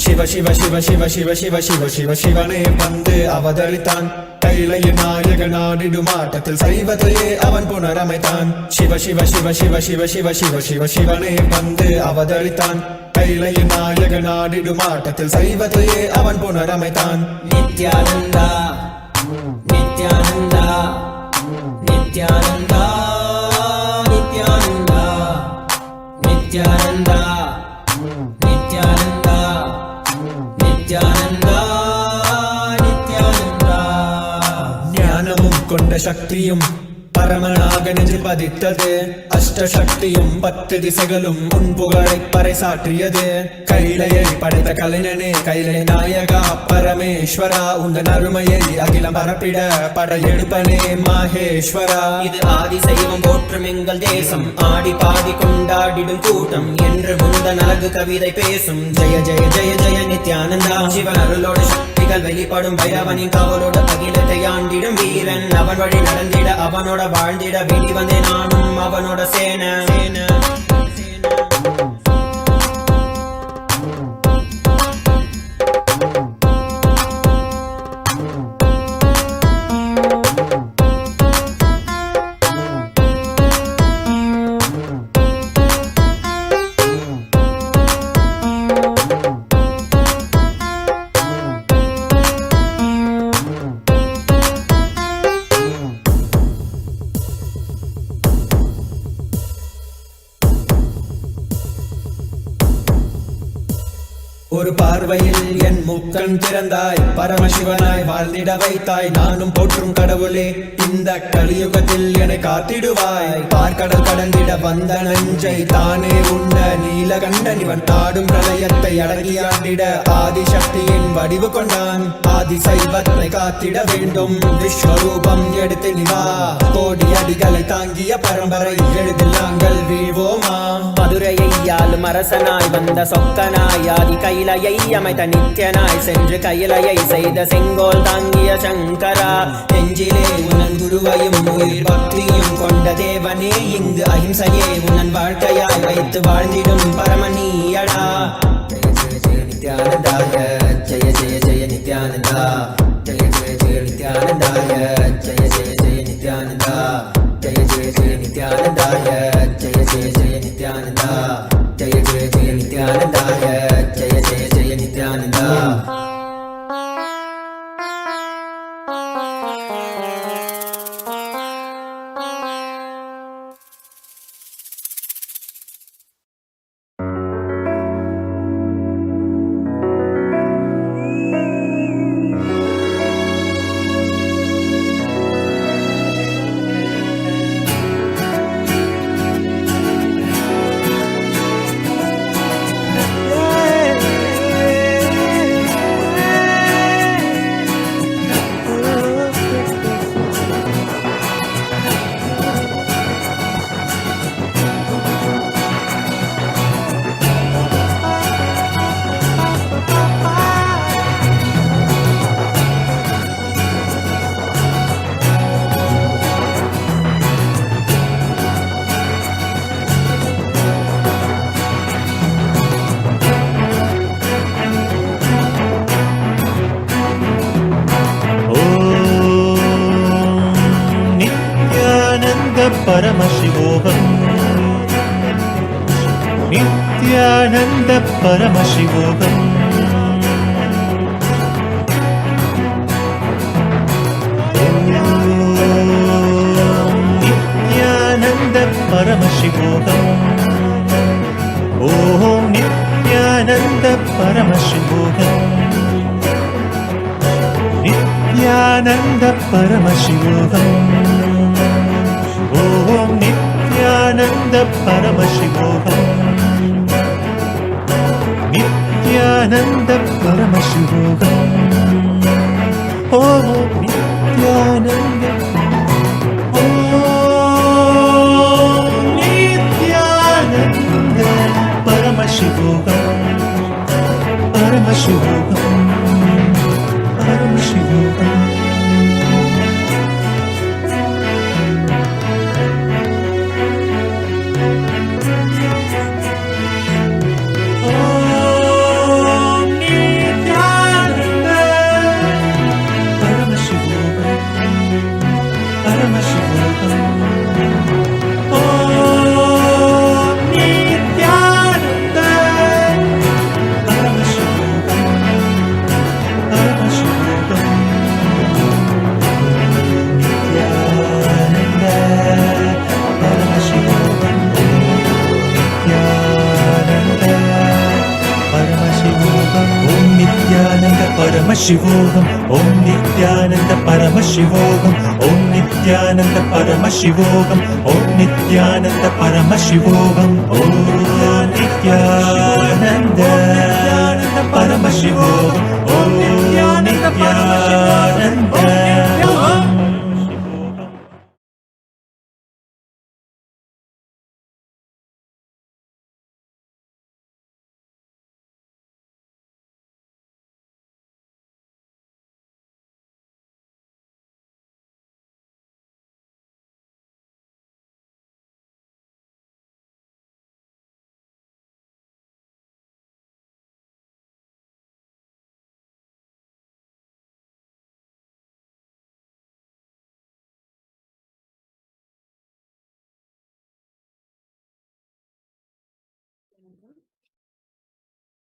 शिव शिव शिव शिव शिव शिव शिव शिवने வந்து அவதரித்தான் கைலையின் நாயக நாடிடுமாட்டத்தில் சைவத்தையே அவன் புனரமைத்தான் शिव शिव शिव शिव शिव शिव शिव शिव शिवने வந்து அவதரித்தான் கைலையின் நாயக நாடிடுமாட்டத்தில் சைவத்தையே அவன் புனரமைத்தான் நித்யானந்தா நித்யானந்தா நித்யானந்தா நித்யானந்தா நித்யானந்தா நித்யானந்தா நித்யானந்தா நித்யானந்தா ஞானமும் கொண்ட சக்தியும் பரமனாக நெஞ்சில் பதித்தது அஷ்டசக்தியும் 10 திசைகளும் உன் புகழை பறைசாற்றியது கைலையை படைத்த கலைஞனே கைலை நாயகா பரமேஸ்வரா உந்தன் அருமையை அகிலம் பரப்பிட படையெடுப்பனே மாஹேஸ்வரா இது ஆதி சைவம் போற்றும் எங்கள் தேசம் ஆடி பாடி கொண்டாடிடும் கூட்டம் என்று முந்தன் அழகு கவிதை பேசும் ஜெய ஜெய ஜெய ஜெய நித்யானந்தா சிவன் அருளோட சக்திகள் வெளிப்படும் பைரவனின் காவலோட அகிலத்தை ஆண்டிடும் வீரன் அவன் வழி நடந்திட அவனோட வாழ்ந்திட வெளிவந்தே நானும் அவனோட சேன ஒரு பார்வையில் என் முக்கண் திறந்தாய் பரமசிவனாய் வாழ்ந்திட வைத்தாய் நானும் போற்றும் கடவுளே இந்த கலியுகத்தில் என்னை காத்திடுவாய் பார்க்கடல் கடந்திட வந்த நஞ்சை தானே உண்ட நீலகண்டன் இவன் தாடும் பிரளயத்தை அடங்கியாண்டிட ஆதிசக்தியின் வடிவு கொண்டான் ஆதி சைவத்தை காத்திட வேண்டும் விஸ்வரூபம் எடுத்து நிவா கோடி அடிகளை தாங்கிய பரம்பரை எழுதில் நாங்கள் வீழ்வோமா மதுரையை ஆளும் அரசனாய் வந்த சொக்கனாய் ஆதி கைலையை அமைத்த நித்யனாய் சென்று கைலையை செய்த செங்கோல் தாங்கிய சங்கரா நெஞ்சிலே உனன் குருவையும் உயிர் பக்தியும் கொண்ட தேவனே இங்கு அஹிம்சையே உனன் வாழ்க்கையாய் வைத்து வாழ்ந்திடும் பரமநீயடா Jaya Jaya Jaya நித்யானந்தாய Jaya Jaya Jaya நித்யானந்தாய Jaya Jaya Jaya Nithyananda Jaya Jaya Jaya நித்யானந்தாய Jaya Jaya Jaya Nithyananda Jaya Jaya Jaya நித்யானந்தாய Jaya Jaya Jaya Nithyananda Paramashivoham Nithyananda Paramashivoham Nithyananda Paramashivoham Om Nithyananda Paramashivoham Nithyananda Paramashivoham Om Nithyananda Paramashivoham Nithyananda Paramashivoham Om Nithyananda Paramashivoham Paramashivoham Paramashivoham Om Nithyananda Paramashivoham Paramashivoham Om Nithyananda Paramashivoham Paramashivoham Nithyananda Paramashivoham Nithyananda Paramashivoham Om Nithyananda Paramashivoham Om Nithyananda Paramashivoham Om Nithyananda Paramashivoham Om Nithyananda Paramashivoham Om Nithyananda Paramashivoham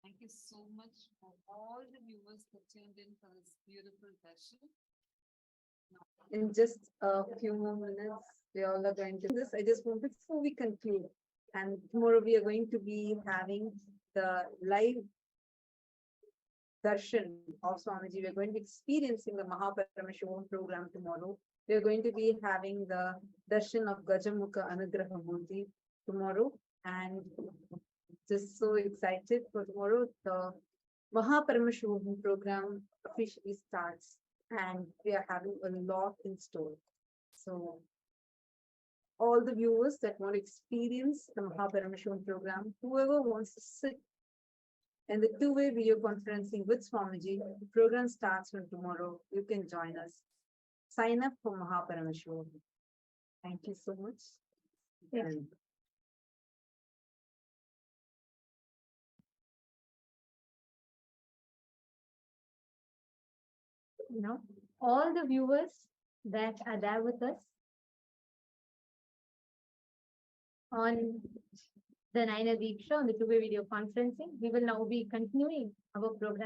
Thank you so much for all the viewers that tuned in for this beautiful session. In just a few more minutes, we all are going to this. I just want before we conclude, and tomorrow we are going to be having the live Darshan of Swamiji. We are going to be experiencing the Paramashivam program tomorrow. We are going to be having the Darshan of Gajamukha Anugraha Murti tomorrow, and just so excited for tomorrow. The Paramashivam program officially starts, and we are having a lot in store. So, all the viewers that want to experience the Paramashivam program, whoever wants to sit in the two-way video conferencing with Swamiji, the program starts from tomorrow. You can join us. Sign up for Paramashivam. Thank you so much. And all the viewers that are there with us on the Naina Deeksha on the two-way video conferencing, we will now be continuing our program.